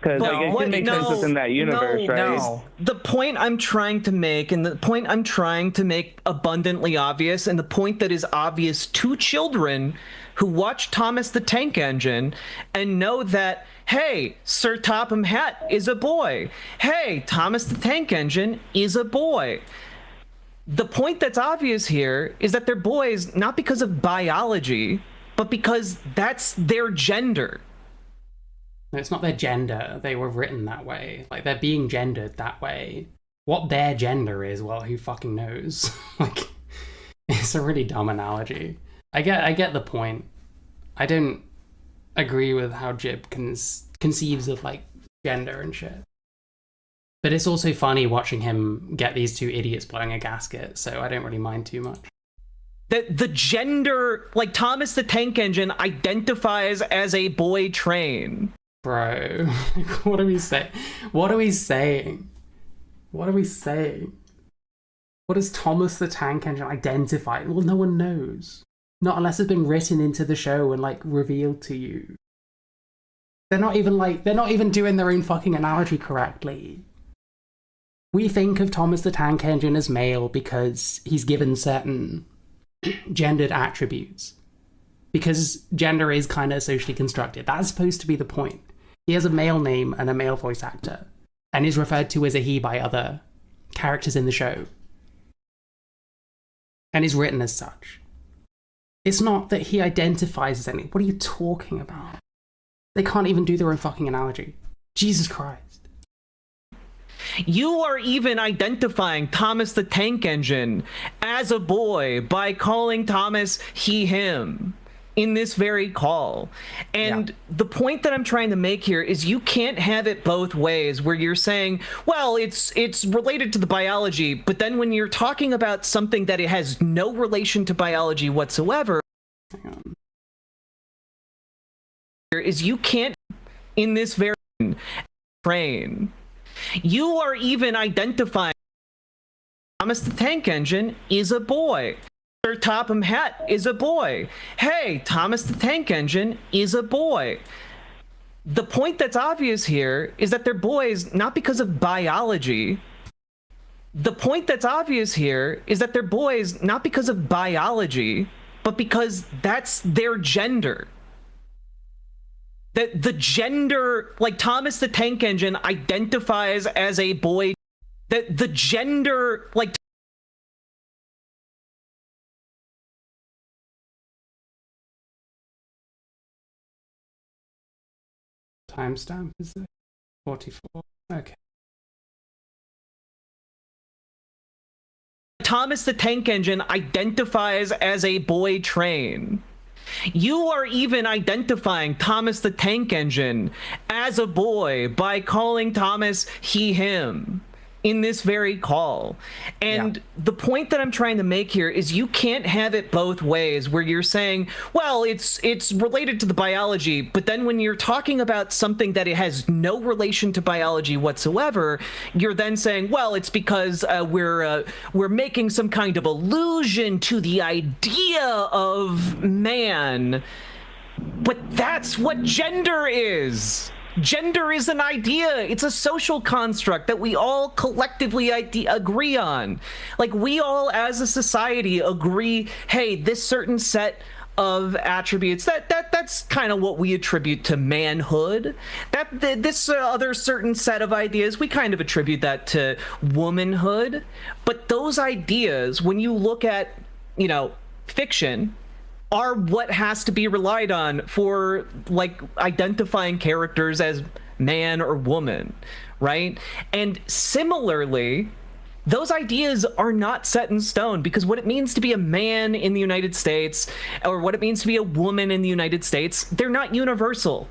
because like it can make sense within that universe, right? No. The point I'm trying to make, and the point I'm trying to make abundantly obvious, and the point that is obvious to children who watch Thomas the Tank Engine and know that, hey, Sir Topham Hatt is a boy. Hey, Thomas the Tank Engine is a boy. The point that's obvious here is that they're boys not because of biology, but because that's their gender. No, it's not their gender. They were written that way. Like, they're being gendered that way. What their gender is, well, who fucking knows? Like, it's a really dumb analogy. I get the point. I don't agree with how Jib conceives of, like, gender and shit. But it's also funny watching him get these two idiots blowing a gasket, so I don't really mind too much. The gender, like Thomas the Tank Engine identifies as a boy train. Bro, what are we saying? What are we saying? What are we saying? What does Thomas the Tank Engine identify? Well, no one knows. Not unless it's been written into the show and like revealed to you. They're not even doing their own fucking analogy correctly. We think of Thomas the Tank Engine as male because he's given certain gendered attributes. Because gender is kind of socially constructed. That's supposed to be the point. He has a male name and a male voice actor, and is referred to as a he by other characters in the show. And is written as such. It's not that he identifies as any. What are you talking about? They can't even do their own fucking analogy. Jesus Christ. You are even identifying Thomas the Tank Engine as a boy by calling Thomas he, him in this very call. And the point that I'm trying to make here is you can't have it both ways, where you're saying, well, it's related to the biology, but then when you're talking about something that it has no relation to biology whatsoever, is you can't in this very train. You are even identifying Thomas the Tank Engine is a boy. Sir Topham Hatt is a boy. Hey, Thomas the Tank Engine is a boy. The point that's obvious here is that they're boys not because of biology. The point that's obvious here is that they're boys not because of biology, but because that's their gender. That the gender, like Thomas the Tank Engine identifies as a boy. That the gender, like Timestamp is it 44? Okay. Thomas the Tank Engine identifies as a boy train. You are even identifying Thomas the Tank Engine as a boy by calling Thomas he, him in this very call. And the point that I'm trying to make here is you can't have it both ways, where you're saying, well, it's related to the biology, but then when you're talking about something that it has no relation to biology whatsoever, you're then saying, well, it's because we're making some kind of allusion to the idea of man. But that's what gender is. Gender is an idea. It's a social construct that we all collectively agree on. Like, we all as a society agree, hey, this certain set of attributes, that's kind of what we attribute to manhood. This other certain set of ideas, we kind of attribute that to womanhood. But those ideas, when you look at, fiction, are what has to be relied on for, like, identifying characters as man or woman, right? And similarly, those ideas are not set in stone, because what it means to be a man in the United States, or what it means to be a woman in the United States, they're not universal.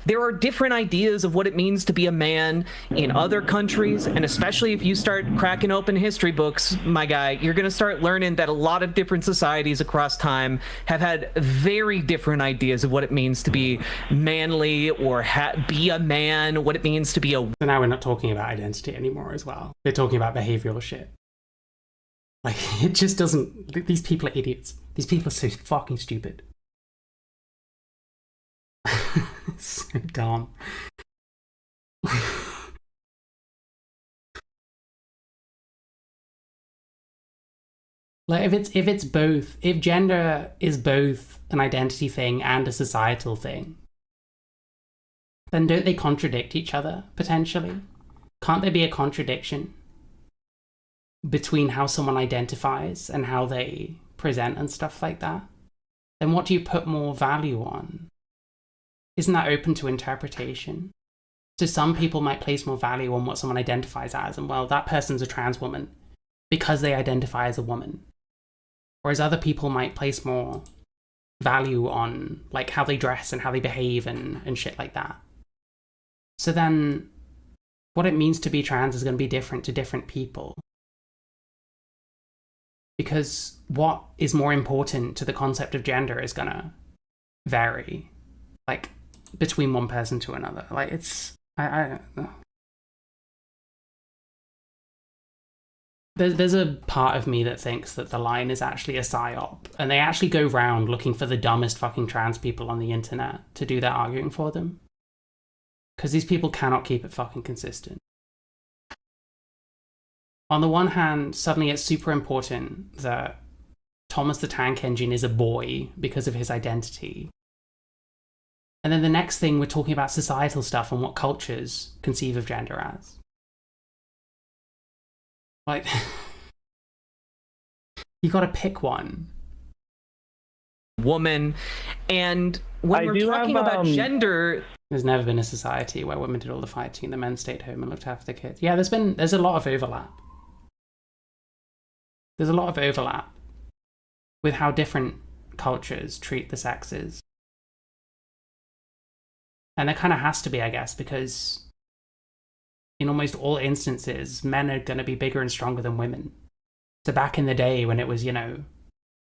There are different ideas of what it means to be a man in other countries, and especially if you start cracking open history books, my guy, you're going to start learning that a lot of different societies across time have had very different ideas of what it means to be manly or be a man, what it means to be a... So now we're not talking about identity anymore as well. We're talking about behavioral shit. Like, it just doesn't... These people are idiots. These people are so fucking stupid. So dumb. Like, if gender is both an identity thing and a societal thing, then don't they contradict each other, potentially? Can't there be a contradiction between how someone identifies and how they present and stuff like that? Then what do you put more value on? Isn't that open to interpretation? So some people might place more value on what someone identifies as, and, well, that person's a trans woman because they identify as a woman. Whereas other people might place more value on, like, how they dress and how they behave and shit like that. So then what it means to be trans is going to be different to different people. Because what is more important to the concept of gender is going to vary, like, between one person to another. Like, it's... I don't know. There's a part of me that thinks that the line is actually a psyop, and they actually go round looking for the dumbest fucking trans people on the internet to do their arguing for them. Because these people cannot keep it fucking consistent. On the one hand, suddenly it's super important that Thomas the Tank Engine is a boy because of his identity. And then the next thing, we're talking about societal stuff and what cultures conceive of gender as. Like, you gotta pick one. Woman, and when we're talking about gender, there's never been a society where women did all the fighting and the men stayed home and looked after the kids. Yeah, there's a lot of overlap. There's a lot of overlap with how different cultures treat the sexes. And there kind of has to be, I guess, because in almost all instances, men are going to be bigger and stronger than women. So back in the day when it was, you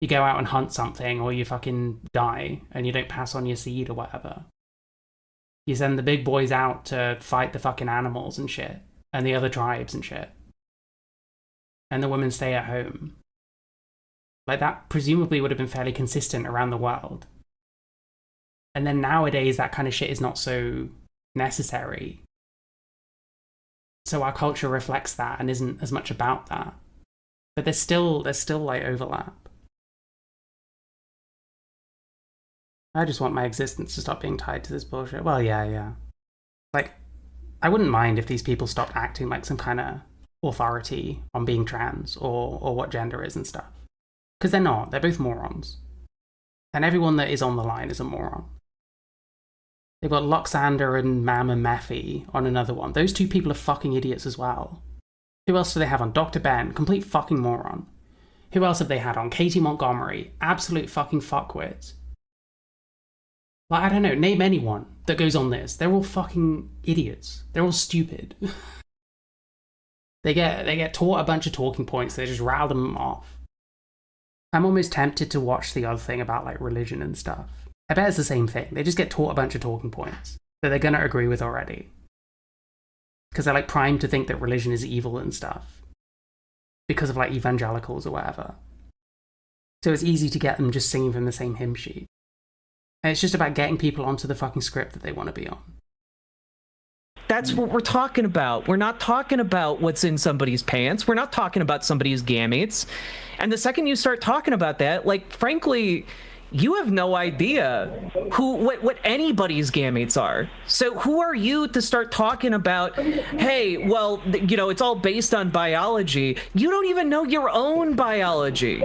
go out and hunt something or you fucking die and you don't pass on your seed or whatever. You send the big boys out to fight the fucking animals and shit and the other tribes and shit. And the women stay at home. Like, that presumably would have been fairly consistent around the world. And then nowadays, that kind of shit is not so necessary. So our culture reflects that and isn't as much about that. But there's still like overlap. I just want my existence to stop being tied to this bullshit. Well, yeah. Like, I wouldn't mind if these people stopped acting like some kind of authority on being trans or what gender is and stuff. Because they're not. They're both morons. And everyone that is on the line is a moron. They've got Loxander and Mam and Meffy on another one. Those two people are fucking idiots as well. Who else do they have on? Dr. Ben, complete fucking moron. Who else have they had on? Katie Montgomery, absolute fucking fuckwit. Like, I don't know, name anyone that goes on this. They're all fucking idiots. They're all stupid. They get taught a bunch of talking points, they just rattle them off. I'm almost tempted to watch the other thing about, like, religion and stuff. I bet it's the same thing. They just get taught a bunch of talking points that they're gonna agree with already. Because they're, like, primed to think that religion is evil and stuff. Because of, like, evangelicals or whatever. So it's easy to get them just singing from the same hymn sheet. And it's just about getting people onto the fucking script that they want to be on. That's what we're talking about. We're not talking about what's in somebody's pants. We're not talking about somebody's gametes. And the second you start talking about that, like, frankly, you have no idea what anybody's gametes are. So who are you to start talking about, hey, well, it's all based on biology. You don't even know your own biology.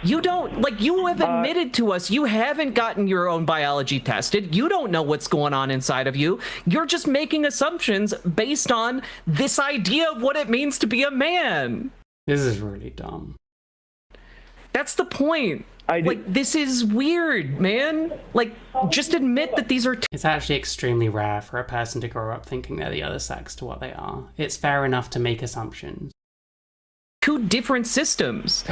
You don't, like, you have admitted to us you haven't gotten your own biology tested. You don't know what's going on inside of you. You're just making assumptions based on this idea of what it means to be a man. This is really dumb. That's the point. Like, this is weird, man. Like, just admit that these are... It's actually extremely rare for a person to grow up thinking they're the other sex to what they are. It's fair enough to make assumptions. Two different systems.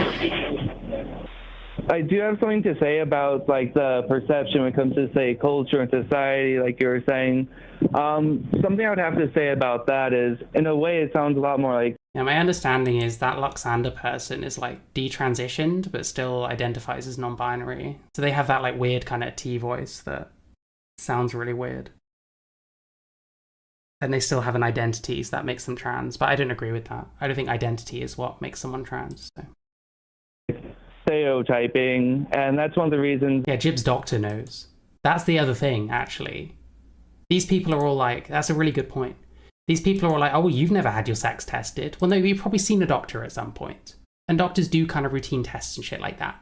I do have something to say about, like, the perception when it comes to, say, culture and society, like you were saying. Something I would have to say about that is, in a way, it sounds a lot more like... Yeah, my understanding is that Loxander person is, like, detransitioned, but still identifies as non-binary. So they have that, like, weird kind of T voice that sounds really weird. And they still have an identity, so that makes them trans. But I don't agree with that. I don't think identity is what makes someone trans, so... stereotyping, and that's one of the reasons... Yeah, Jib's doctor knows. That's the other thing, actually. These people are all like... That's a really good point. These people are all like, oh, well, you've never had your sex tested. Well, no, you've probably seen a doctor at some point. And doctors do kind of routine tests and shit like that.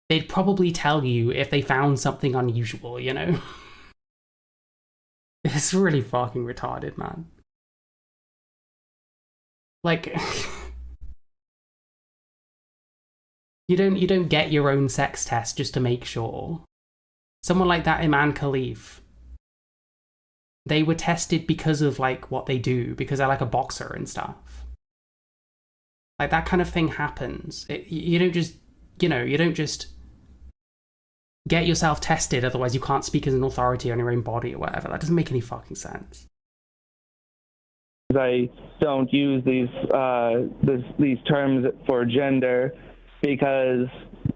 They'd probably tell you if they found something unusual, you know? It's really fucking retarded, man. Like... You don't get your own sex test just to make sure. Someone like that, Iman Khalif, they were tested because of, like, what they do, because they're like a boxer and stuff. Like, that kind of thing happens. You don't just get yourself tested, otherwise you can't speak as an authority on your own body or whatever. That doesn't make any fucking sense. I don't use these terms for gender, because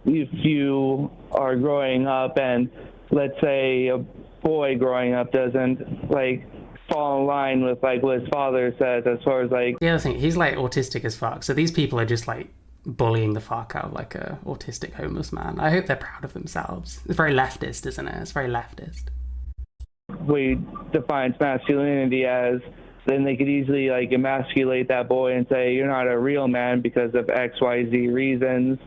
if you are growing up and let's say a boy growing up doesn't like fall in line with like what his father says as far as like The other thing, he's like autistic as fuck. So these people are just like bullying the fuck out of like a autistic homeless man. I hope they're proud of themselves. It's very leftist, isn't it? It's very leftist. we defines masculinity as, then they could easily like emasculate that boy and say you're not a real man because of XYZ reasons.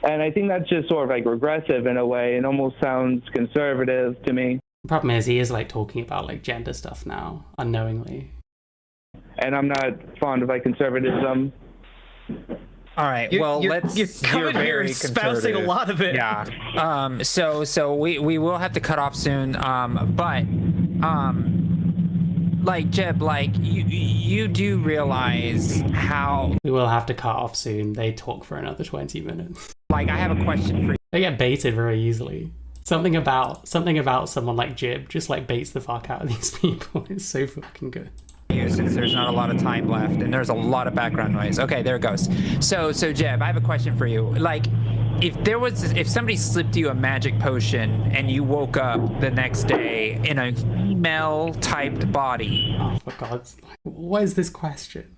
And I think that's just sort of like regressive in a way and almost sounds conservative to me. The problem is he is like talking about like gender stuff now, unknowingly. And I'm not fond of like conservatism. All right. You're coming here very espousing a lot of it. Yeah. So we will have to cut off soon. Like Jeb, like you do realize how We will have to cut off soon. They talk for another 20 minutes. like I have a question for you. They get baited very easily. Something about someone like Jib just like baits the fuck out of these people. It's so fucking good. Since there's not a lot of time left and there's a lot of background noise. Okay, there it goes. So Jeb, I have a question for you. Like, if somebody slipped you a magic potion and you woke up the next day in a female typed body, Oh, for God's sake. What is this question?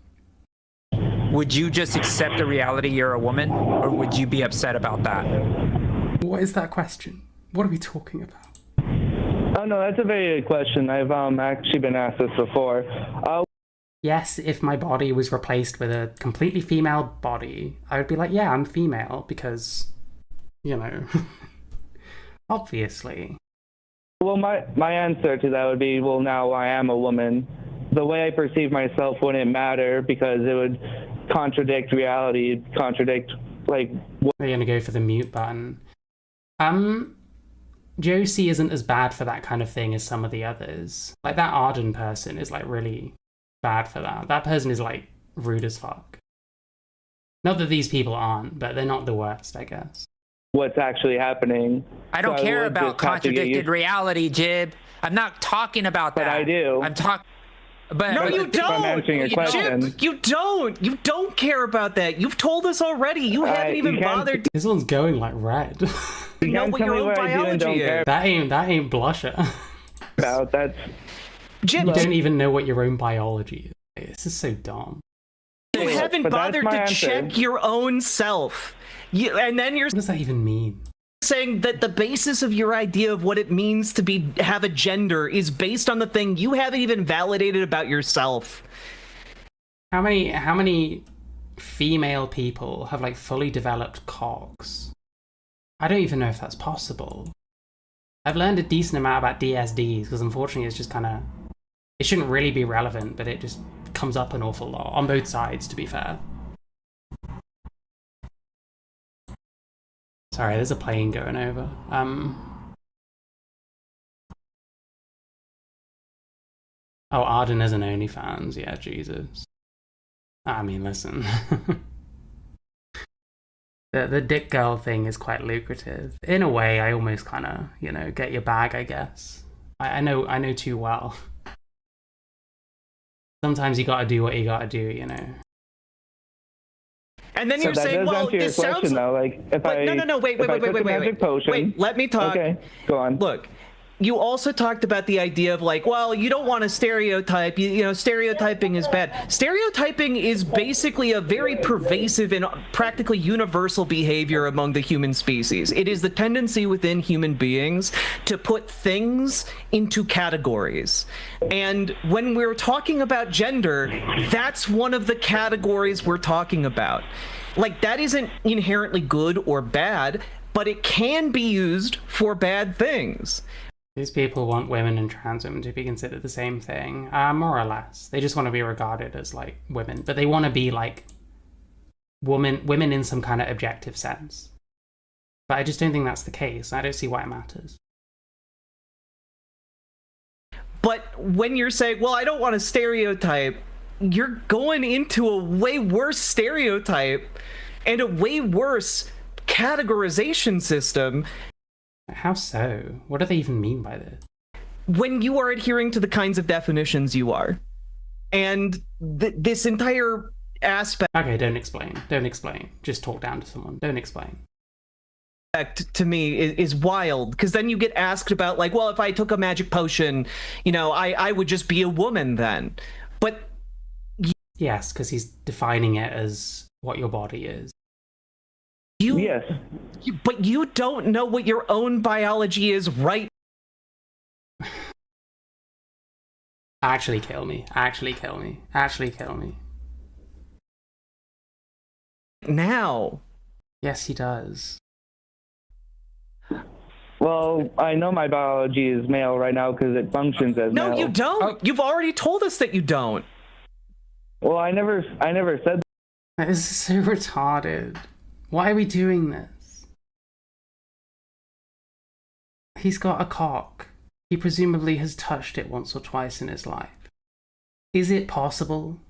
would you just accept the reality you're a woman, or would you be upset about that? What is that question? What are we talking about? Oh no, that's a very good question. I've actually been asked this before. Yes, if my body was replaced with a completely female body, I would be like, yeah, I'm female because, you know, obviously. Well, my answer to that would be, well, now I am a woman. The way I perceive myself wouldn't matter because it would contradict reality, contradict like. We're gonna go for the mute button. Josie isn't as bad for that kind of thing as some of the others. Like that Arden person is like really bad for that. That person is like rude as fuck. Not that these people aren't, but they're not the worst, I guess. What's actually happening. I don't So care would about just have to get contradicted used- reality, Jib. I'm not talking about But that. I do. I'm talking. But No, you But I'm don't. answering your Jib, question. you don't. You don't care about that. You've told us already. You haven't you even can't- bothered to This one's going like red. You know can't what tell your me own what I do and don't biology care is. that ain't blusher. about. That's Jib, You don't even know what your own biology is. This is so dumb. you haven't But that's bothered my to answer. check your own self. And then you're What does that even mean? saying that the basis of your idea of what it means to have a gender is based on the thing you haven't even validated about yourself. How many female people have like fully developed cocks? I don't even know if that's possible. I've learned a decent amount about DSDs because unfortunately it's just kind of, it shouldn't really be relevant, but it just comes up an awful lot on both sides, to be fair. Sorry, there's a plane going over. Oh, Arden is an OnlyFans. Yeah, Jesus. I mean, listen. The dick girl thing is quite lucrative. In a way, I almost kind of, get your bag, I guess. I know too well. Sometimes you gotta do what you gotta do, And then so you're that saying, does well, answer your this sounds question though. Like if But I no, wait, if I took the magic potion. Wait, let me talk. Okay, go on. Look, you also talked about the idea of like, well, you don't want to stereotype. Stereotyping is bad. Stereotyping is basically a very pervasive and practically universal behavior among the human species. It is the tendency within human beings to put things into categories. And when we're talking about gender, that's one of the categories we're talking about. Like, that isn't inherently good or bad, but it can be used for bad things. These people want women and trans women to be considered the same thing, more or less. They just want to be regarded as like women, but they want to be like women in some kind of objective sense. But I just don't think that's the case. I don't see why it matters. But when you're saying, well, I don't want to stereotype, you're going into a way worse stereotype and a way worse categorization system. How so? What do they even mean by this? When you are adhering to the kinds of definitions you are. And this entire aspect Okay, don't explain. Don't explain. Just talk down to someone. Don't explain. to me is wild, because then you get asked about, like, well, if I took a magic potion, I would just be a woman then. But Yes, because he's defining it as what your body is. Yes. But you don't know what your own biology is right Actually kill me. Actually kill me. Actually kill me. now. Yes, he does. Well, I know my biology is male right now because it functions as No, male. you don't. Oh. You've already told us that you don't. Well, I never said. That is so retarded. Why are we doing this? He's got a cock. He presumably has touched it once or twice in his life. Is it possible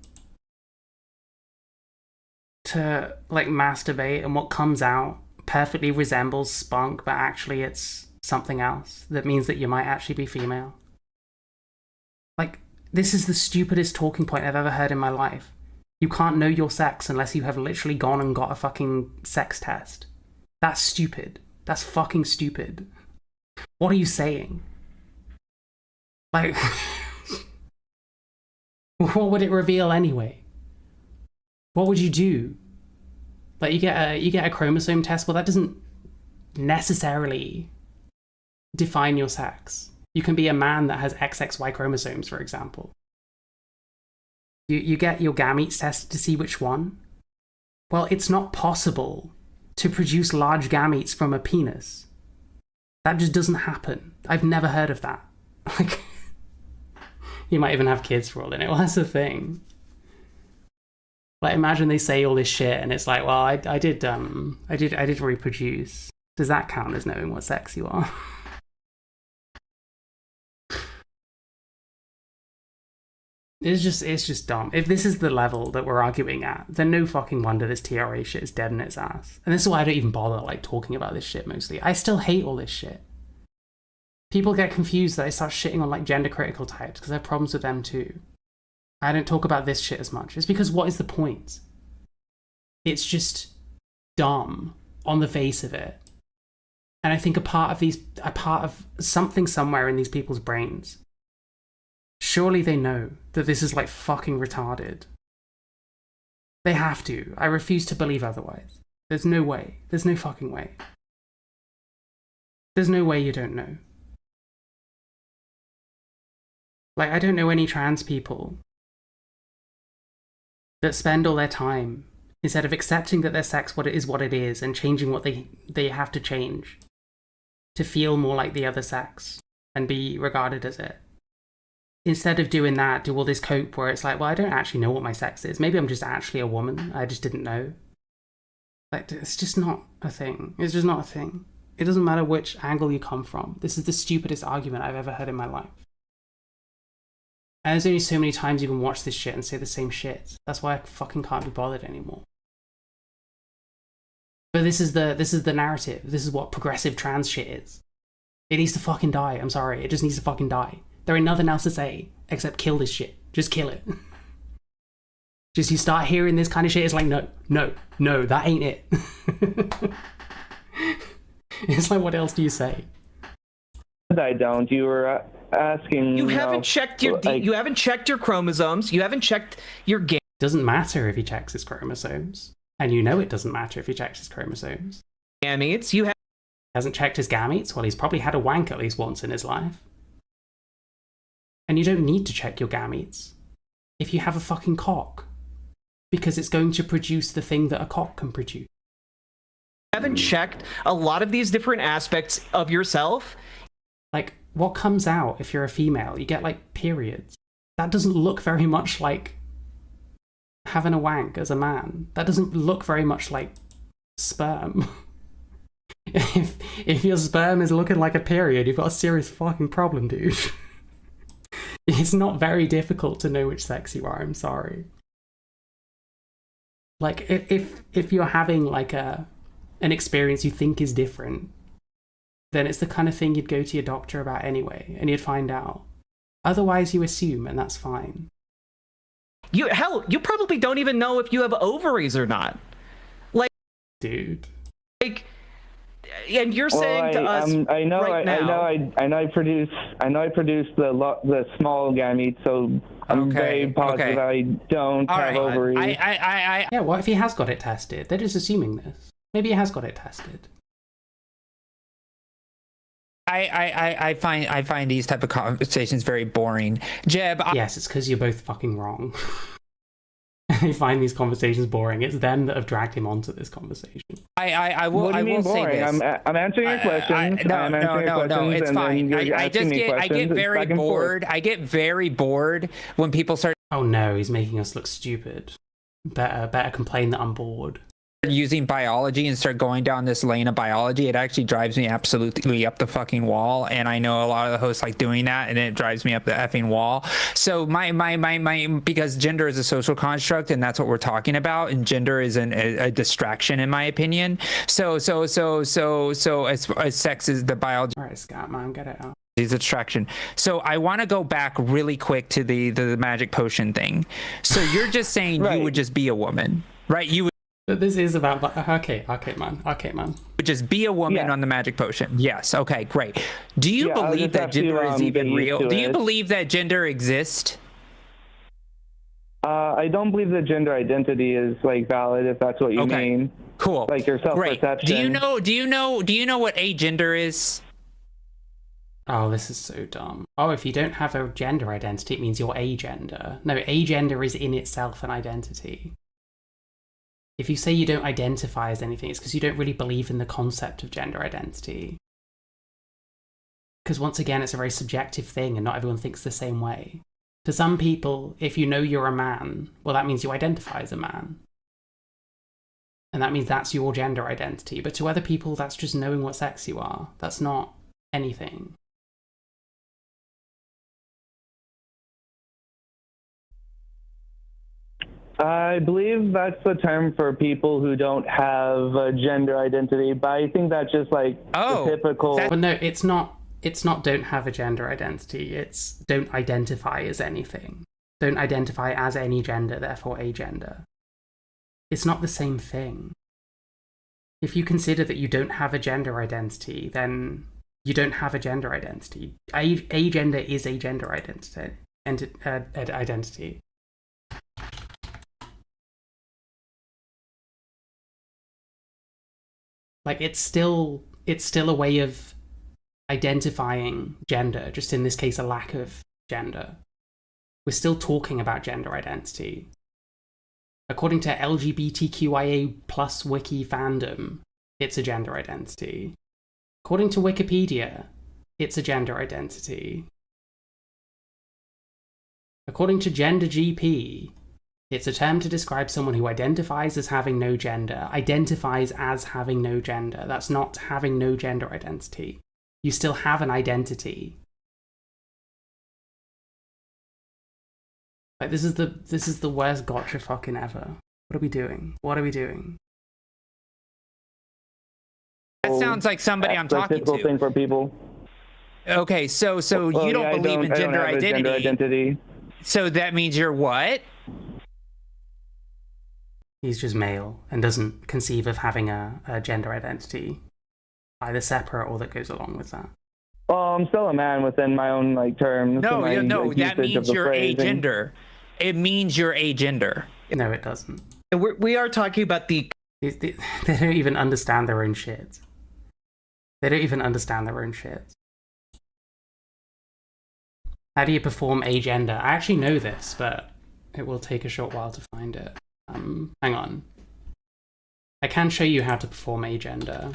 to, like, masturbate and what comes out perfectly resembles spunk, but actually it's something else that means that you might actually be female? Like, this is the stupidest talking point I've ever heard in my life. You can't know your sex unless you have literally gone and got a fucking sex test. That's stupid. That's fucking stupid. What are you saying? Like, what would it reveal anyway? What would you do? Like, you get a chromosome test. Well, that doesn't necessarily define your sex. You can be a man that has XXY chromosomes, for example. You get your gametes tested to see which one. Well, it's not possible to produce large gametes from a penis. That just doesn't happen. I've never heard of that. Like, you might even have kids for all in it. Well, that's the thing. Like, imagine they say all this shit and it's like, well, I did reproduce. Does that count as knowing what sex you are? It's just dumb. If this is the level that we're arguing at, then no fucking wonder this TRA shit is dead in its ass. And this is why I don't even bother, like, talking about this shit mostly. I still hate all this shit. People get confused that I start shitting on, like, gender critical types because I have problems with them too. I don't talk about this shit as much. It's because what is the point? It's just dumb on the face of it. And I think a part of something somewhere in these people's brains, surely they know that this is, like, fucking retarded. They have to. I refuse to believe otherwise. There's no way. There's no fucking way. There's no way you don't know. Like, I don't know any trans people that spend all their time, instead of accepting that their sex what it is and changing what they have to change to feel more like the other sex and be regarded as it. Instead of doing that, do all this cope where it's like, well, I don't actually know what my sex is. Maybe I'm just actually a woman. I just didn't know. Like, it's just not a thing. It's just not a thing. It doesn't matter which angle you come from. This is the stupidest argument I've ever heard in my life. And there's only so many times you can watch this shit and say the same shit. That's why I fucking can't be bothered anymore. But this is the narrative. This is what progressive trans shit is. It needs to fucking die. I'm sorry. It just needs to fucking die. There ain't nothing else to say except kill this shit. Just kill it. Just you start hearing this kind of shit, it's like, no, that ain't it. It's like, what else do you say? I don't. You were asking. You haven't checked your you haven't checked your chromosomes. You haven't checked your game. Doesn't matter if he checks his chromosomes, and you know it doesn't matter if he checks his chromosomes. Gametes. You hasn't checked his gametes. Well, he's probably had a wank at least once in his life. And you don't need to check your gametes if you have a fucking cock, because it's going to produce the thing that a cock can produce. haven't checked a lot of these different aspects of yourself. Like, what comes out if you're a female? You get, like, periods. That doesn't look very much like having a wank as a man. That doesn't look very much like sperm. If your sperm is looking like a period, you've got a serious fucking problem, dude. It's not very difficult to know which sex you are, I'm sorry. Like, if you're having, like, an experience you think is different, then it's the kind of thing you'd go to your doctor about anyway, and you'd find out. Otherwise, you assume, and that's fine. You probably don't even know if you have ovaries or not. Dude. Like, and you're Well, saying to us I know, right now. I know, I produce the small gametes, so I'm very positive I don't have ovaries. Yeah, what if he has got it tested? They're just assuming this. Maybe he has got it tested. I find these type of conversations very boring. Jeb, yes, it's because you're both fucking wrong. I find these conversations boring. It's them that have dragged him onto this conversation. I will. What do you mean boring? I'm answering your questions. No. It's fine. I get very bored. I get very bored when people start. Oh no, he's making us look stupid. Better complain that I'm bored. Using biology and start going down this lane of biology, it actually drives me absolutely up the fucking wall. And I know a lot of the hosts like doing that, and it drives me up the effing wall. So my because gender is a social construct, and that's what we're talking about, and gender is a distraction in my opinion. So as sex is the biology. All right, Scott, man, get it out. Is a distraction. So I want to go back really quick to the magic potion thing. So you're just saying you would just be a woman, right? You would. But this is about okay, man. Would just be a woman on the magic potion. Yes. Okay, great. Do you believe that gender is even real? Do you believe that gender exists? I don't believe that gender identity is like valid, if that's what you mean. Cool. Like your self-perception. Do you know what agender is? Oh, this is so dumb. Oh, if you don't have a gender identity, it means you're agender. No, agender is in itself an identity. If you say you don't identify as anything, it's because you don't really believe in the concept of gender identity. Because once again, it's a very subjective thing and not everyone thinks the same way. To some people, if you know you're a man, well, that means you identify as a man. And that means that's your gender identity. But to other people, that's just knowing what sex you are. That's not anything. I believe that's the term for people who don't have a gender identity, but I think that's just like the typical. Well, no, it's not. It's not don't have a gender identity. It's don't identify as anything. Don't identify as any gender, therefore agender. It's not the same thing. If you consider that you don't have a gender identity, then you don't have a gender identity. Agender is a gender identity. Identity. Like, it's still a way of identifying gender, just in this case a lack of gender. We're still talking about gender identity. According to LGBTQIA plus wiki fandom, it's a gender identity. According to Wikipedia, it's a gender identity. According to GenderGP, it's a term to describe someone who identifies as having no gender. Identifies as having no gender. That's not having no gender identity. You still have an identity. Like, this is the worst gotcha fucking ever. What are we doing? What are we doing? That sounds like somebody I'm talking to. Thing for people. Okay, so you don't believe in gender identity. So that means you're what? He's just male and doesn't conceive of having a gender identity, either separate or that goes along with that. Well, I'm still a man within my own terms. No, that means you're agender. It means you're agender. No, it doesn't. We are talking about they don't even understand their own shit. They don't even understand their own shit. How do you perform agender? I actually know this, but it will take a short while to find it. Hang on. I can show you how to perform agender.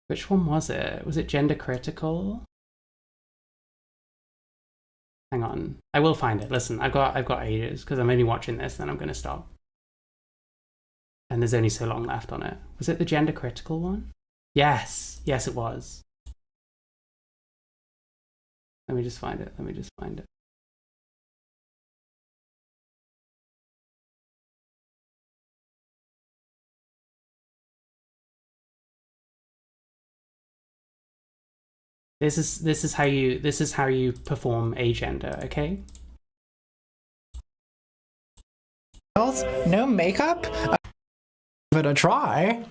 Which one was it? Was it gender critical? Hang on. I will find it. Listen, I've got ages because I'm only watching this, then I'm going to stop. And there's only so long left on it. Was it the gender critical one? Yes. Yes, it was. Let me just find it. This is how you perform agender, okay? No makeup? Give it a try.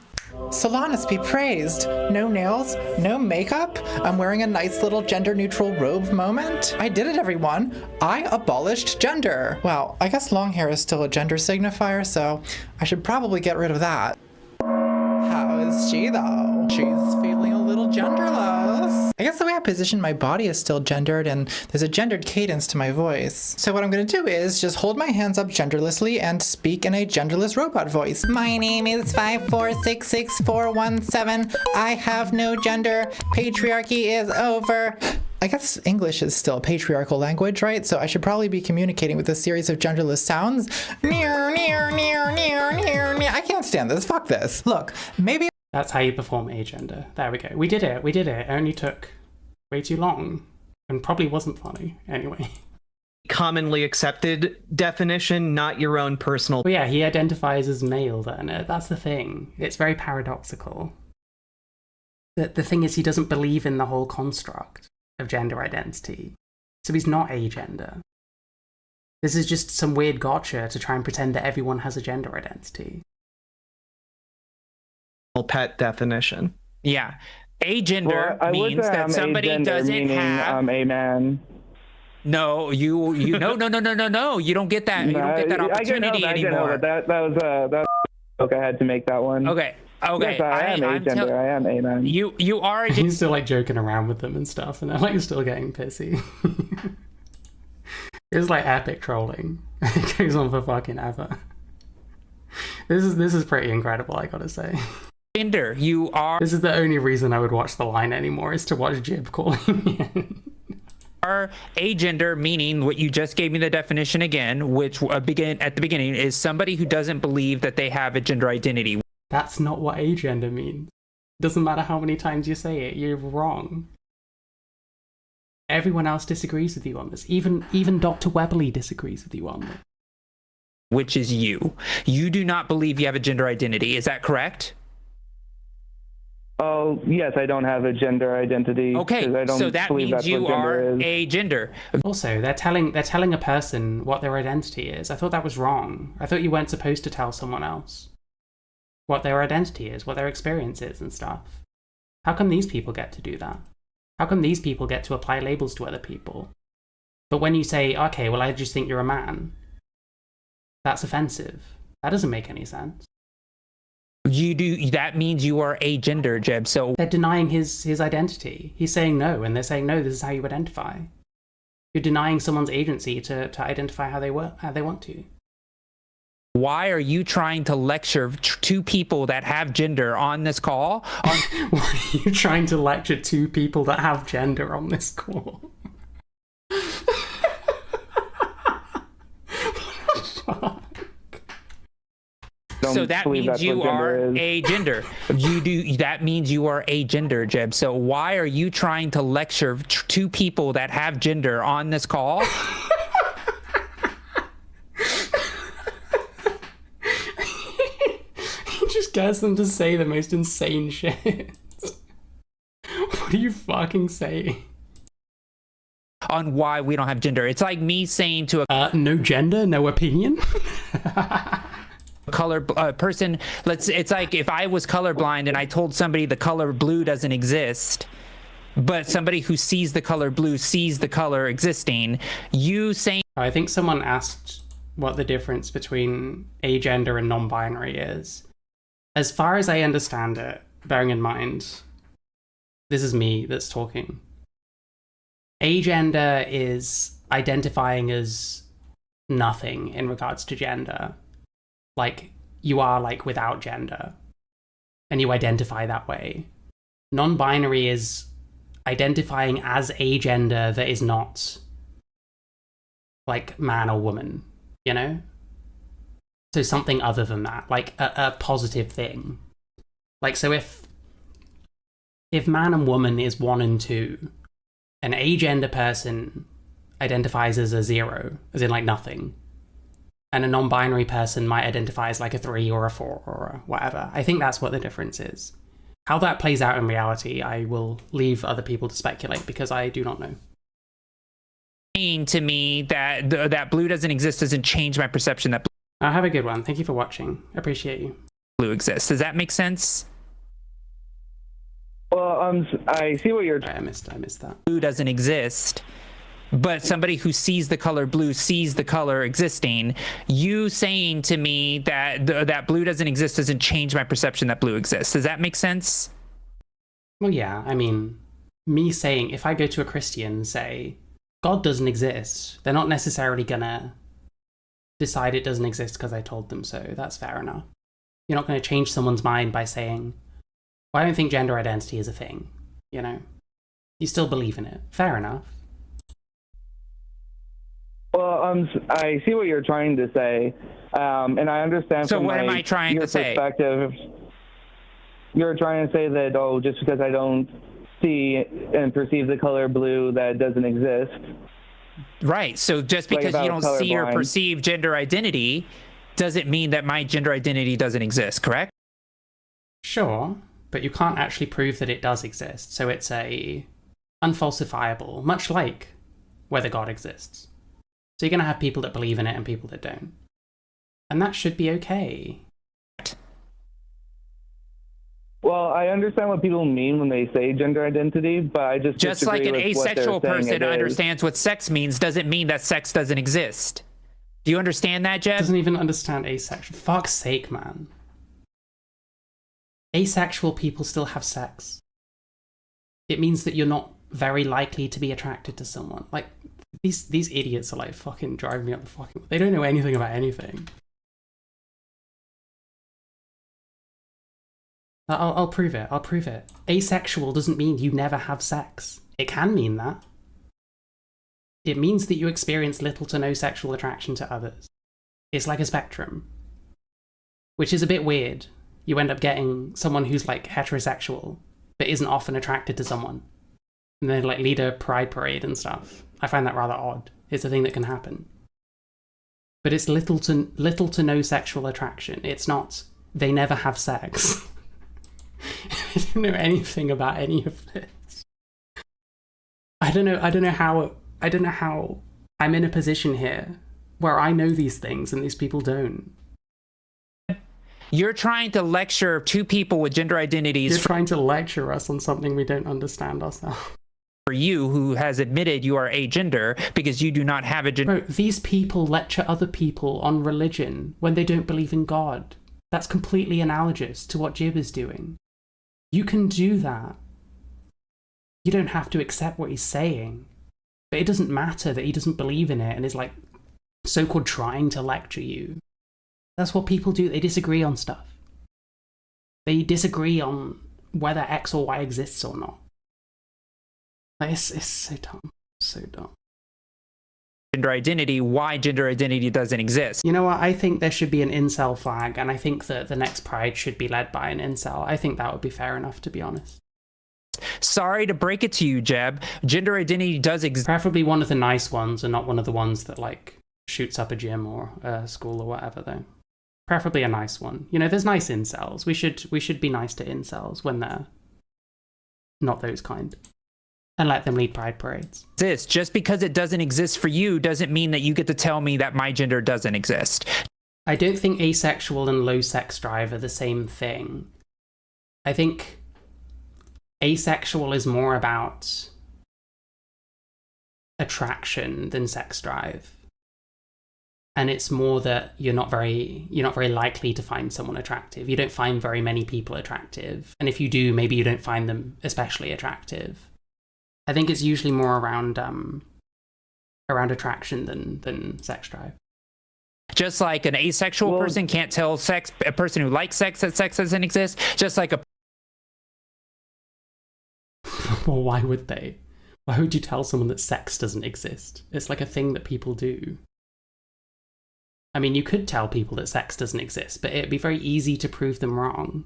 Solanas be praised. No nails, no makeup. I'm wearing a nice little gender-neutral robe moment. I did it, everyone. I abolished gender. Well, I guess long hair is still a gender signifier, so I should probably get rid of that. How is she, though? She's feeling a little genderless. I guess the way I position my body is still gendered, and there's a gendered cadence to my voice. So what I'm gonna do is just hold my hands up genderlessly and speak in a genderless robot voice. My name is 5466417. I have no gender. Patriarchy is over. I guess English is still a patriarchal language, right? So I should probably be communicating with a series of genderless sounds. Near, near, near, near, near, near. I can't stand this. Fuck this. Look, maybe. That's how you perform agender. There we go. We did it. It only took way too long and probably wasn't funny anyway. Commonly accepted definition, not your own personal. Well, yeah, he identifies as male then. That's the thing. It's very paradoxical. The thing is, he doesn't believe in the whole construct of gender identity. So he's not agender. This is just some weird gotcha to try and pretend that everyone has a gender identity. Pet definition. Yeah. Agender means that somebody doesn't have. I'm a man. No, you no. You don't get that. You don't get that opportunity anymore. That was okay. I had to make that one. Okay. Yes, I am agender. I am a man. You are. He's still like joking around with them and stuff, and they're like still getting pissy. It's like epic trolling. It goes on for fucking ever. This is pretty incredible, I gotta say. Gender, you are. This is the only reason I would watch The Line anymore, is to watch Jib calling me. Are agender, meaning what you just gave me the definition again, which begin at the beginning, is somebody who doesn't believe that they have a gender identity. That's not what agender means. Doesn't matter how many times you say it, you're wrong. Everyone else disagrees with you on this. Even Dr. Webley disagrees with you on this. Which is you. You do not believe you have a gender identity. Is that correct? Oh, yes, I don't have a gender identity. Okay, I don't so that means you are a gender. Also, they're telling a person what their identity is. I thought that was wrong. I thought you weren't supposed to tell someone else what their identity is, what their experience is and stuff. How come these people get to do that? How come these people get to apply labels to other people? But when you say, okay, well, I just think you're a man, that's offensive. That doesn't make any sense. You do. That means you are a gender, Jeb. So they're denying his identity. He's saying no, and they're saying no. This is how you identify. You're denying someone's agency to identify how they want to. Why are you trying to lecture two people that have gender on this call? Why are you trying to lecture two people that have gender on this call? What the fuck? So that means you are a gender. You do. That means you are a gender, Jeb. So why are you trying to lecture two people that have gender on this call? He just gets them to say the most insane shit. What are you fucking saying? On why we don't have gender. It's like me saying to a no gender, no opinion. Color person, it's like if I was colorblind and I told somebody the color blue doesn't exist, but somebody who sees the color blue sees the color existing, you saying... I think someone asked what the difference between agender and non-binary is. As far as I understand it, bearing in mind, this is me that's talking. Agender is identifying as nothing in regards to gender. Like, you are, like, without gender. And you identify that way. Non-binary is identifying as a gender that is not, like, man or woman, you know? So something other than that, like a positive thing. Like, so if man and woman is 1 and 2, an agender person identifies as a 0, as in, like, nothing. And a non-binary person might identify as like a 3 or a 4 or a whatever. I think that's what the difference is. How that plays out in reality, I will leave other people to speculate because I do not know. Saying to me that that blue doesn't exist doesn't change my perception that Have a good one. Thank you for watching. Appreciate you. blue exists. Does that make sense? Well, I see what you're. Right, I missed that. Blue doesn't exist, but somebody who sees the color blue sees the color existing. You saying to me that that blue doesn't exist doesn't change my perception that blue exists. Does that make sense? Well, yeah. I mean, me saying if I go to a Christian and say God doesn't exist, they're not necessarily gonna decide it doesn't exist because I told them so. That's fair enough. You're not going to change someone's mind by saying, well, I don't think gender identity is a thing. You know, you still believe in it. Fair enough. Well, I see what you're trying to say, and I understand. So from what am I trying your to say? Perspective, you're trying to say that just because I don't see and perceive the color blue, that doesn't exist. Right. So just because you don't see or perceive gender identity doesn't mean that my gender identity doesn't exist, correct? Sure, but you can't actually prove that it does exist. So it's unfalsifiable, much like whether God exists. So you're going to have people that believe in it and people that don't. And that should be okay. Well, I understand what people mean when they say gender identity, but I just like an with what asexual they're saying person it is. understands what sex means doesn't mean that sex doesn't exist. Do you understand that, Jeb? Doesn't even understand asexual. Fuck's sake, man. Asexual people still have sex. It means that you're not very likely to be attracted to someone. Like, these idiots are like fucking driving me up the fucking... They don't know anything about anything. I'll prove it. I'll prove it. Asexual doesn't mean you never have sex. It can mean that. It means that you experience little to no sexual attraction to others. It's like a spectrum. Which is a bit weird. You end up getting someone who's like heterosexual, but isn't often attracted to someone. And they like lead a pride parade and stuff. I find that rather odd. It's a thing that can happen. But it's little to no sexual attraction. It's not, they never have sex. I don't know anything about any of this. I don't know how I'm in a position here where I know these things and these people don't. You're trying to lecture two people with gender identities. You're trying to lecture us on something we don't understand ourselves. For you, who has admitted you are agender because you do not have a gender. Bro, these people lecture other people on religion when they don't believe in God. That's completely analogous to what Jib is doing. You can do that. You don't have to accept what he's saying. But it doesn't matter that he doesn't believe in it and is like so-called trying to lecture you. That's what people do. They disagree on stuff. They disagree on whether X or Y exists or not. Like, it's so dumb. So dumb. Gender identity, why gender identity doesn't exist. You know what? I think there should be an incel flag, and I think that the next Pride should be led by an incel. I think that would be fair enough, to be honest. Sorry to break it to you, Jeb. Gender identity does exist. Preferably one of the nice ones, and not one of the ones that, like, shoots up a gym or a school or whatever, though. Preferably a nice one. You know, there's nice incels. We should be nice to incels when they're not those kind. And let them lead pride parades. Just because it doesn't exist for you doesn't mean that you get to tell me that my gender doesn't exist. I don't think asexual and low sex drive are the same thing. I think asexual is more about attraction than sex drive. And it's more that you're not very likely to find someone attractive. You don't find very many people attractive. And if you do, maybe you don't find them especially attractive. I think it's usually more around attraction than sex drive. Just like an asexual person can't tell a person who likes sex that sex doesn't exist. Just like a... Well, why would they? Why would you tell someone that sex doesn't exist? It's like a thing that people do. I mean, you could tell people that sex doesn't exist, but it'd be very easy to prove them wrong.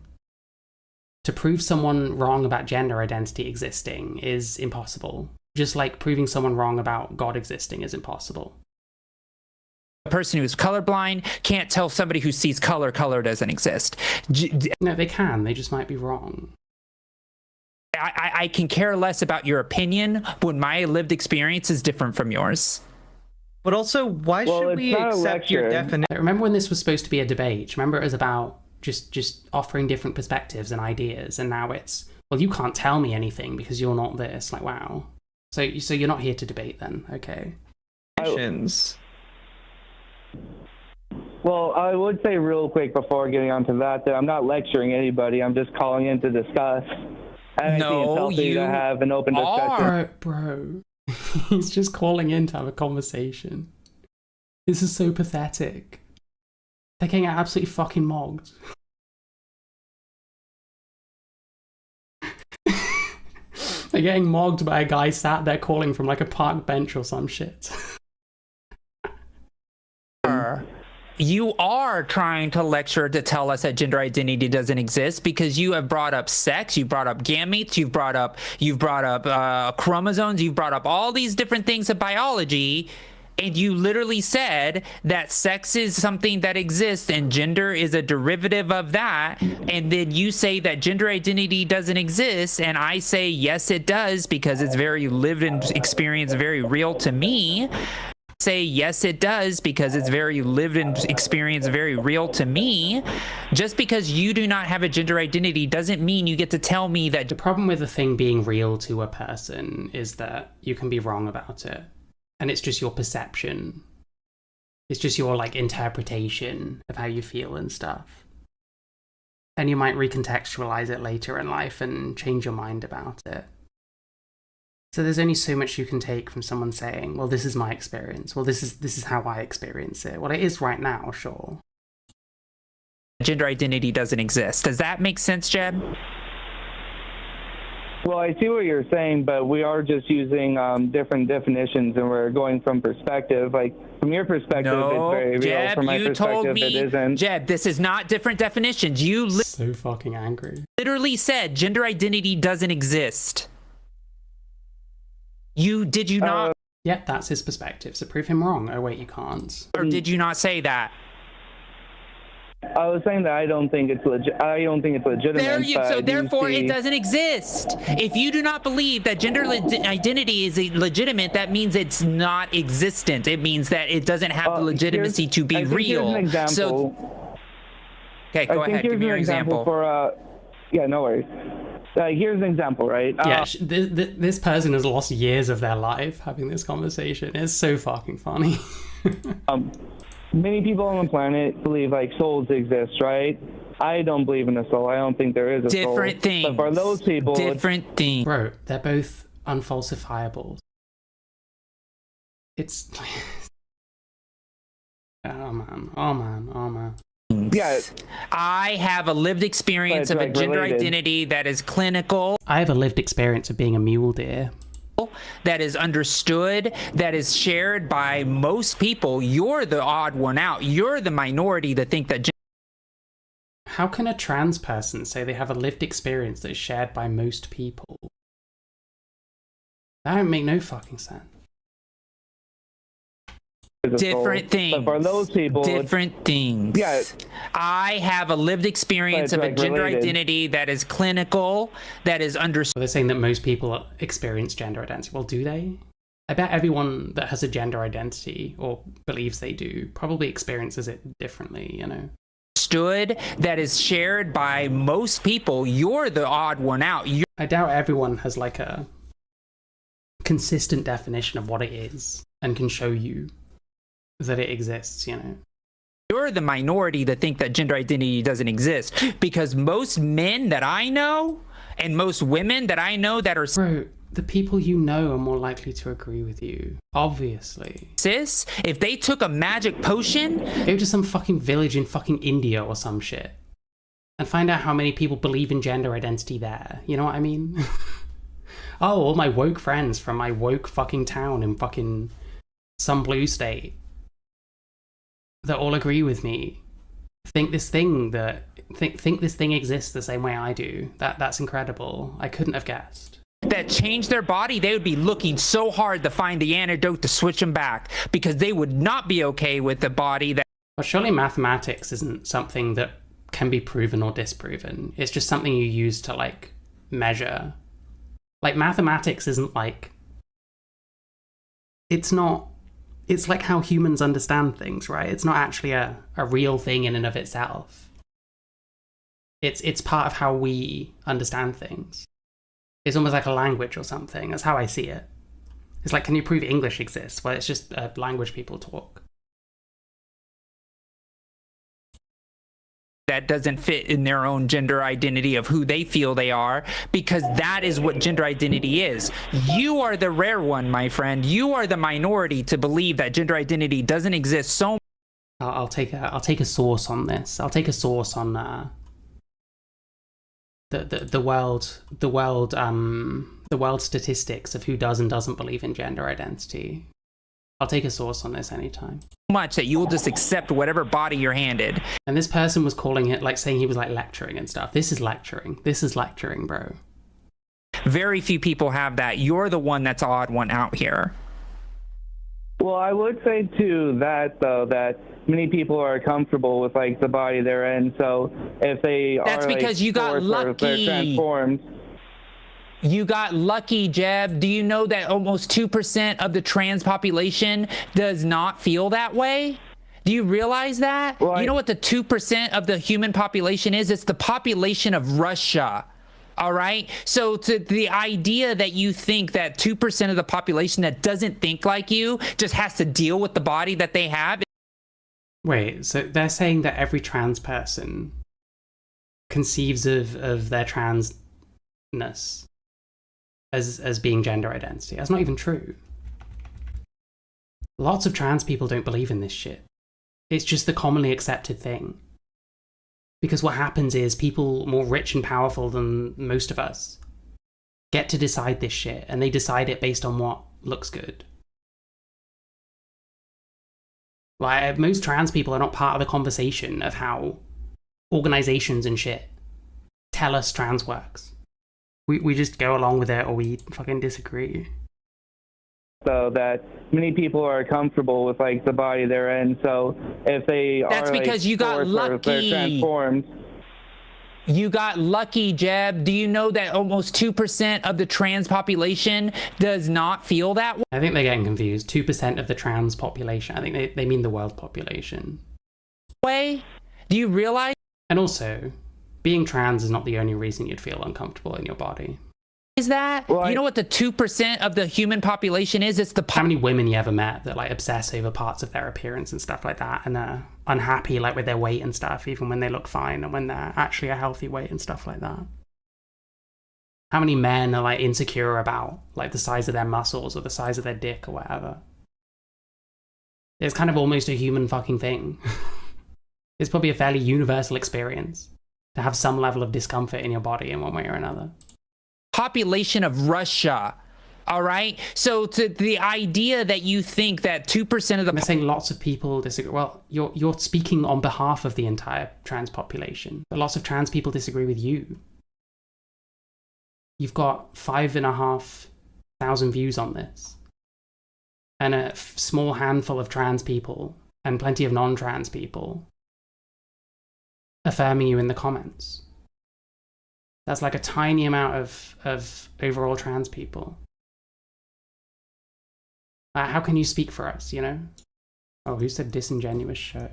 To prove someone wrong about gender identity existing is impossible. Just like proving someone wrong about God existing is impossible. A person who's colorblind can't tell somebody who sees color doesn't exist. No, they can. They just might be wrong. I can care less about your opinion when my lived experience is different from yours. But also, why Well, should it's we not a accept your lecture. definition? Remember when this was supposed to be a debate? Remember it was about just offering different perspectives and ideas, and now it's, well, you can't tell me anything because you're not this. Like, wow. So you're not here to debate then? Okay. Well, I would say real quick before getting onto that I'm not lecturing anybody. I'm just calling in to discuss. And I think it's healthy to have an open discussion. Bro. He's just calling in to have a conversation. This is so pathetic. They're getting absolutely fucking mogged. They're getting mogged by a guy sat there calling from like a park bench or some shit. You are trying to lecture to tell us that gender identity doesn't exist because you have brought up sex, you've brought up gametes, you've brought up chromosomes, you've brought up all these different things of biology, and you literally said that sex is something that exists and gender is a derivative of that, and then you say that gender identity doesn't exist, and I say yes it does because it's very lived and experience, very real to me. Say yes it does because it's very lived and experience, very real to me. Just because you do not have a gender identity doesn't mean you get to tell me that. The problem with a thing being real to a person is that you can be wrong about it, and it's just your perception. It's just your like interpretation of how you feel and stuff, and you might recontextualize it later in life and change your mind about it. So there's only so much you can take from someone saying, well, this is my experience. Well, this is how I experience it. Well, it is right now, sure. Gender identity doesn't exist. Does that make sense, Jeb? Well, I see what you're saying, but we are just using different definitions, and we're going from perspective. Like, from your perspective, No, it's very real. Jeb, From my you perspective, told me, it isn't. Jeb, this is not different definitions. You So fucking angry. literally said gender identity doesn't exist. Did you not, Yep, that's his perspective. So prove him wrong. Oh wait, you can't. or did you not say that? I was saying that I don't think it's legitimate. So therefore, it doesn't exist. If you do not believe that gender identity is legitimate, that means it's not existent. It means that it doesn't have the legitimacy to be real. Here's an example. So, okay, go ahead. Give me your example. Yeah, no worries. Here's an example, right? Yeah, this person has lost years of their life having this conversation. It's so fucking funny. Many people on the planet believe like souls exist, right? I don't believe in a soul. I don't think there is a soul. Different things. But for those people, different things. Bro, they're both unfalsifiable. It's... Oh man. Yeah. I have a lived experience of a gender identity that is clinical. I have a lived experience of being a mule deer. That is understood, that is shared by most people. You're the odd one out. You're the minority that think that. How can a trans person say they have a lived experience that is shared by most people? That don't make no fucking sense. Different things. But for those people, different things. Yeah. I have a lived experience of a gender identity that is clinical, that is understood. Well, they're saying that most people experience gender identity. Well, do they? I bet everyone that has a gender identity or believes they do probably experiences it differently, you know? Understood, that is shared by most people. You're the odd one out. I doubt everyone has like a consistent definition of what it is and can show you that it exists, you know. You're the minority that think that gender identity doesn't exist, because most men that I know and most women that I know that are Bro, the people you know are more likely to agree with you, obviously. cis, if they took a magic potion, go to some fucking village in fucking India or some shit and find out how many people believe in gender identity there. You know what I mean? Oh, all my woke friends from my woke fucking town in fucking some blue state that all agree with me think this thing exists the same way I do. That's incredible. I couldn't have guessed. that change their body, they would be looking so hard to find the antidote to switch them back, because they would not be okay with the body that. Well, surely mathematics isn't something that can be proven or disproven. It's just something you use to like measure Like, mathematics isn't like... It's not... It's like how humans understand things, right? It's not actually a real thing in and of itself. It's part of how we understand things. It's almost like a language or something. That's how I see it. It's like, can you prove English exists? Well, it's just a language people talk. That doesn't fit in their own gender identity of who they feel they are, because that is what gender identity is. You are the rare one, my friend. You are the minority to believe that gender identity doesn't exist. So I'll take a source on this. I'll take a source on the world statistics of who does and doesn't believe in gender identity. I'll take a source on this anytime. much that you will just accept whatever body you're handed. And this person was calling it, like, saying he was like lecturing and stuff. This is lecturing. This is lecturing, bro. Very few people have that. You're the one that's odd one out here. Well, I would say to that though that many people are comfortable with like the body they're in. So if they That's are because like, you got forced or if they're lucky. transformed. You got lucky, Jeb. Do you know that almost 2% of the trans population does not feel that way? Do you realize that? Well, you know what the 2% of the human population is? It's the population of Russia. All right. So to the idea that you think that 2% of the population that doesn't think like you just has to deal with the body that they have. Wait, so they're saying that every trans person conceives of their transness as being gender identity. That's not even true. Lots of trans people don't believe in this shit. It's just the commonly accepted thing. Because what happens is people more rich and powerful than most of us get to decide this shit, and they decide it based on what looks good. Like, most trans people are not part of the conversation of how organizations and shit tell us trans works. We just go along with it, or we fucking disagree. So that many people are comfortable with like the body they're in. So if they That's are because like, you got forced or if they're lucky. transformed. You got lucky, Jeb. Do you know that almost 2% of the trans population does not feel that I think they're getting confused. 2% of the trans population. I think they mean the world population. way? Do you realize? And also, being trans is not the only reason you'd feel uncomfortable in your body. Is that? Well, you know what the 2% of the human population is? It's the How many women you ever met that like obsess over parts of their appearance and stuff like that, and are unhappy like with their weight and stuff, even when they look fine and when they're actually a healthy weight and stuff like that? How many men are like insecure about like the size of their muscles or the size of their dick or whatever? It's kind of almost a human fucking thing. It's probably a fairly universal experience to have some level of discomfort in your body in one way or another. population of Russia. All right. So to the idea that you think that 2% of the I'm saying lots of people disagree. Well, you're speaking on behalf of the entire trans population, but lots of trans people disagree with you. You've got 5,500 views on this, and a small handful of trans people and plenty of non-trans people affirming you in the comments. That's like a tiny amount of overall trans people. How can you speak for us, you know? Oh, who said disingenuous show?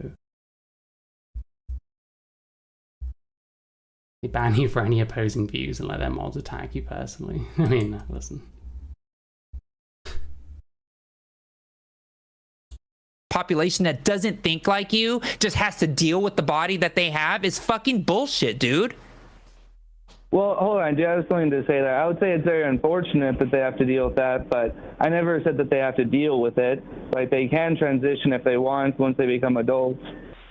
They ban you for any opposing views and let their mods attack you personally. I mean, listen. population that doesn't think like you just has to deal with the body that they have is fucking bullshit, dude. Well, hold on. I was going to say that. I would say it's very unfortunate that they have to deal with that, but I never said that they have to deal with it. Like, they can transition if they want once they become adults.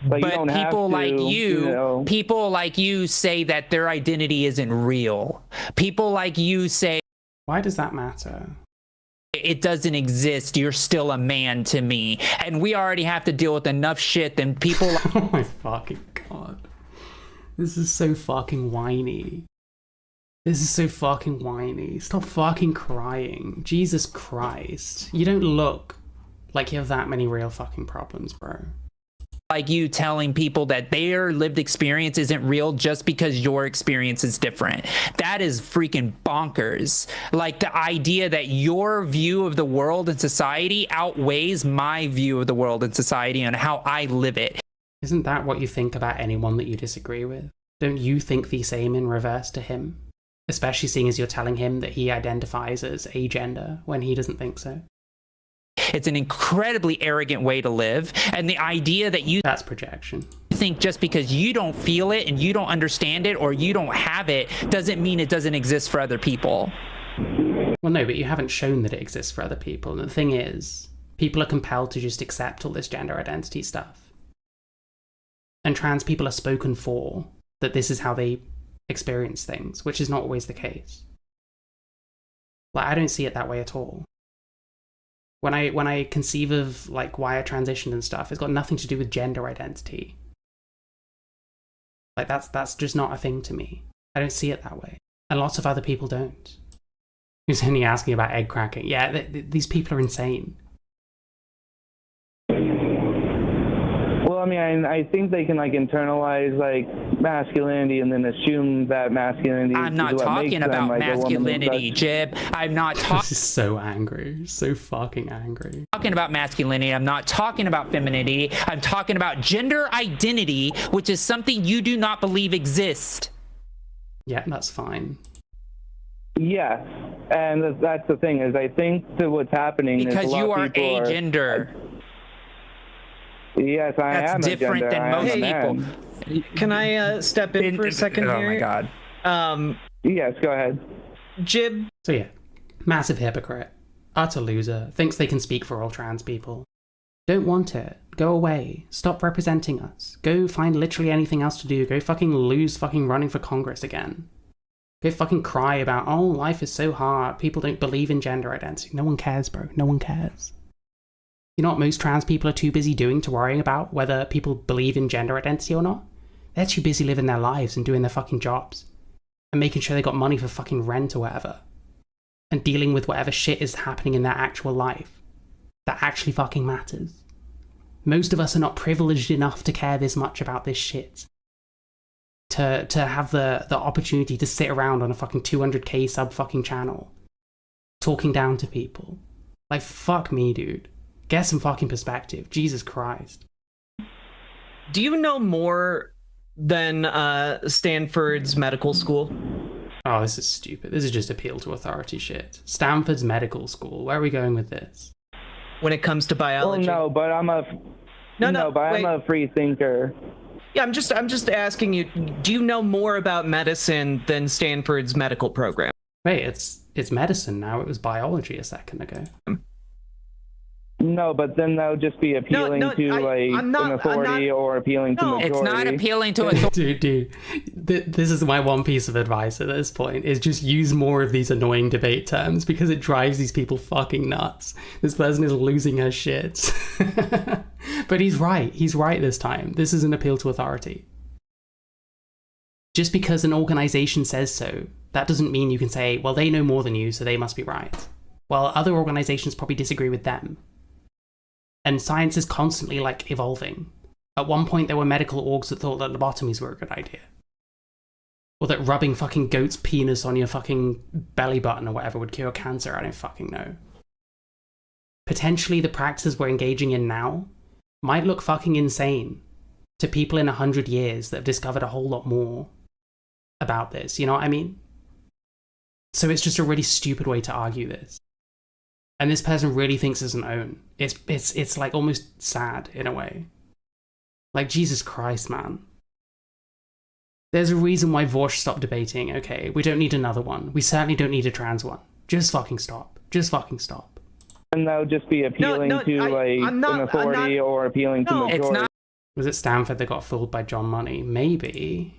But you don't have people to, like know. people like you say that their identity isn't real. People like you say Why does that matter? it doesn't exist. You're still a man to me. And we already have to deal with enough shit than people like Oh my fucking god. This is so fucking whiny. This is so fucking whiny. Stop fucking crying. Jesus Christ. You don't look like you have that many real fucking problems, bro. like you telling people that their lived experience isn't real just because your experience is different. That is freaking bonkers. Like the idea that your view of the world and society outweighs my view of the world and society and how I live it. Isn't that what you think about anyone that you disagree with? Don't you think the same in reverse to him? Especially seeing as you're telling him that he identifies as agender when he doesn't think so. It's an incredibly arrogant way to live. And the idea that you That's projection. think just because you don't feel it and you don't understand it or you don't have it doesn't mean it doesn't exist for other people. Well, no, but you haven't shown that it exists for other people. And the thing is, people are compelled to just accept all this gender identity stuff. And trans people are spoken for that this is how they experience things, which is not always the case. Like, I don't see it that way at all. When I conceive of like why I transitioned and stuff, it's got nothing to do with gender identity. Like that's just not a thing to me. I don't see it that way, and lots of other people don't. Who's only asking about egg cracking? Yeah, these people are insane. Well, I mean, I think they can like internalize like masculinity and then assume that masculinity. I'm not is what talking makes them, about like, a woman. masculinity, Jib. I'm not This is so angry, so fucking angry. talking about masculinity. I'm not talking about femininity. I'm talking about gender identity, which is something you do not believe exists. Yeah, that's fine. Yes, and that's the thing is I think that what's happening is a Because lot you of are people agender. Yes, I am. That's a different gender. than I am most a man. people. Can I step in for a second Oh here? my god. Yes, go ahead. Jib, So yeah, massive hypocrite, utter loser, thinks they can speak for all trans people. Don't want it. Go away. Stop representing us. Go find literally anything else to do. Go fucking lose fucking running for Congress again. Go fucking cry about, oh, life is so hard. People don't believe in gender identity. No one cares, bro. No one cares. You know what most trans people are too busy doing to worrying about whether people believe in gender identity or not? They're too busy living their lives and doing their fucking jobs. And making sure they got money for fucking rent or whatever. And dealing with whatever shit is happening in their actual life. That actually fucking matters. Most of us are not privileged enough to care this much about this shit. To have the opportunity to sit around on a fucking 200k sub fucking channel. Talking down to people. Like, fuck me, dude. Get some fucking perspective. Jesus Christ. do you know more than Stanford's medical school? Oh, this is stupid. This is just appeal to authority shit. Stanford's medical school. Where are we going with this? When it comes to biology? Well, no, but I'm a wait. I'm a free thinker. Yeah, I'm just asking you, do you know more about medicine than Stanford's medical program? Wait, it's medicine now. It was biology a second ago. No, but then that would just be appealing to an authority or appealing to majority. It's not appealing to authority. Dude, this is my one piece of advice at this point, is just use more of these annoying debate terms because it drives these people fucking nuts. This person is losing her shit. But he's right this time. This is an appeal to authority. Just because an organization says so, that doesn't mean you can say, well, they know more than you, so they must be right. Well, other organizations probably disagree with them. And science is constantly, like, evolving. At one point, there were medical orgs that thought that lobotomies were a good idea. Or that rubbing fucking goat's penis on your fucking belly button or whatever would cure cancer. I don't fucking know. Potentially, the practices we're engaging in now might look fucking insane to people in 100 years that have discovered a whole lot more about this. You know what I mean? So it's just a really stupid way to argue this. And this person really thinks it's an own. It's like almost sad in a way. Like, Jesus Christ, man. There's a reason why Vorsh stopped debating, okay? We don't need another one. We certainly don't need a trans one. Just fucking stop. Just fucking stop. And that would just be appealing to an authority or appealing to majority. It's not. Was it Stanford that got fooled by John Money? Maybe.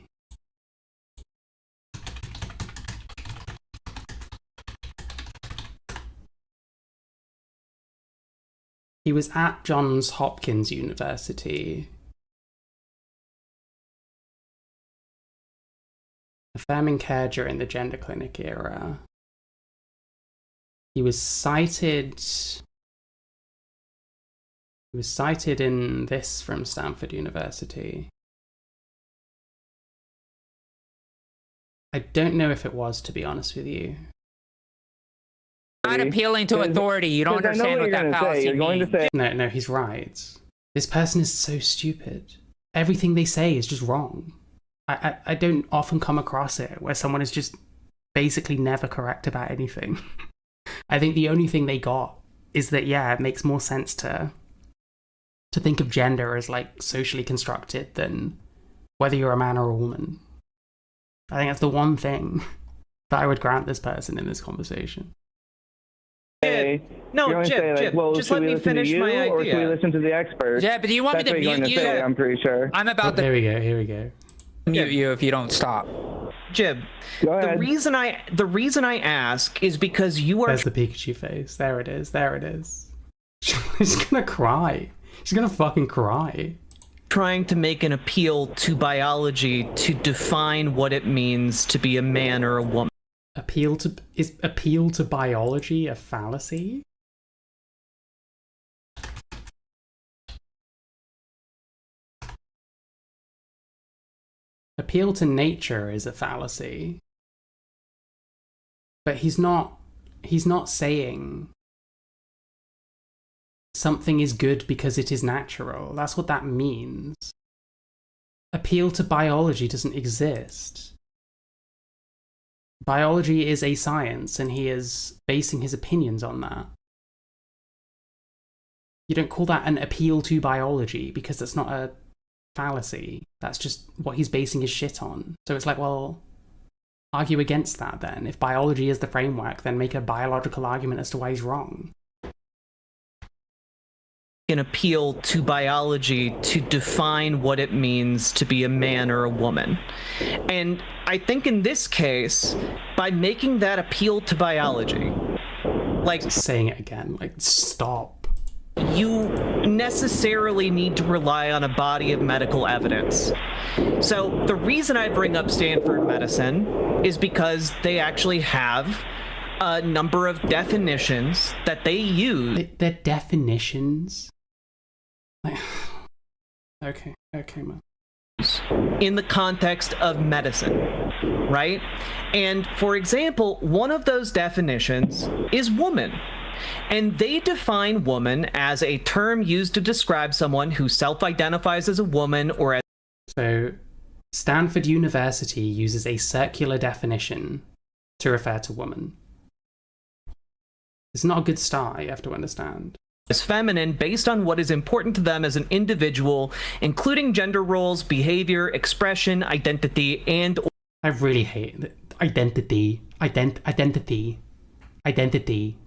He was at Johns Hopkins University. Affirming care during the gender clinic era. He was cited He was cited in this from Stanford University. I don't know if it was, to be honest with you. Not appealing to authority. You don't understand what that fallacy means. No, he's right. This person is so stupid. Everything they say is just wrong. I don't often come across it where someone is just basically never correct about anything. I think the only thing they got is that, yeah, it makes more sense to think of gender as like socially constructed than whether you're a man or a woman. I think that's the one thing that I would grant this person in this conversation. No, Jib, well, just let me finish my idea. Or should we listen to the expert? Yeah, but do you want me to mute you? Say, I'm pretty sure. I'm about to Here we go. mute you if you don't stop. Jib, Go ahead. the reason I ask is because you are There's the Pikachu face. There it is. She's gonna cry. She's gonna fucking cry. trying to make an appeal to biology to define what it means to be a man or a woman. Is appeal to biology a fallacy? Appeal to nature is a fallacy. But he's not saying something is good because it is natural. That's what that means. Appeal to biology doesn't exist. Biology is a science, and he is basing his opinions on that. You don't call that an appeal to biology, because that's not a fallacy. That's just what he's basing his shit on. So it's like, well, argue against that then. If biology is the framework, then make a biological argument as to why he's wrong. An appeal to biology to define what it means to be a man or a woman. And I think in this case, by making that appeal to biology, like saying it again, like, stop. You necessarily need to rely on a body of medical evidence. So the reason I bring up Stanford Medicine is because they actually have a number of definitions that they use. They're definitions? Okay, man. In the context of medicine, right? And for example, one of those definitions is woman. And they define woman as a term used to describe someone who self-identifies as a woman or as... So, Stanford University uses a circular definition to refer to woman. It's not a good start, you have to understand. As feminine based on what is important to them as an individual, including gender roles, behavior, expression, identity, and... I really hate identity. Identity.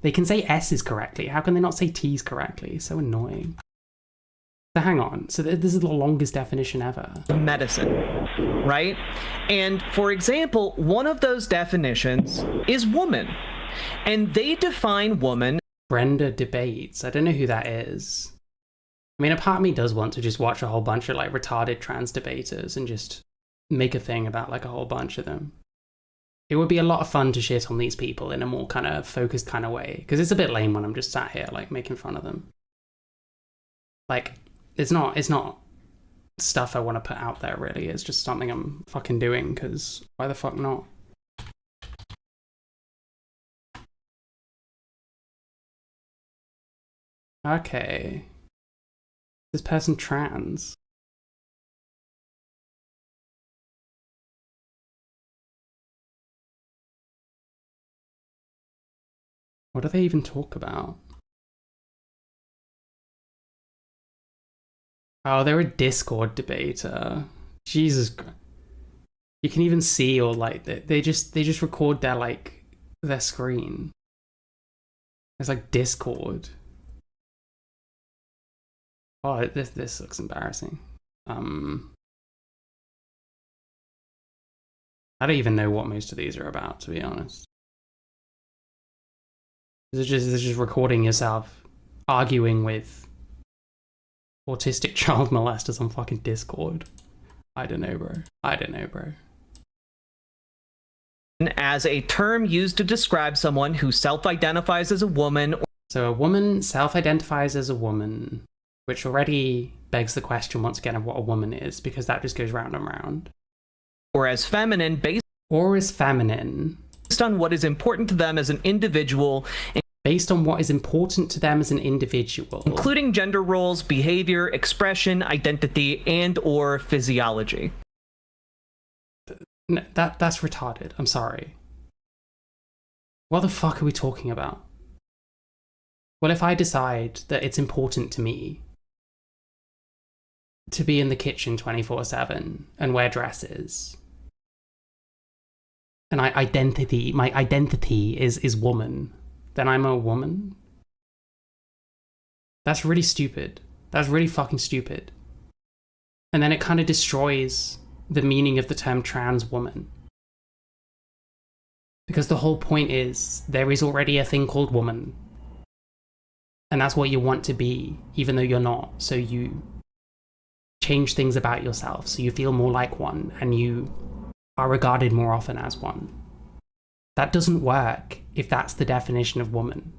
They can say S's correctly. How can they not say T's correctly? So annoying. So hang on. So this is the longest definition ever. Medicine, right? And for example, one of those definitions is woman. And they define woman... Brenda Debates. I don't know who that is. I mean, a part of me does want to just watch a whole bunch of like retarded trans debaters and just make a thing about like a whole bunch of them. It would be a lot of fun to shit on these people in a more kind of focused kind of way, because it's a bit lame when I'm just sat here like making fun of them. Like, it's not stuff I want to put out there really. It's just something I'm fucking doing, because why the fuck not? Okay. This person trans. What do they even talk about? Oh, they're a Discord debater. Jesus Christ. You can even see, or like they just record their screen. It's like Discord. Oh, this looks embarrassing. I don't even know what most of these are about, to be honest. This is just recording yourself arguing with autistic child molesters on fucking Discord. I don't know, bro. As a term used to describe someone who self-identifies as a woman. So a woman self-identifies as a woman. which already begs the question once again of what a woman is, because that just goes round and round. Or as feminine, Or as feminine. based on what is important to them as an individual, Based on what is important to them as an individual. including gender roles, behavior, expression, identity, and or physiology. No, that's retarded. I'm sorry. What the fuck are we talking about? Well, if I decide that it's important to me to be in the kitchen 24/7 and wear dresses, and my identity is woman, then I'm a woman? That's really stupid. That's really fucking stupid. And then it kind of destroys the meaning of the term trans woman. Because the whole point is, there is already a thing called woman. And that's what you want to be, even though you're not. So you change things about yourself, so you feel more like one, and you are regarded more often as one. That doesn't work if that's the definition of woman.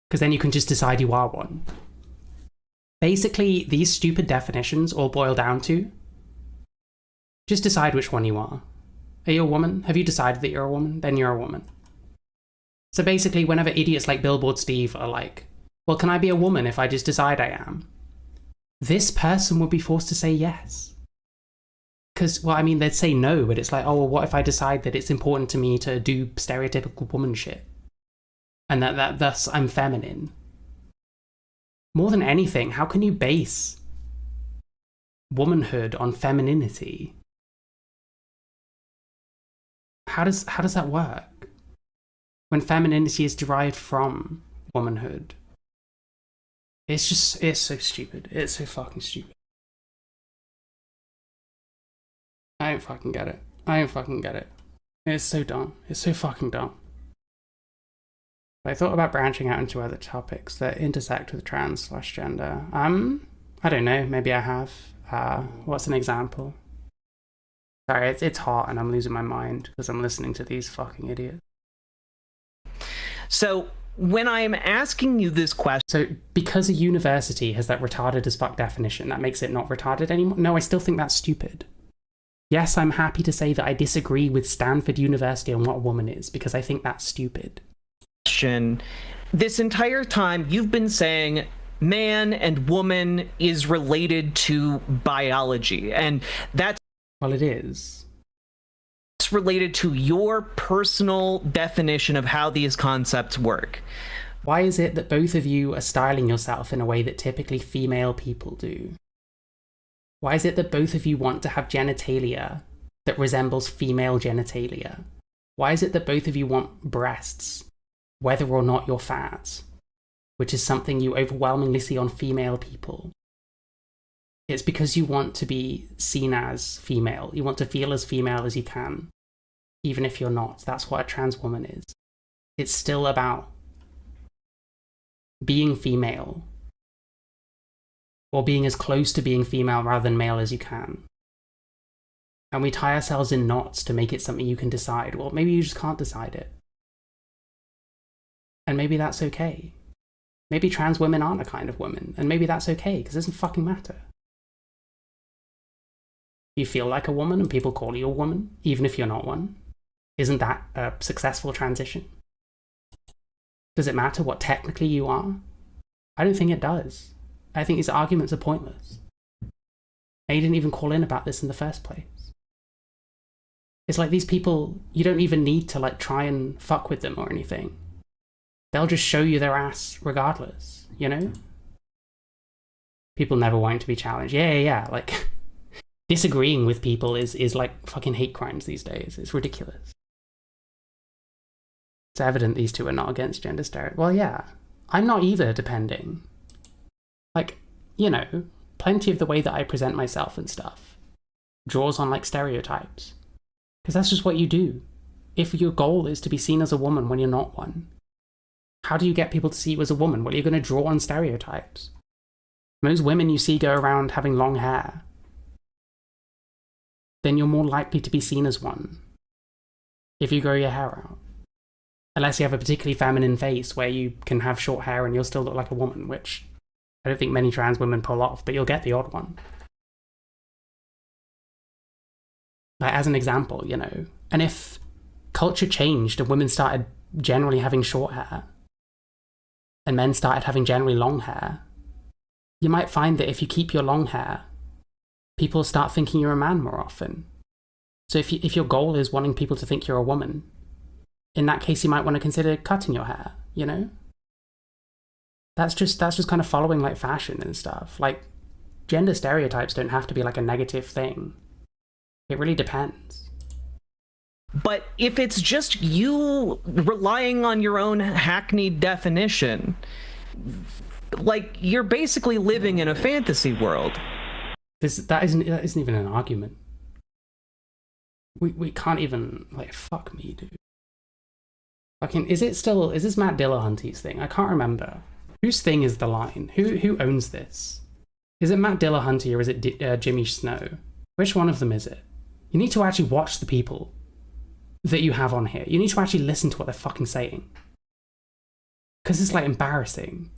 Because then you can just decide you are one. Basically, these stupid definitions all boil down to, just decide which one you are. Are you a woman? Have you decided that you're a woman? Then you're a woman. So basically, whenever idiots like Billboard Steve are like, well, can I be a woman if I just decide I am? This person would be forced to say yes. Because, well, I mean, they'd say no, but it's like, oh, well, what if I decide that it's important to me to do stereotypical woman shit? And that thus I'm feminine. More than anything, how can you base womanhood on femininity? How does that work? When femininity is derived from womanhood. It's so stupid. It's so fucking stupid. I don't fucking get it. It's so dumb. It's so fucking dumb. I thought about branching out into other topics that intersect with trans/gender. I don't know, maybe I have. What's an example? Sorry, it's hot and I'm losing my mind because I'm listening to these fucking idiots. So when I'm asking you this question, So because a university has that retarded as fuck definition, that makes it not retarded anymore? No, I still think that's stupid. Yes, I'm happy to say that I disagree with Stanford University on what a woman is, because I think that's stupid. this entire time you've been saying man and woman is related to biology, and that's Well, it is. related to your personal definition of how these concepts work. Why is it that both of you are styling yourself in a way that typically female people do? Why is it that both of you want to have genitalia that resembles female genitalia? Why is it that both of you want breasts, whether or not you're fat, which is something you overwhelmingly see on female people? It's because you want to be seen as female. You want to feel as female as you can, even if you're not. That's what a trans woman is. It's still about being female, or being as close to being female rather than male as you can. And we tie ourselves in knots to make it something you can decide. Well, maybe you just can't decide it. And maybe that's okay. Maybe trans women aren't a kind of woman, and maybe that's okay, because it doesn't fucking matter. You feel like a woman and people call you a woman, even if you're not one. Isn't that a successful transition? Does it matter what technically you are? I don't think it does. I think these arguments are pointless. And you didn't even call in about this in the first place. It's like these people, you don't even need to like try and fuck with them or anything. They'll just show you their ass regardless, you know? People never wanting to be challenged. Yeah. Like, disagreeing with people is like fucking hate crimes these days. It's ridiculous. It's evident these two are not against gender stereotypes. Well, yeah. I'm not either, depending. Like, you know, plenty of the way that I present myself and stuff draws on like stereotypes. Because that's just what you do. If your goal is to be seen as a woman when you're not one, how do you get people to see you as a woman? Well, you're going to draw on stereotypes. Most women you see go around having long hair, then you're more likely to be seen as one if you grow your hair out. Unless you have a particularly feminine face where you can have short hair and you'll still look like a woman, which I don't think many trans women pull off, but you'll get the odd one. Like, as an example, you know. And if culture changed and women started generally having short hair and men started having generally long hair, you might find that if you keep your long hair, people start thinking you're a man more often. So if your goal is wanting people to think you're a woman, in that case you might want to consider cutting your hair, you know? That's just kind of following like fashion and stuff. Like, gender stereotypes don't have to be like a negative thing. It really depends. But if it's just you relying on your own hackneyed definition, like, you're basically living in a fantasy world. That isn't even an argument. We can't even, like, fuck me, dude. Fucking, is this Matt Dillahunty's thing? I can't remember. Whose thing is the line? Who owns this? Is it Matt Dillahunty or is it Jimmy Snow? Which one of them is it? You need to actually watch the people that you have on here. You need to actually listen to what they're fucking saying. Because it's, like, embarrassing.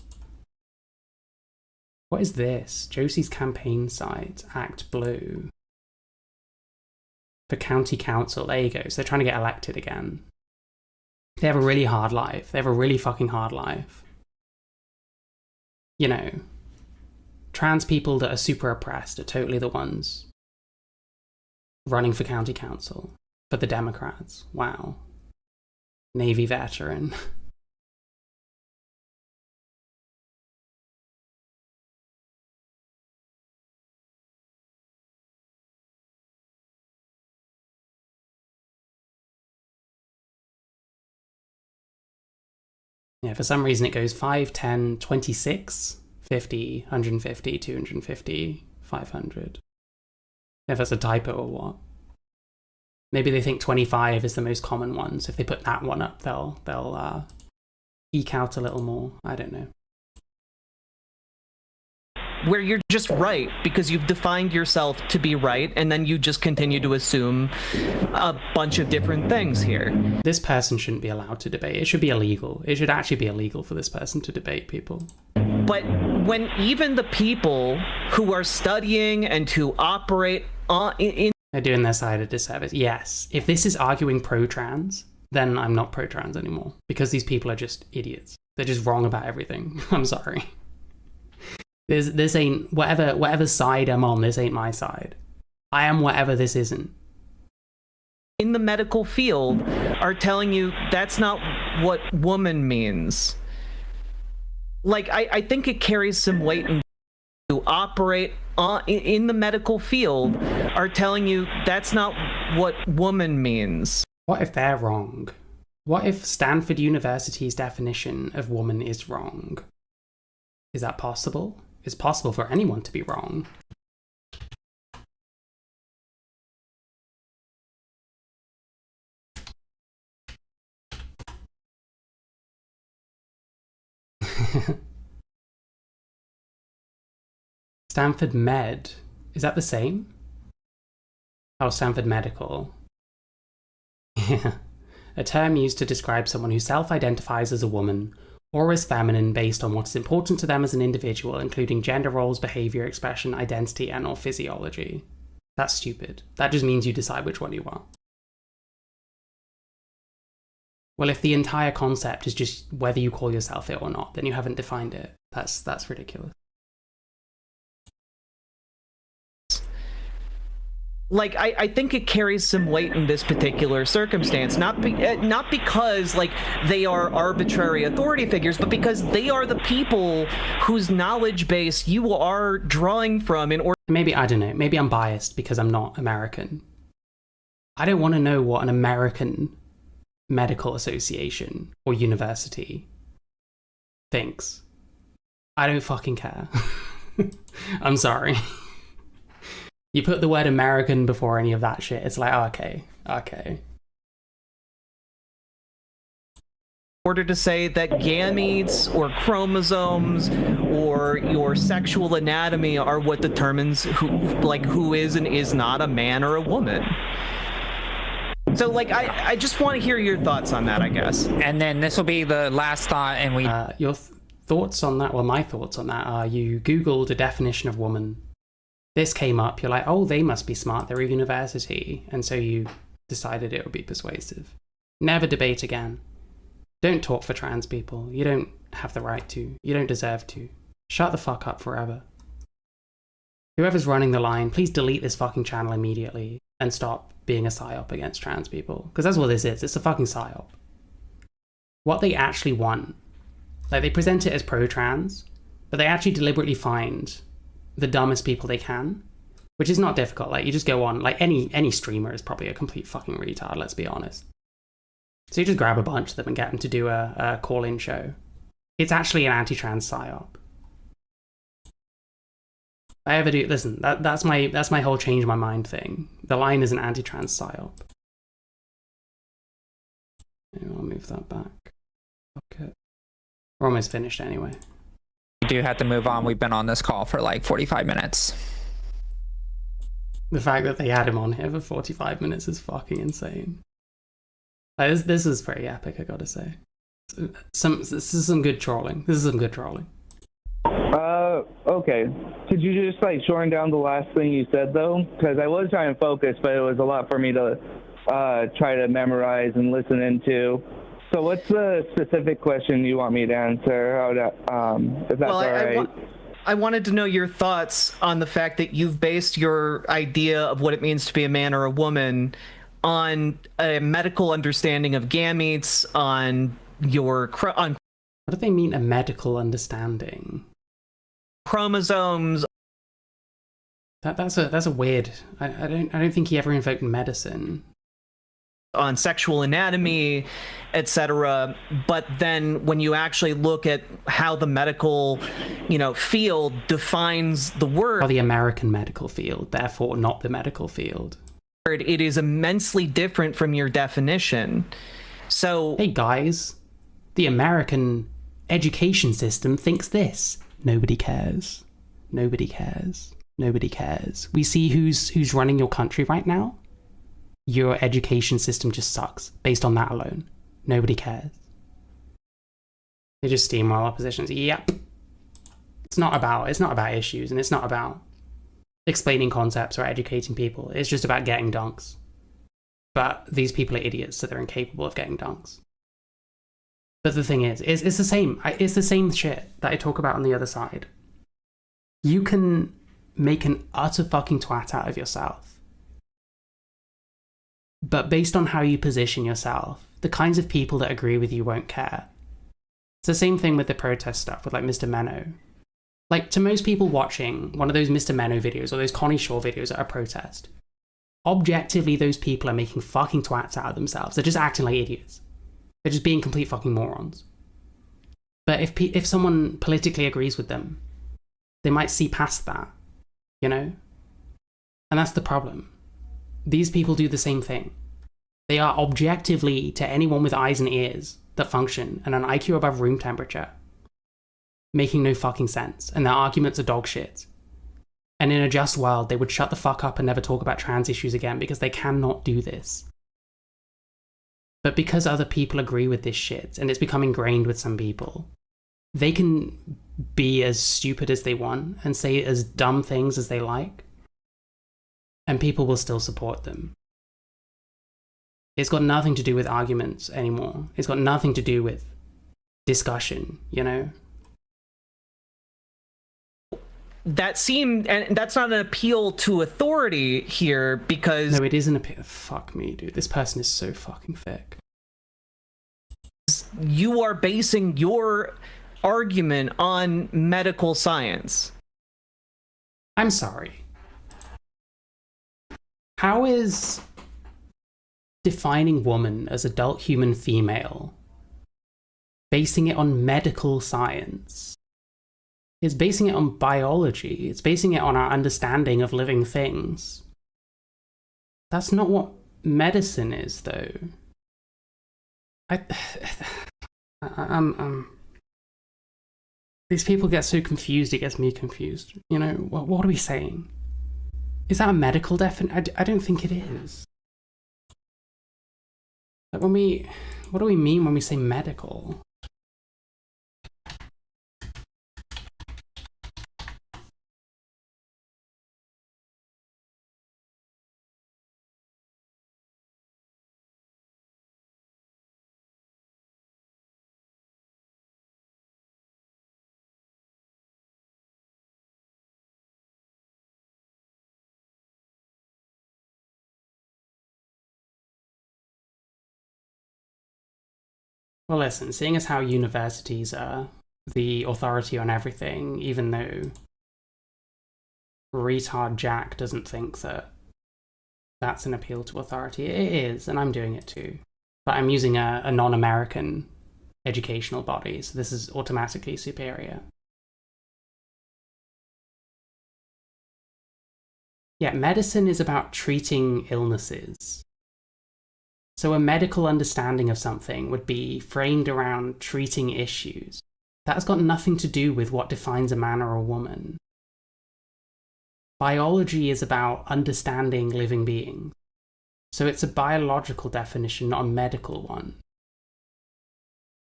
What is this? Josie's campaign site, Act Blue. For county council, there you go. So they're trying to get elected again. They have a really hard life. They have a really fucking hard life. You know, trans people that are super oppressed are totally the ones running for county council. For the Democrats. Wow. Navy veteran. Yeah, for some reason it goes 5, 10, 26, 50, 150, 250, 500. If that's a typo or what. Maybe they think 25 is the most common one, so if they put that one up, they'll eke out a little more. I don't know. Where you're just right because you've defined yourself to be right, and then you just continue to assume a bunch of different things here. This person shouldn't be allowed to debate. It should be illegal. It should actually be illegal for this person to debate people. But when even the people who are studying and who operate in they're doing their side a disservice. Yes. If this is arguing pro-trans, then I'm not pro-trans anymore. Because these people are just idiots. They're just wrong about everything. I'm sorry. This ain't... Whatever side I'm on, this ain't my side. I am whatever this isn't. In the medical field are telling you that's not what woman means. Like, I think it carries some weight to operate in the medical field are telling you that's not what woman means. What if they're wrong? What if Stanford University's definition of woman is wrong? Is that possible? It's possible for anyone to be wrong. Stanford Med. Is that the same? Oh, Stanford Medical. Yeah. A term used to describe someone who self-identifies as a woman or as feminine based on what is important to them as an individual, including gender roles, behavior, expression, identity, and or physiology. That's stupid. That just means you decide which one you are. Well, if the entire concept is just whether you call yourself it or not, then you haven't defined it. That's ridiculous. Like, I think it carries some weight in this particular circumstance, not because, like, they are arbitrary authority figures, but because they are the people whose knowledge base you are drawing from in order... Maybe, I don't know, maybe I'm biased because I'm not American. I don't want to know what an American medical association or university thinks. I don't fucking care. I'm sorry. You put the word American before any of that shit, it's like, oh, okay. In order to say that gametes or chromosomes or your sexual anatomy are what determines who is and is not a man or a woman. So, like, I just want to hear your thoughts on that, I guess. And then this will be the last thought, and we... Your thoughts on that, well, my thoughts on that are you Googled a definition of woman. This came up, you're like, oh, they must be smart, they're a university. And so you decided it would be persuasive. Never debate again. Don't talk for trans people. You don't have the right to. You don't deserve to. Shut the fuck up forever. Whoever's running the line, please delete this fucking channel immediately and stop being a psyop against trans people. Because that's what this is. It's a fucking psyop. What they actually want, like they present it as pro-trans, but they actually deliberately find the dumbest people they can, which is not difficult. Like you just go on, like any streamer is probably a complete fucking retard, let's be honest. So you just grab a bunch of them and get them to do a call-in show. It's actually an anti-trans psyop. If I ever do, listen, that's my whole change my mind thing. The line is an anti-trans psyop. I'll move that back. Okay. We're almost finished anyway. We do have to move on. We've been on this call for like 45 minutes. The fact that they had him on here for 45 minutes is fucking insane. Like, this is pretty epic, I gotta say. This is some good trolling. This is some good trolling. Okay. Could you just like shorten down the last thing you said though? Because I was trying to focus, but it was a lot for me to try to memorize and listen into. So what's the specific question you want me to answer? If that's all right. I wanted to know your thoughts on the fact that you've based your idea of what it means to be a man or a woman on a medical understanding of gametes, on what do they mean, a medical understanding? Chromosomes. That's a weird. I don't think he ever invoked medicine. On sexual anatomy, etc. But then when you actually look at how the medical, field defines the word, or the American medical field, therefore not the medical field, it is immensely different from your definition. So, hey guys, the American education system thinks this. Nobody cares. Nobody cares. Nobody cares. We see who's running your country right now. Your education system just sucks based on that alone. Nobody cares. They just steamroll oppositions. Yep. It's not about issues, and it's not about explaining concepts or educating people. It's just about getting dunks. But these people are idiots, so they're incapable of getting dunks. But the thing is, it's the same. It's the same shit that I talk about on the other side. You can make an utter fucking twat out of yourself. But based on how you position yourself, the kinds of people that agree with you won't care. It's the same thing with the protest stuff with like Mr. Menno. Like, to most people watching one of those Mr. Menno videos or those Connie Shaw videos at a protest, objectively those people are making fucking twats out of themselves. They're just acting like idiots. They're just being complete fucking morons. But if someone politically agrees with them, they might see past that, And that's the problem. These people do the same thing. They are objectively, to anyone with eyes and ears that function and an IQ above room temperature, making no fucking sense, and their arguments are dog shit. And in a just world, they would shut the fuck up and never talk about trans issues again because they cannot do this. But because other people agree with this shit, and it's become ingrained with some people, they can be as stupid as they want and say as dumb things as they like, and people will still support them. It's got nothing to do with arguments anymore. It's got nothing to do with discussion, That seemed, and that's not an appeal to authority here, because... No, it is an appeal. Fuck me, dude. This person is so fucking thick. You are basing your argument on medical science. I'm sorry. How is defining woman as adult human female, basing it on medical science? It's basing it on biology. It's basing it on our understanding of living things. That's not what medicine is, though. These people get so confused, it gets me confused. What are we saying? Is that a medical definition? I don't think it is. Like what do we mean when we say medical? Well, listen, seeing as how universities are the authority on everything, even though retard Jack doesn't think that that's an appeal to authority, it is, and I'm doing it too. But I'm using a non-American educational body, so this is automatically superior. Yeah, medicine is about treating illnesses. So a medical understanding of something would be framed around treating issues. That has got nothing to do with what defines a man or a woman. Biology is about understanding living beings. So it's a biological definition, not a medical one.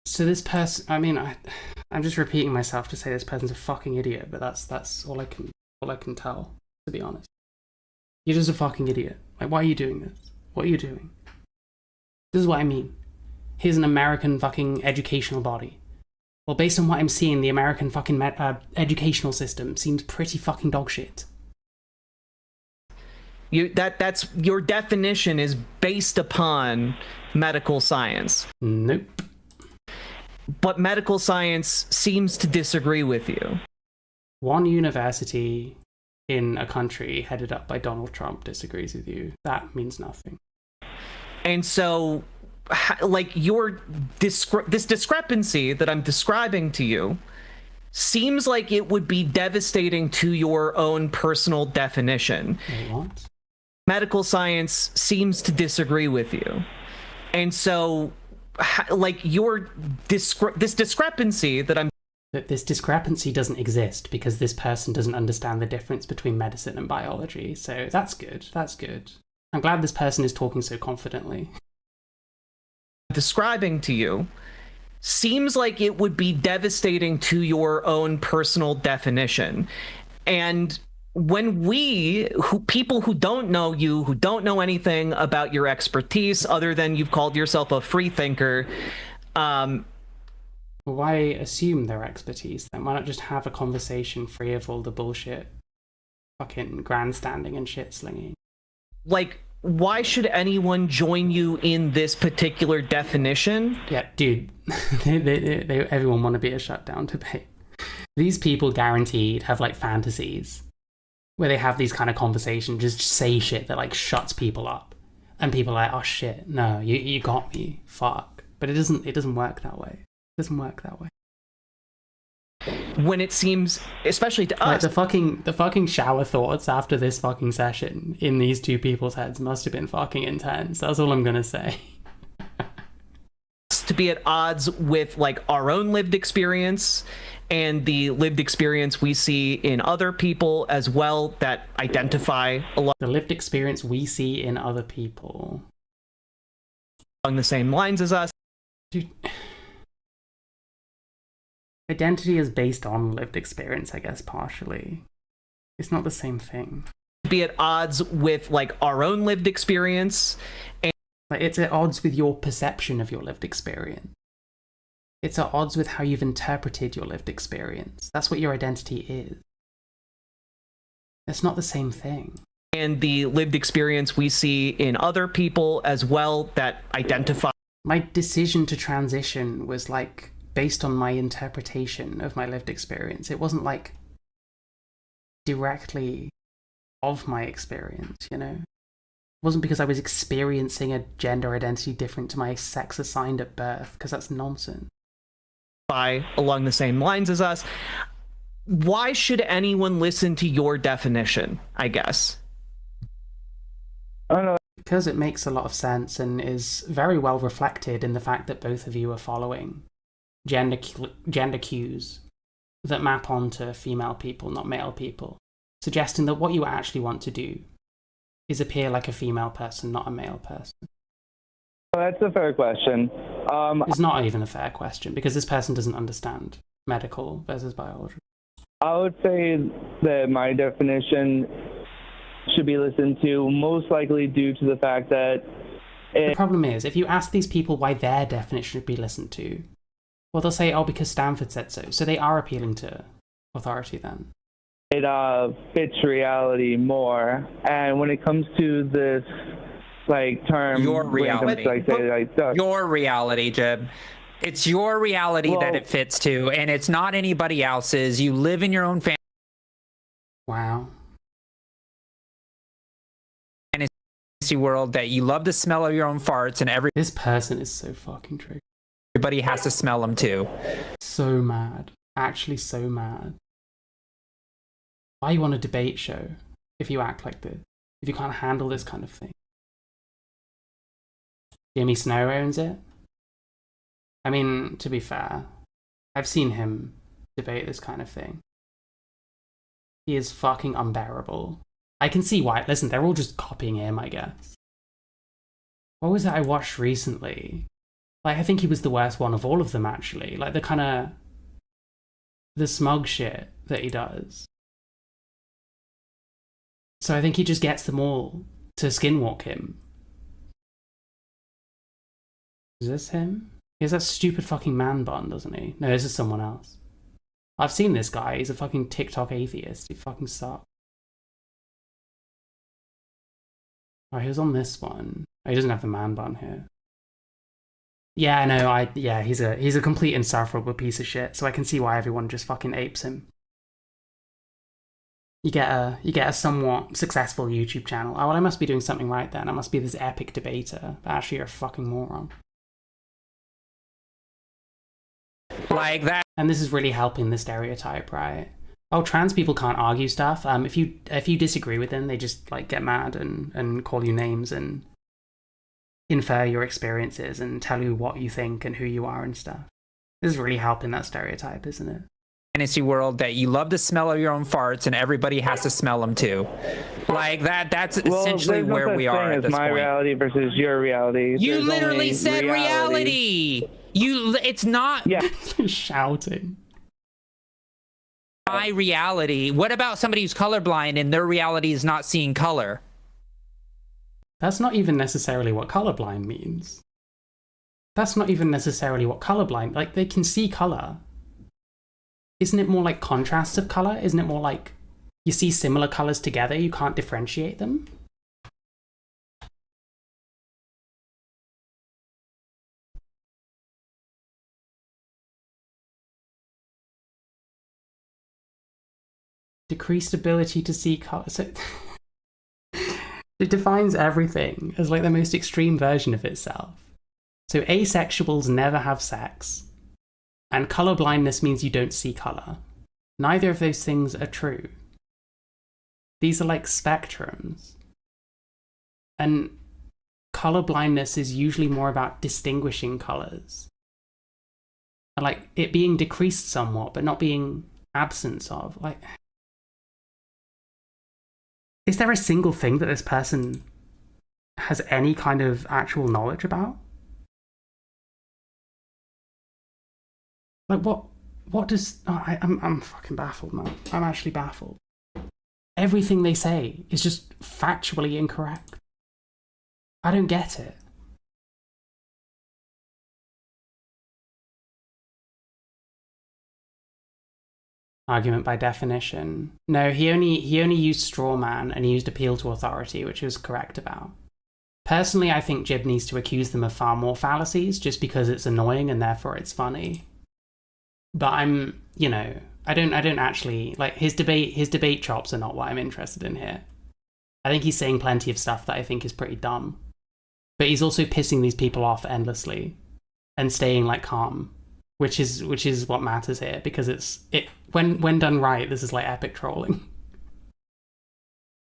So this person, I mean, I'm just repeating myself to say this person's a fucking idiot, but that's all I can tell, to be honest. You're just a fucking idiot. Like, why are you doing this? What are you doing? This is what I mean. Here's an American fucking educational body. Well, based on what I'm seeing, the American fucking educational system seems pretty fucking dog shit. That's your definition is based upon medical science. Nope. But medical science seems to disagree with you. One university in a country headed up by Donald Trump disagrees with you. That means nothing. And so, like, this discrepancy that I'm describing to you seems like it would be devastating to your own personal definition. Wait, what? Medical science seems to disagree with you. And so, like, this discrepancy that I'm... This discrepancy doesn't exist because this person doesn't understand the difference between medicine and biology. So that's good. That's good. I'm glad this person is talking so confidently. Describing to you seems like it would be devastating to your own personal definition. And when people who don't know you, who don't know anything about your expertise other than you've called yourself a free thinker, why assume their expertise then? Why not just have a conversation free of all the bullshit fucking grandstanding and shit slinging? Like, why should anyone join you in this particular definition? Yeah, dude, everyone want to be a shutdown debate. These people guaranteed have like fantasies where they have these kind of conversations, just say shit that like shuts people up, and people are like, oh shit, no, you got me, fuck. But it doesn't work that way. It doesn't work that way. When it seems, especially to us, the fucking shower thoughts after this fucking session in these two people's heads must have been fucking intense. That's all I'm gonna say. To be at odds with like our own lived experience and the lived experience we see in other people as well that identify along the lived experience we see in other people along the same lines as us. Dude. Identity is based on lived experience, I guess, partially. It's not the same thing. Be at odds with like our own lived experience. And like, it's at odds with your perception of your lived experience. It's at odds with how you've interpreted your lived experience. That's what your identity is. It's not the same thing. And the lived experience we see in other people as well that identify. My decision to transition was like based on my interpretation of my lived experience. It wasn't like directly of my experience, you know? It wasn't because I was experiencing a gender identity different to my sex assigned at birth, because that's nonsense. Along the same lines as us. Why should anyone listen to your definition, I guess? I don't know. Because it makes a lot of sense and is very well reflected in the fact that both of you are following gender cues that map onto female people, not male people, suggesting that what you actually want to do is appear like a female person, not a male person. That's a fair question. It's not even a fair question because this person doesn't understand medical versus biology. I would say that my definition should be listened to, most likely due to the fact that the problem is, if you ask these people why their definition should be listened to, well, they'll say, oh, because Stanford said so. So they are appealing to authority then. It fits reality more. And when it comes to this, like, term... Your reality. Your reality, Jib. It's your reality that it fits to, and it's not anybody else's. You live in your own Wow. fantasy world that you love the smell of your own farts, and This person is so fucking true. everybody has to smell them too. So mad. Actually so mad. Why you want a debate show if you act like this? If you can't handle this kind of thing? Jimmy Snow owns it. I mean, to be fair, I've seen him debate this kind of thing. He is fucking unbearable. I can see why. Listen, they're all just copying him, I guess. What was it I watched recently? Like, I think he was the worst one of all of them, actually. Like, the kind of... the smug shit that he does. So I think he just gets them all to skinwalk him. Is this him? He has that stupid fucking man bun, doesn't he? No, this is someone else. I've seen this guy. He's a fucking TikTok atheist. He fucking sucks. Oh, he was on this one. Oh, he doesn't have the man bun here. Yeah, no, yeah, he's a complete insufferable piece of shit, so I can see why everyone just fucking apes him. You get a somewhat successful YouTube channel. Oh, well, I must be doing something right then. I must be this epic debater. But actually, you're a fucking moron. Like that. And this is really helping the stereotype, right? Oh, trans people can't argue stuff. If you disagree with them, they just like get mad and call you names and infer your experiences and tell you what you think and who you are and stuff. This is really helping that stereotype, isn't it? Fantasy world that you love the smell of your own farts, and everybody has to smell them too. Like that. That's essentially where we are at this my point. reality versus your reality. You There's literally only said reality. It's not Shouting. my reality. What about somebody who's colorblind and their reality is not seeing color? That's not even necessarily what colorblind means. That's not even necessarily what colorblind... Like, they can see color. Isn't it more like contrasts of color? Isn't it more like you see similar colors together, you can't differentiate them? Decreased ability to see color. So it defines everything as like the most extreme version of itself. So asexuals never have sex, and colorblindness means you don't see color. Neither of those things are true. These are like spectrums. And colorblindness is usually more about distinguishing colors. And like it being decreased somewhat, but not being absence of. Like, is there a single thing that this person has any kind of actual knowledge about? Like, what does... Oh, I'm fucking baffled, man. I'm actually baffled. Everything they say is just factually incorrect. I don't get it. Argument by definition. No, he only used straw man and he used appeal to authority, which he was correct about. Personally, I think Jib needs to accuse them of far more fallacies just because it's annoying and therefore it's funny. But I'm, you know, I don't actually like his debate chops are not what I'm interested in here. I think he's saying plenty of stuff that I think is pretty dumb. But he's also pissing these people off endlessly and staying like calm. Which is what matters here, because when done right, this is like epic trolling.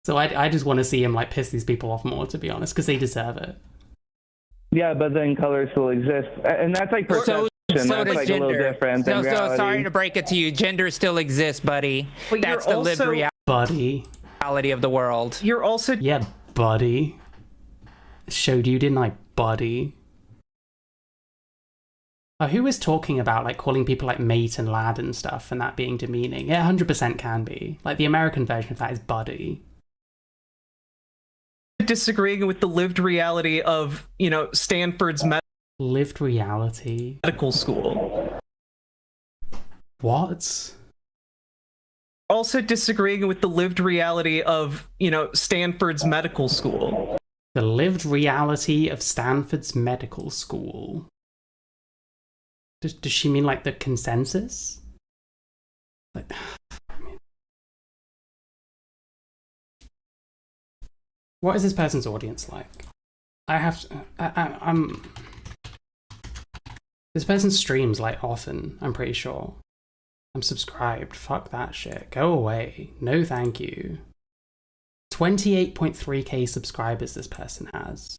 So I just want to see him like piss these people off more, to be honest, because they deserve it. Yeah, but then color still exists, and that's like perception. So that's does like gender. a little different than So reality. sorry to break it to you, gender still exists, buddy. But That's you're the lived also- Buddy. reality of the world. You're also Yeah, buddy. Showed you, didn't I, buddy? Who was talking about like calling people like mate and lad and stuff and that being demeaning? It 100% can be. Like the American version of that is buddy. disagreeing with the lived reality of, you know, Stanford's Lived reality. medical school. What? Also disagreeing with the lived reality of, you know, Stanford's medical school. The lived reality of Stanford's medical school. Does she mean like the consensus? Like, what is this person's audience like? I'm. This person streams like often, I'm pretty sure. I'm subscribed. Fuck that shit. Go away. No thank you. 28.3k subscribers this person has.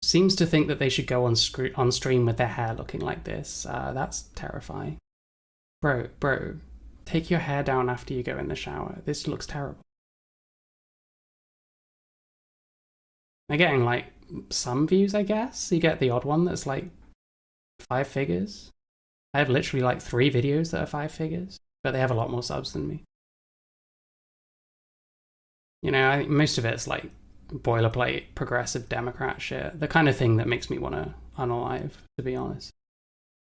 Seems to think that they should go on stream with their hair looking like this. That's terrifying. Bro, take your hair down after you go in the shower. This looks terrible. They're getting like some views, I guess. You get the odd one that's like 5 figures. I have literally like 3 videos that are 5 figures, but they have a lot more subs than me. You know, I think most of it's like boilerplate progressive Democrat shit. The kind of thing that makes me want to unalive, to be honest.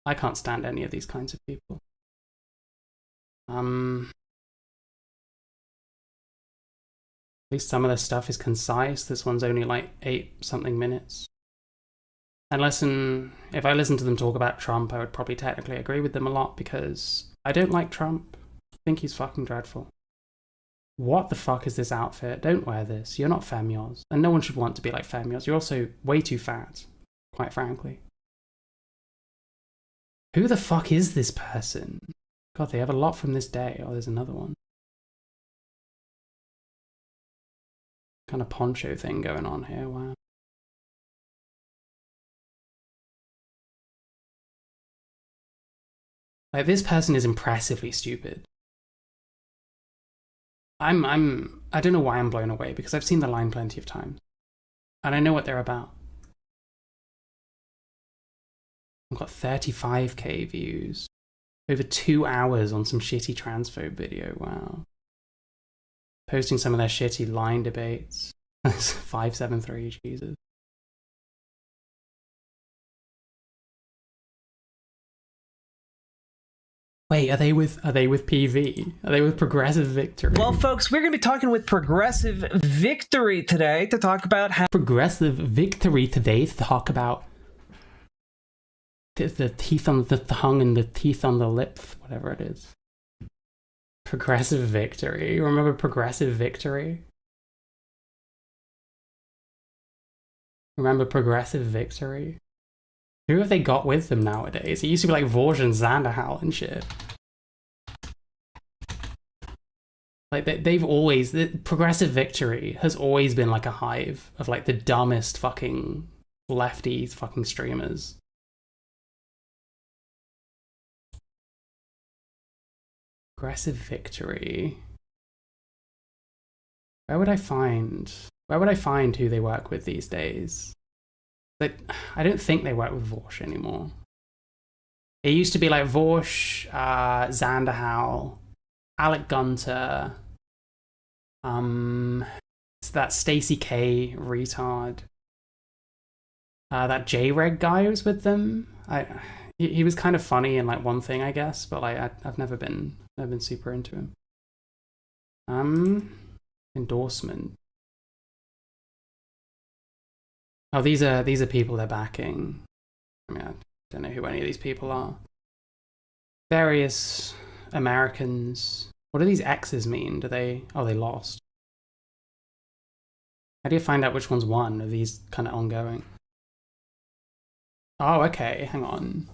I can't stand any of these kinds of people. At least some of the stuff is concise. This one's only like 8 something minutes. And if I listen to them talk about Trump, I would probably technically agree with them a lot because I don't like Trump. I think he's fucking dreadful. What the fuck is this outfit? Don't wear this. You're not Femyoz. And no one should want to be like Femyoz. You're also way too fat, quite frankly. Who the fuck is this person? God, they have a lot from this day. Oh, there's another one. Kind of poncho thing going on here, wow. Like, this person is impressively stupid. I don't know why I'm blown away, because I've seen the line plenty of times. And I know what they're about. I've got 35k views. Over 2 hours on some shitty transphobe video, wow. Posting some of their shitty line debates. 573, Jesus. Wait, are they with PV? Are they with Progressive Victory? Well, folks, we're going to be talking with Progressive Victory today to talk about how Progressive Victory today to talk about the teeth on the tongue and the teeth on the lips, whatever it is. Progressive Victory. Remember Progressive Victory? Remember Progressive Victory? Who have they got with them nowadays? It used to be like Vorj and Zanderhal and shit. Like Progressive Victory has always been like a hive of like the dumbest fucking lefty fucking streamers. Progressive Victory. Where would I find who they work with these days? But I don't think they work with Vorsh anymore. It used to be like Vorsh, Zanderhal, Alec Gunter, it's that Stacey K retard, that J-Reg guy who was with them. He was kind of funny in like one thing, I guess, but like I've never been super into him. Endorsement. Oh, these are people they're backing. I mean, I don't know who any of these people are. Various Americans. What do these X's mean? Do they? Oh, they lost. How do you find out which one's won? Are these kind of ongoing? Oh, okay. Hang on.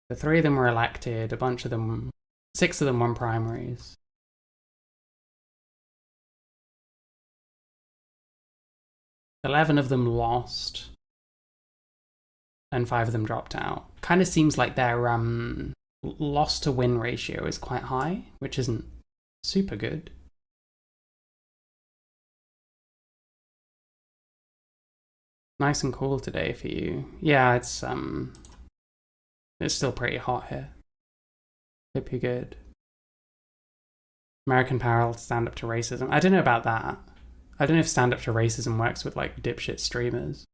The 3 of them were elected. A bunch of them, 6 of them won primaries. $11 of them lost, and 5 of them dropped out. Kind of seems like their loss to win ratio is quite high, which isn't super good. Nice and cool today for you. Yeah, it's still pretty hot here. Hope you're good. American Apparel, stand up to racism. I don't know about that. I don't know if stand up to racism works with like dipshit streamers.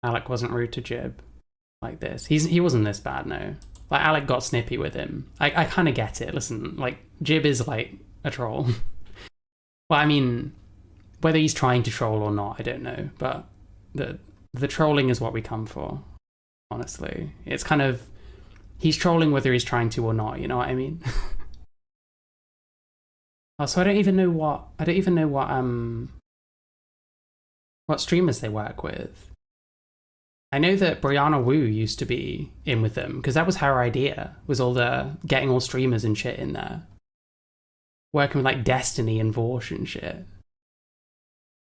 Alec wasn't rude to Jib like this. He wasn't this bad, no. Like Alec got snippy with him. I kind of get it. Listen, like Jib is like a troll. Well, I mean, whether he's trying to troll or not, I don't know. But the trolling is what we come for, honestly. It's kind of, he's trolling whether he's trying to or not, you know what I mean? Also, I don't even know what streamers they work with. I know that Brianna Wu used to be in with them, because that was her idea, was all the getting all streamers and shit in there. Working with like Destiny and Vorsh and shit.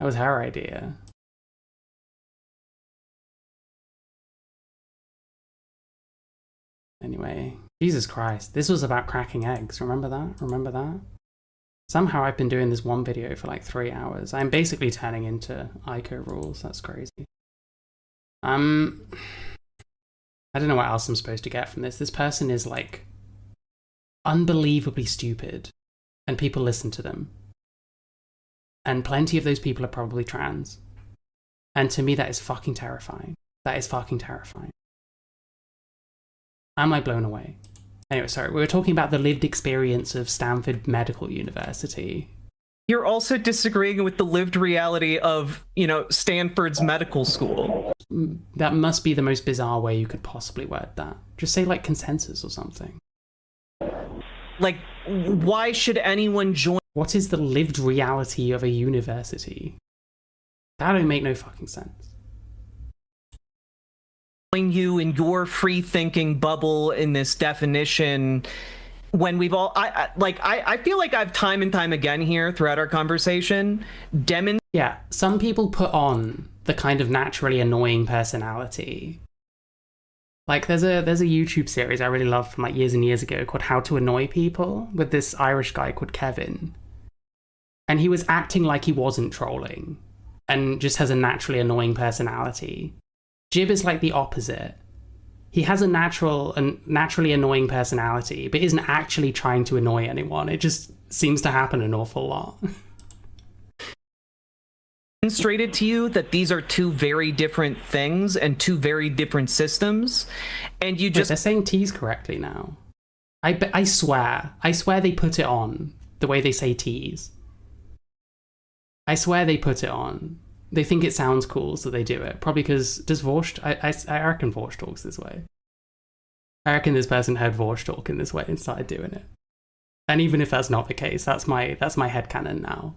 That was her idea. Anyway, Jesus Christ, this was about cracking eggs, remember that? Remember that? Somehow I've been doing this one video for like 3 hours. I'm basically turning into Ico rules, that's crazy. I don't know what else I'm supposed to get from this. This person is like unbelievably stupid and people listen to them. And plenty of those people are probably trans. And to me that is fucking terrifying. That is fucking terrifying. Am I blown away? Anyway, sorry, we were talking about the lived experience of Stanford Medical University. You're also disagreeing with the lived reality of, you know, Stanford's medical school. That must be the most bizarre way you could possibly word that. Just say like consensus or something. Like, why should anyone join What is the lived reality of a university? That don't make no fucking sense. you in your free thinking bubble in this definition when we've all I feel like I've time and time again here throughout our conversation Yeah, some people put on the kind of naturally annoying personality. Like there's a YouTube series I really loved from like years and years ago called How to Annoy People with this Irish guy called Kevin. And he was acting like he wasn't trolling and just has a naturally annoying personality. Jib is like the opposite. He has a naturally annoying personality, but isn't actually trying to annoy anyone. It just seems to happen an awful lot. demonstrated to you that these are two very different things and two very different systems, and you just They're saying T's correctly now. I swear they put it on the way they say T's. I swear they put it on. They think it sounds cool, so they do it. Probably because does Vorsh? I reckon Vorsh talks this way. I reckon this person heard Vorsh talk in this way and started doing it. And even if that's not the case, that's my headcanon now.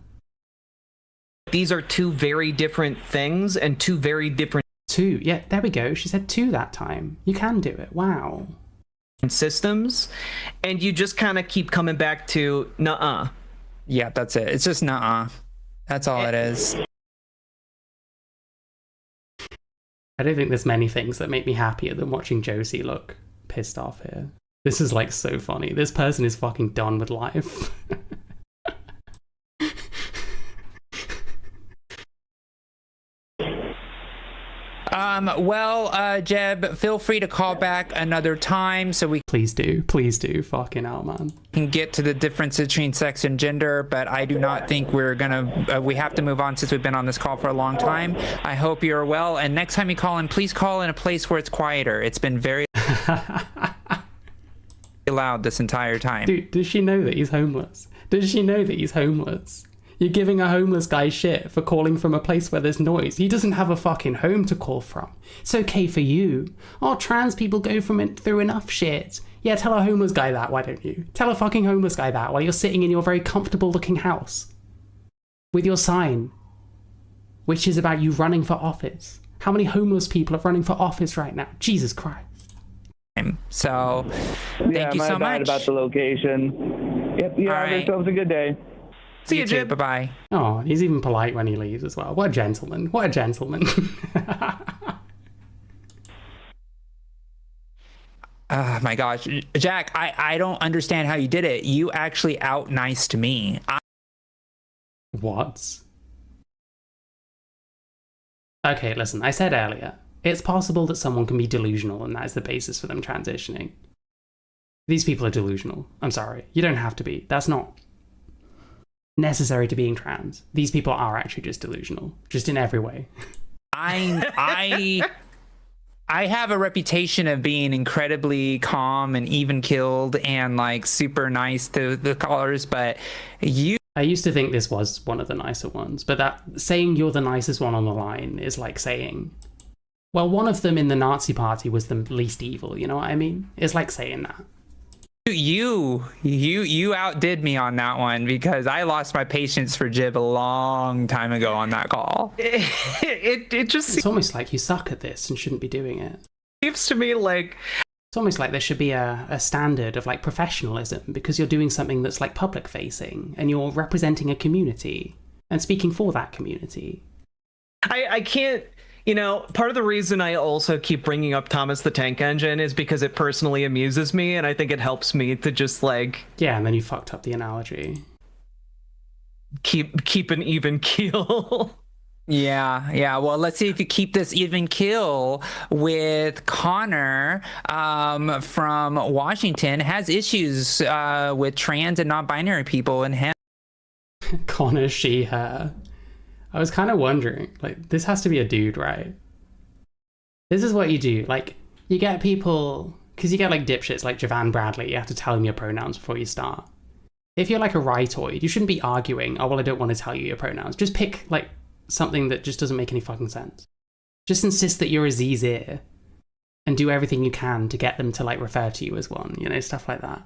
these are two very different things and two very different Two, yeah, there we go. She said two that time. You can do it. Wow. systems, and you just kind of keep coming back to nuh-uh. Yeah, that's it. It's just nuh-uh. That's all it is. I don't think there's many things that make me happier than watching Josie look pissed off here. This is like so funny. This person is fucking done with life. Well, Jeb, feel free to call back another time so we Please do, fucking hell, man. can get to the difference between sex and gender, but I do not think we're gonna, we have to move on since we've been on this call for a long time. I hope you're well, and next time you call in, please call in a place where it's quieter. It's been very loud this entire time. Dude, does she know that he's homeless? Does she know that he's homeless? You're giving a homeless guy shit for calling from a place where there's noise. He doesn't have a fucking home to call from. It's okay for you. Oh, trans people go through enough shit. Yeah, tell a homeless guy that, why don't you? Tell a fucking homeless guy that while you're sitting in your very comfortable looking house. With your sign. Which is about you running for office. How many homeless people are running for office right now? Jesus Christ. So, thank you my so bad much. about the location. Yep, you All have right. yourselves a good day. See you, too. Jib. Bye-bye. Oh, he's even polite when he leaves as well. What a gentleman. What a gentleman. Oh my gosh. Jack, I don't understand how you did it. You actually out-niced me. What? Okay, listen, I said earlier, it's possible that someone can be delusional and that is the basis for them transitioning. These people are delusional. I'm sorry. You don't have to be. That's not necessary to being trans. These people are actually just delusional, just in every way. I have a reputation of being incredibly calm and even-keeled and like super nice to the callers, but you I used to think this was one of the nicer ones, but that saying you're the nicest one on the line is like saying, well, one of them in the Nazi party was the least evil, you know what I mean? It's like saying that. You outdid me on that one because I lost my patience for Jib a long time ago on that call. It just It's almost like you suck at this and shouldn't be doing it. seems to me like It's almost like there should be a standard of like professionalism because you're doing something that's like public facing and you're representing a community and speaking for that community. I can't, part of the reason I also keep bringing up Thomas the Tank Engine is because it personally amuses me, and I think it helps me to just like Yeah, and then you fucked up the analogy. keep an even keel. Yeah. Well, let's see if you keep this even kill with Connor from Washington. Has issues with trans and non-binary people in him. Connor, she, her. I was kind of wondering, like, this has to be a dude, right? This is what you do. Like, you get people, because you get like dipshits like Javan Bradley, you have to tell them your pronouns before you start. If you're like a rightoid, you shouldn't be arguing, oh, well, I don't want to tell you your pronouns. Just pick like something that just doesn't make any fucking sense. Just insist that you're a Z's and do everything you can to get them to like refer to you as one, stuff like that.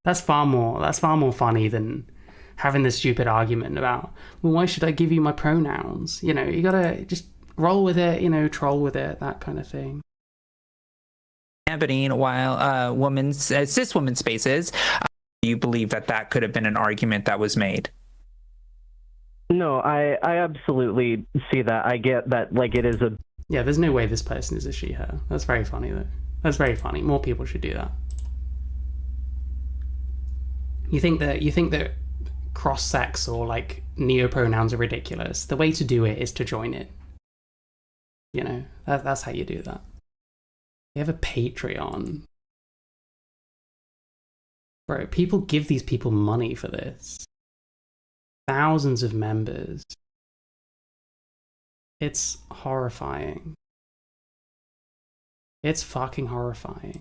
That's far more funny than having this stupid argument about, well, why should I give you my pronouns? You gotta just roll with it, troll with it, that kind of thing. Happening while cis women spaces. Do you believe that could have been an argument that was made? No, I absolutely see that. I get that, like, it is a... Yeah, there's no way this person is a she, her. That's very funny, though. That's very funny. More people should do that. You think that cross-sex or, like, neopronouns are ridiculous. The way to do it is to join it. That's how you do that. You have a Patreon. Bro, people give these people money for this. Thousands of members. It's horrifying. It's fucking horrifying.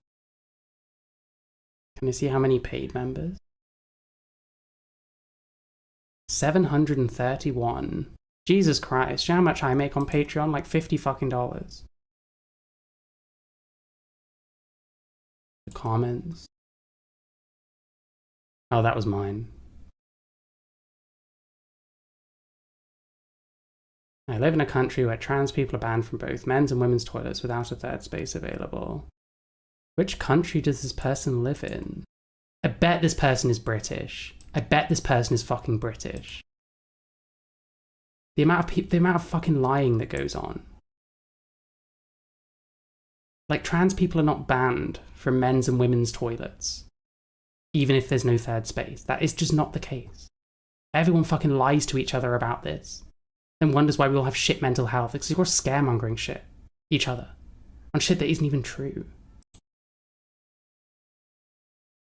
Can you see how many paid members? 731. Jesus Christ, you know how much I make on Patreon? Like $50 fucking dollars. The comments. Oh, that was mine. I live in a country where trans people are banned from both men's and women's toilets without a third space available. Which country does this person live in? I bet this person is British. I bet this person is fucking British. The amount of fucking lying that goes on. Like, trans people are not banned from men's and women's toilets, even if there's no third space. That is just not the case. Everyone fucking lies to each other about this and wonders why we all have shit mental health. It's because you're scaremongering shit. Each other. On shit that isn't even true.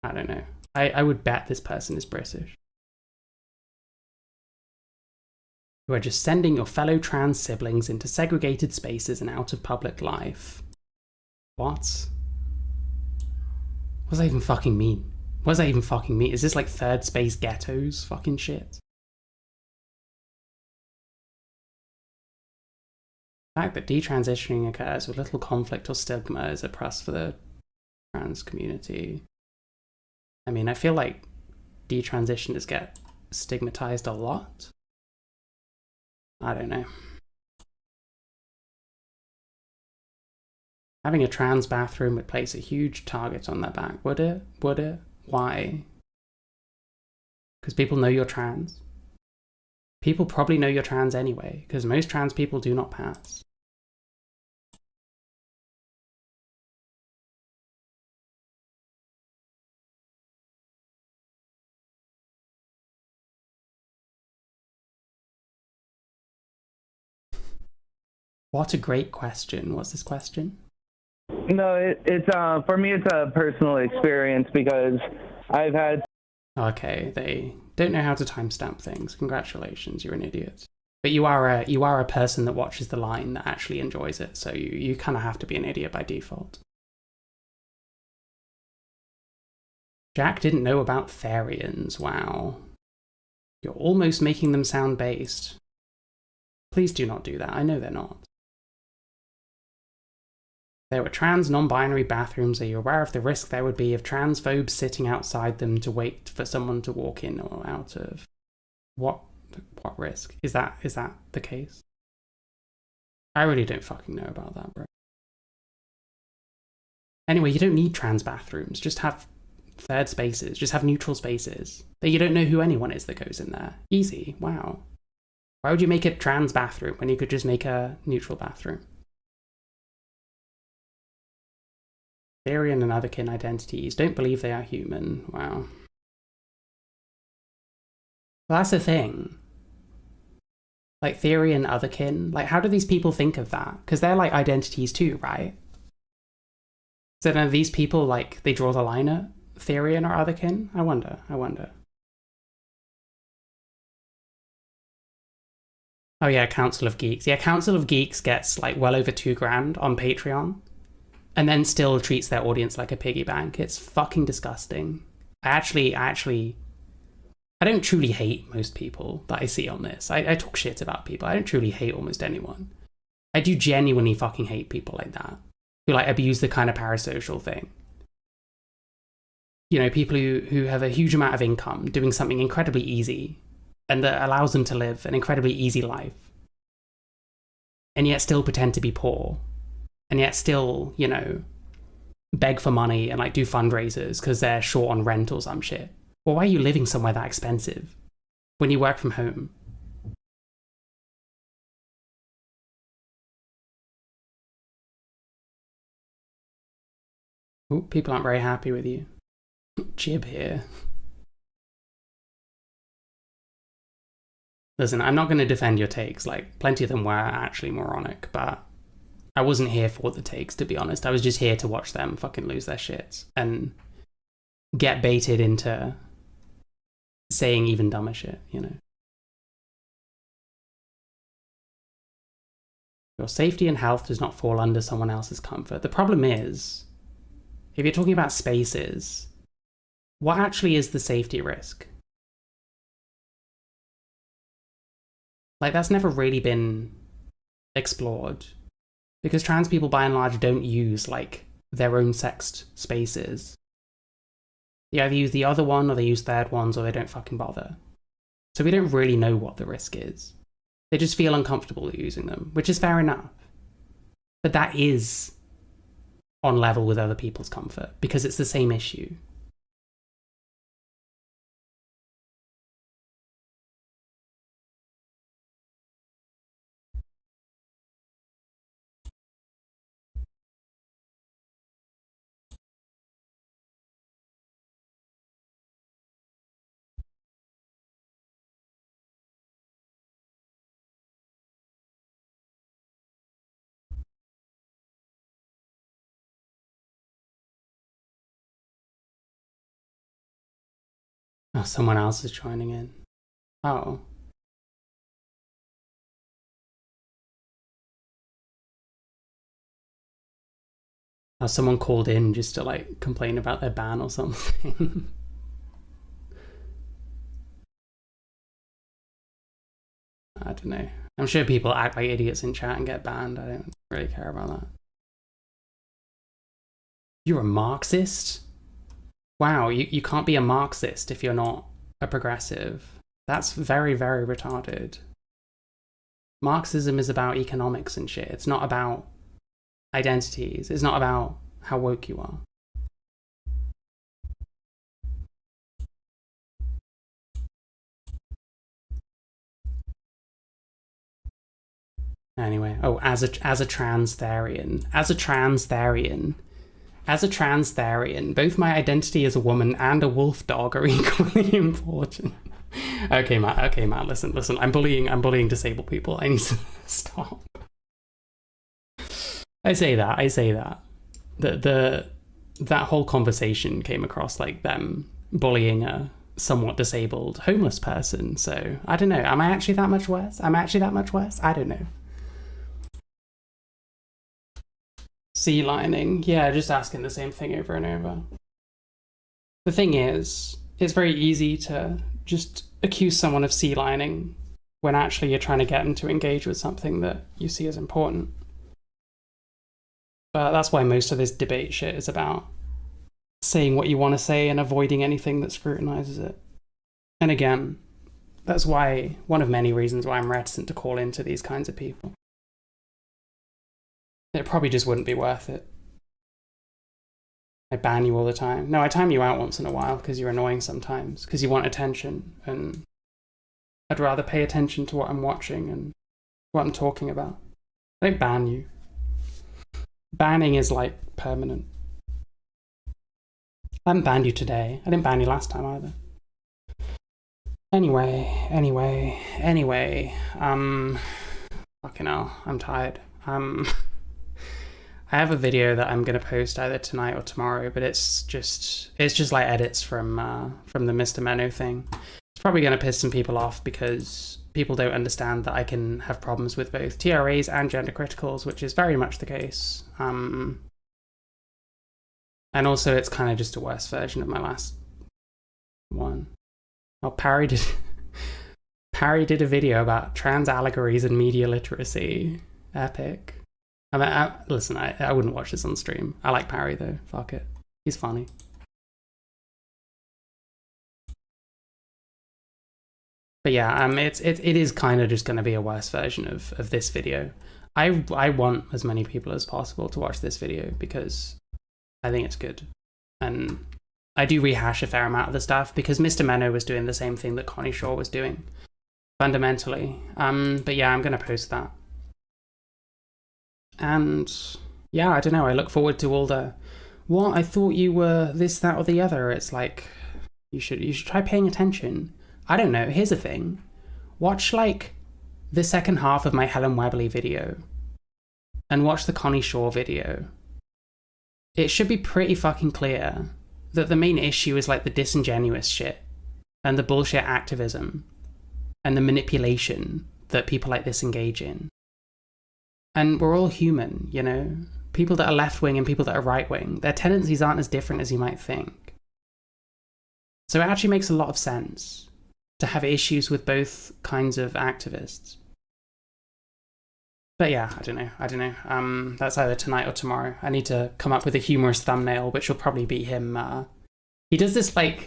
I don't know. I would bet this person is British. You are just sending your fellow trans siblings into segregated spaces and out of public life. What? What does that even fucking mean? What does that even fucking mean? Is this like third space ghettos fucking shit? The fact that detransitioning occurs with little conflict or stigma is a plus for the trans community. I mean, I feel like detransitioners get stigmatized a lot. I don't know. Having a trans bathroom would place a huge target on their back, would it? Would it? Why? Because people know you're trans. People probably know you're trans anyway, because most trans people do not pass. What a great question. What's this question? No, it's for me it's a personal experience because I've had... Okay, they don't know how to timestamp things. Congratulations, you're an idiot. But you are a person that watches the line that actually enjoys it, so you kind of have to be an idiot by default. Jack didn't know about Therians, wow. You're almost making them sound based. Please do not do that. I know they're not. There were trans non-binary bathrooms. Are you aware of the risk there would be of transphobes sitting outside them to wait for someone to walk in or out of? What risk? Is that the case? I really don't fucking know about that, bro. Anyway, you don't need trans bathrooms. Just have third spaces. Just have neutral spaces. That you don't know who anyone is that goes in there. Easy. Wow. Why would you make a trans bathroom when you could just make a neutral bathroom? Therian and otherkin identities. Don't believe they are human. Wow. Well, that's the thing. Like, Therian, otherkin. Like, how do these people think of that? Because they're, like, identities too, right? So then these people, like, they draw the line at Therian or otherkin? I wonder. Oh yeah, Council of Geeks. Yeah, Council of Geeks gets, like, well over $2,000 on Patreon. And then still treats their audience like a piggy bank. It's fucking disgusting. I don't truly hate most people that I see on this. I talk shit about people. I don't truly hate almost anyone. I do genuinely fucking hate people like that, who like abuse the kind of parasocial thing. You know, people who have a huge amount of income doing something incredibly easy and that allows them to live an incredibly easy life, and yet still pretend to be poor. And yet still, you know, beg for money and like do fundraisers because they're short on rent or some shit. Well, why are you living somewhere that expensive when you work from home? Ooh, people aren't very happy with you. Jib here. Listen, I'm not going to defend your takes. Like, plenty of them were actually moronic, but I wasn't here for the takes, to be honest. I was just here to watch them fucking lose their shits and get baited into saying even dumber shit, you know. Your safety and health does not fall under someone else's comfort. The problem is, if you're talking about spaces, what actually is the safety risk? Like, that's never really been explored. Because trans people, by and large, don't use, like, their own sexed spaces. They either use the other one, or they use third ones, or they don't fucking bother. So we don't really know what the risk is. They just feel uncomfortable using them, which is fair enough. But that is on level with other people's comfort, because it's the same issue. Oh, someone else is joining in. Oh. Oh, someone called in just to, like, complain about their ban or something. I don't know. I'm sure people act like idiots in chat and get banned. I don't really care about that. You're a Marxist? Wow, you can't be a Marxist if you're not a progressive. That's very, very retarded. Marxism is about economics and shit. It's not about identities. It's not about how woke you are. Anyway, oh, as a trans Therian, both my identity as a woman and a wolf dog are equally important. Okay, Matt, listen. I'm bullying disabled people. I need to stop. I say that. That whole conversation came across like them bullying a somewhat disabled homeless person. So I don't know. Am I actually that much worse? I don't know. Sea lining. Yeah, just asking the same thing over and over. The thing is, it's very easy to just accuse someone of sea lining when actually you're trying to get them to engage with something that you see as important. But that's why most of this debate shit is about saying what you want to say and avoiding anything that scrutinizes it. And again, that's why, one of many reasons why I'm reticent to call into these kinds of people. It probably just wouldn't be worth it. I ban you all the time. No, I time you out once in a while because you're annoying sometimes, because you want attention, and I'd rather pay attention to what I'm watching and what I'm talking about. I don't ban you. Banning is like permanent. I haven't banned you today. I didn't ban you last time either. Anyway. Fucking hell, I'm tired. I have a video that I'm gonna post either tonight or tomorrow, but it's just like edits from the Mr. Menno thing. It's probably gonna piss some people off because people don't understand that I can have problems with both TRAs and gender criticals, which is very much the case. And also it's kind of just a worse version of my last one. Oh, Parry did a video about trans allegories and media literacy. Epic. I mean, listen, I wouldn't watch this on stream. I like Parry though. Fuck it. He's funny. But yeah, it is kind of just going to be a worse version of this video. I want as many people as possible to watch this video because I think it's good. And I do rehash a fair amount of the stuff because Mr. Menno was doing the same thing that Connie Shaw was doing, fundamentally. But yeah, I'm going to post that. And yeah, I don't know, I look forward to all the, what, I thought you were this, that, or the other. It's like, you should try paying attention. I don't know, here's the thing. Watch like the second half of my Helen Webley video and watch the Connie Shaw video. It should be pretty fucking clear that the main issue is like the disingenuous shit and the bullshit activism and the manipulation that people like this engage in. And we're all human, you know? People that are left-wing and people that are right-wing, their tendencies aren't as different as you might think. So it actually makes a lot of sense to have issues with both kinds of activists. But yeah, I don't know. That's either tonight or tomorrow. I need to come up with a humorous thumbnail, which will probably be him. He does this face.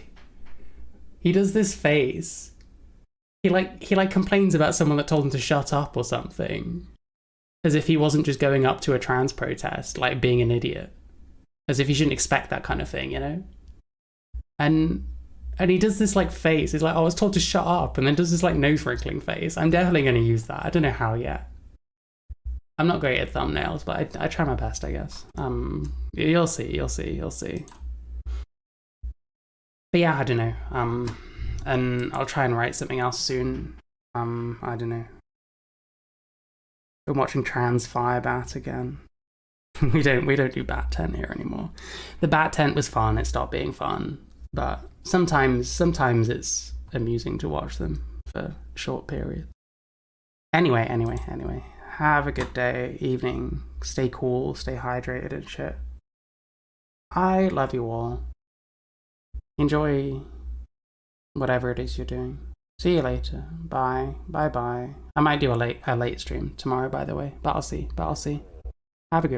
He complains about someone that told him to shut up or something. As if he wasn't just going up to a trans protest, like being an idiot. As if he shouldn't expect that kind of thing, you know? And he does this like face. He's like, oh, I was told to shut up. And then does this like nose wrinkling face. I'm definitely going to use that. I don't know how yet. I'm not great at thumbnails, but I try my best, I guess. You'll see. But yeah, I don't know. And I'll try and write something else soon. I don't know. Been watching Trans Firebat again. we don't do Bat Tent here anymore. The Bat Tent was fun, it stopped being fun. But sometimes it's amusing to watch them for short periods. Anyway. Have a good day, evening. Stay cool, stay hydrated and shit. I love you all. Enjoy whatever it is you're doing. See you later. Bye. Bye. I might do a late stream tomorrow, by the way. But I'll see. Have a good one.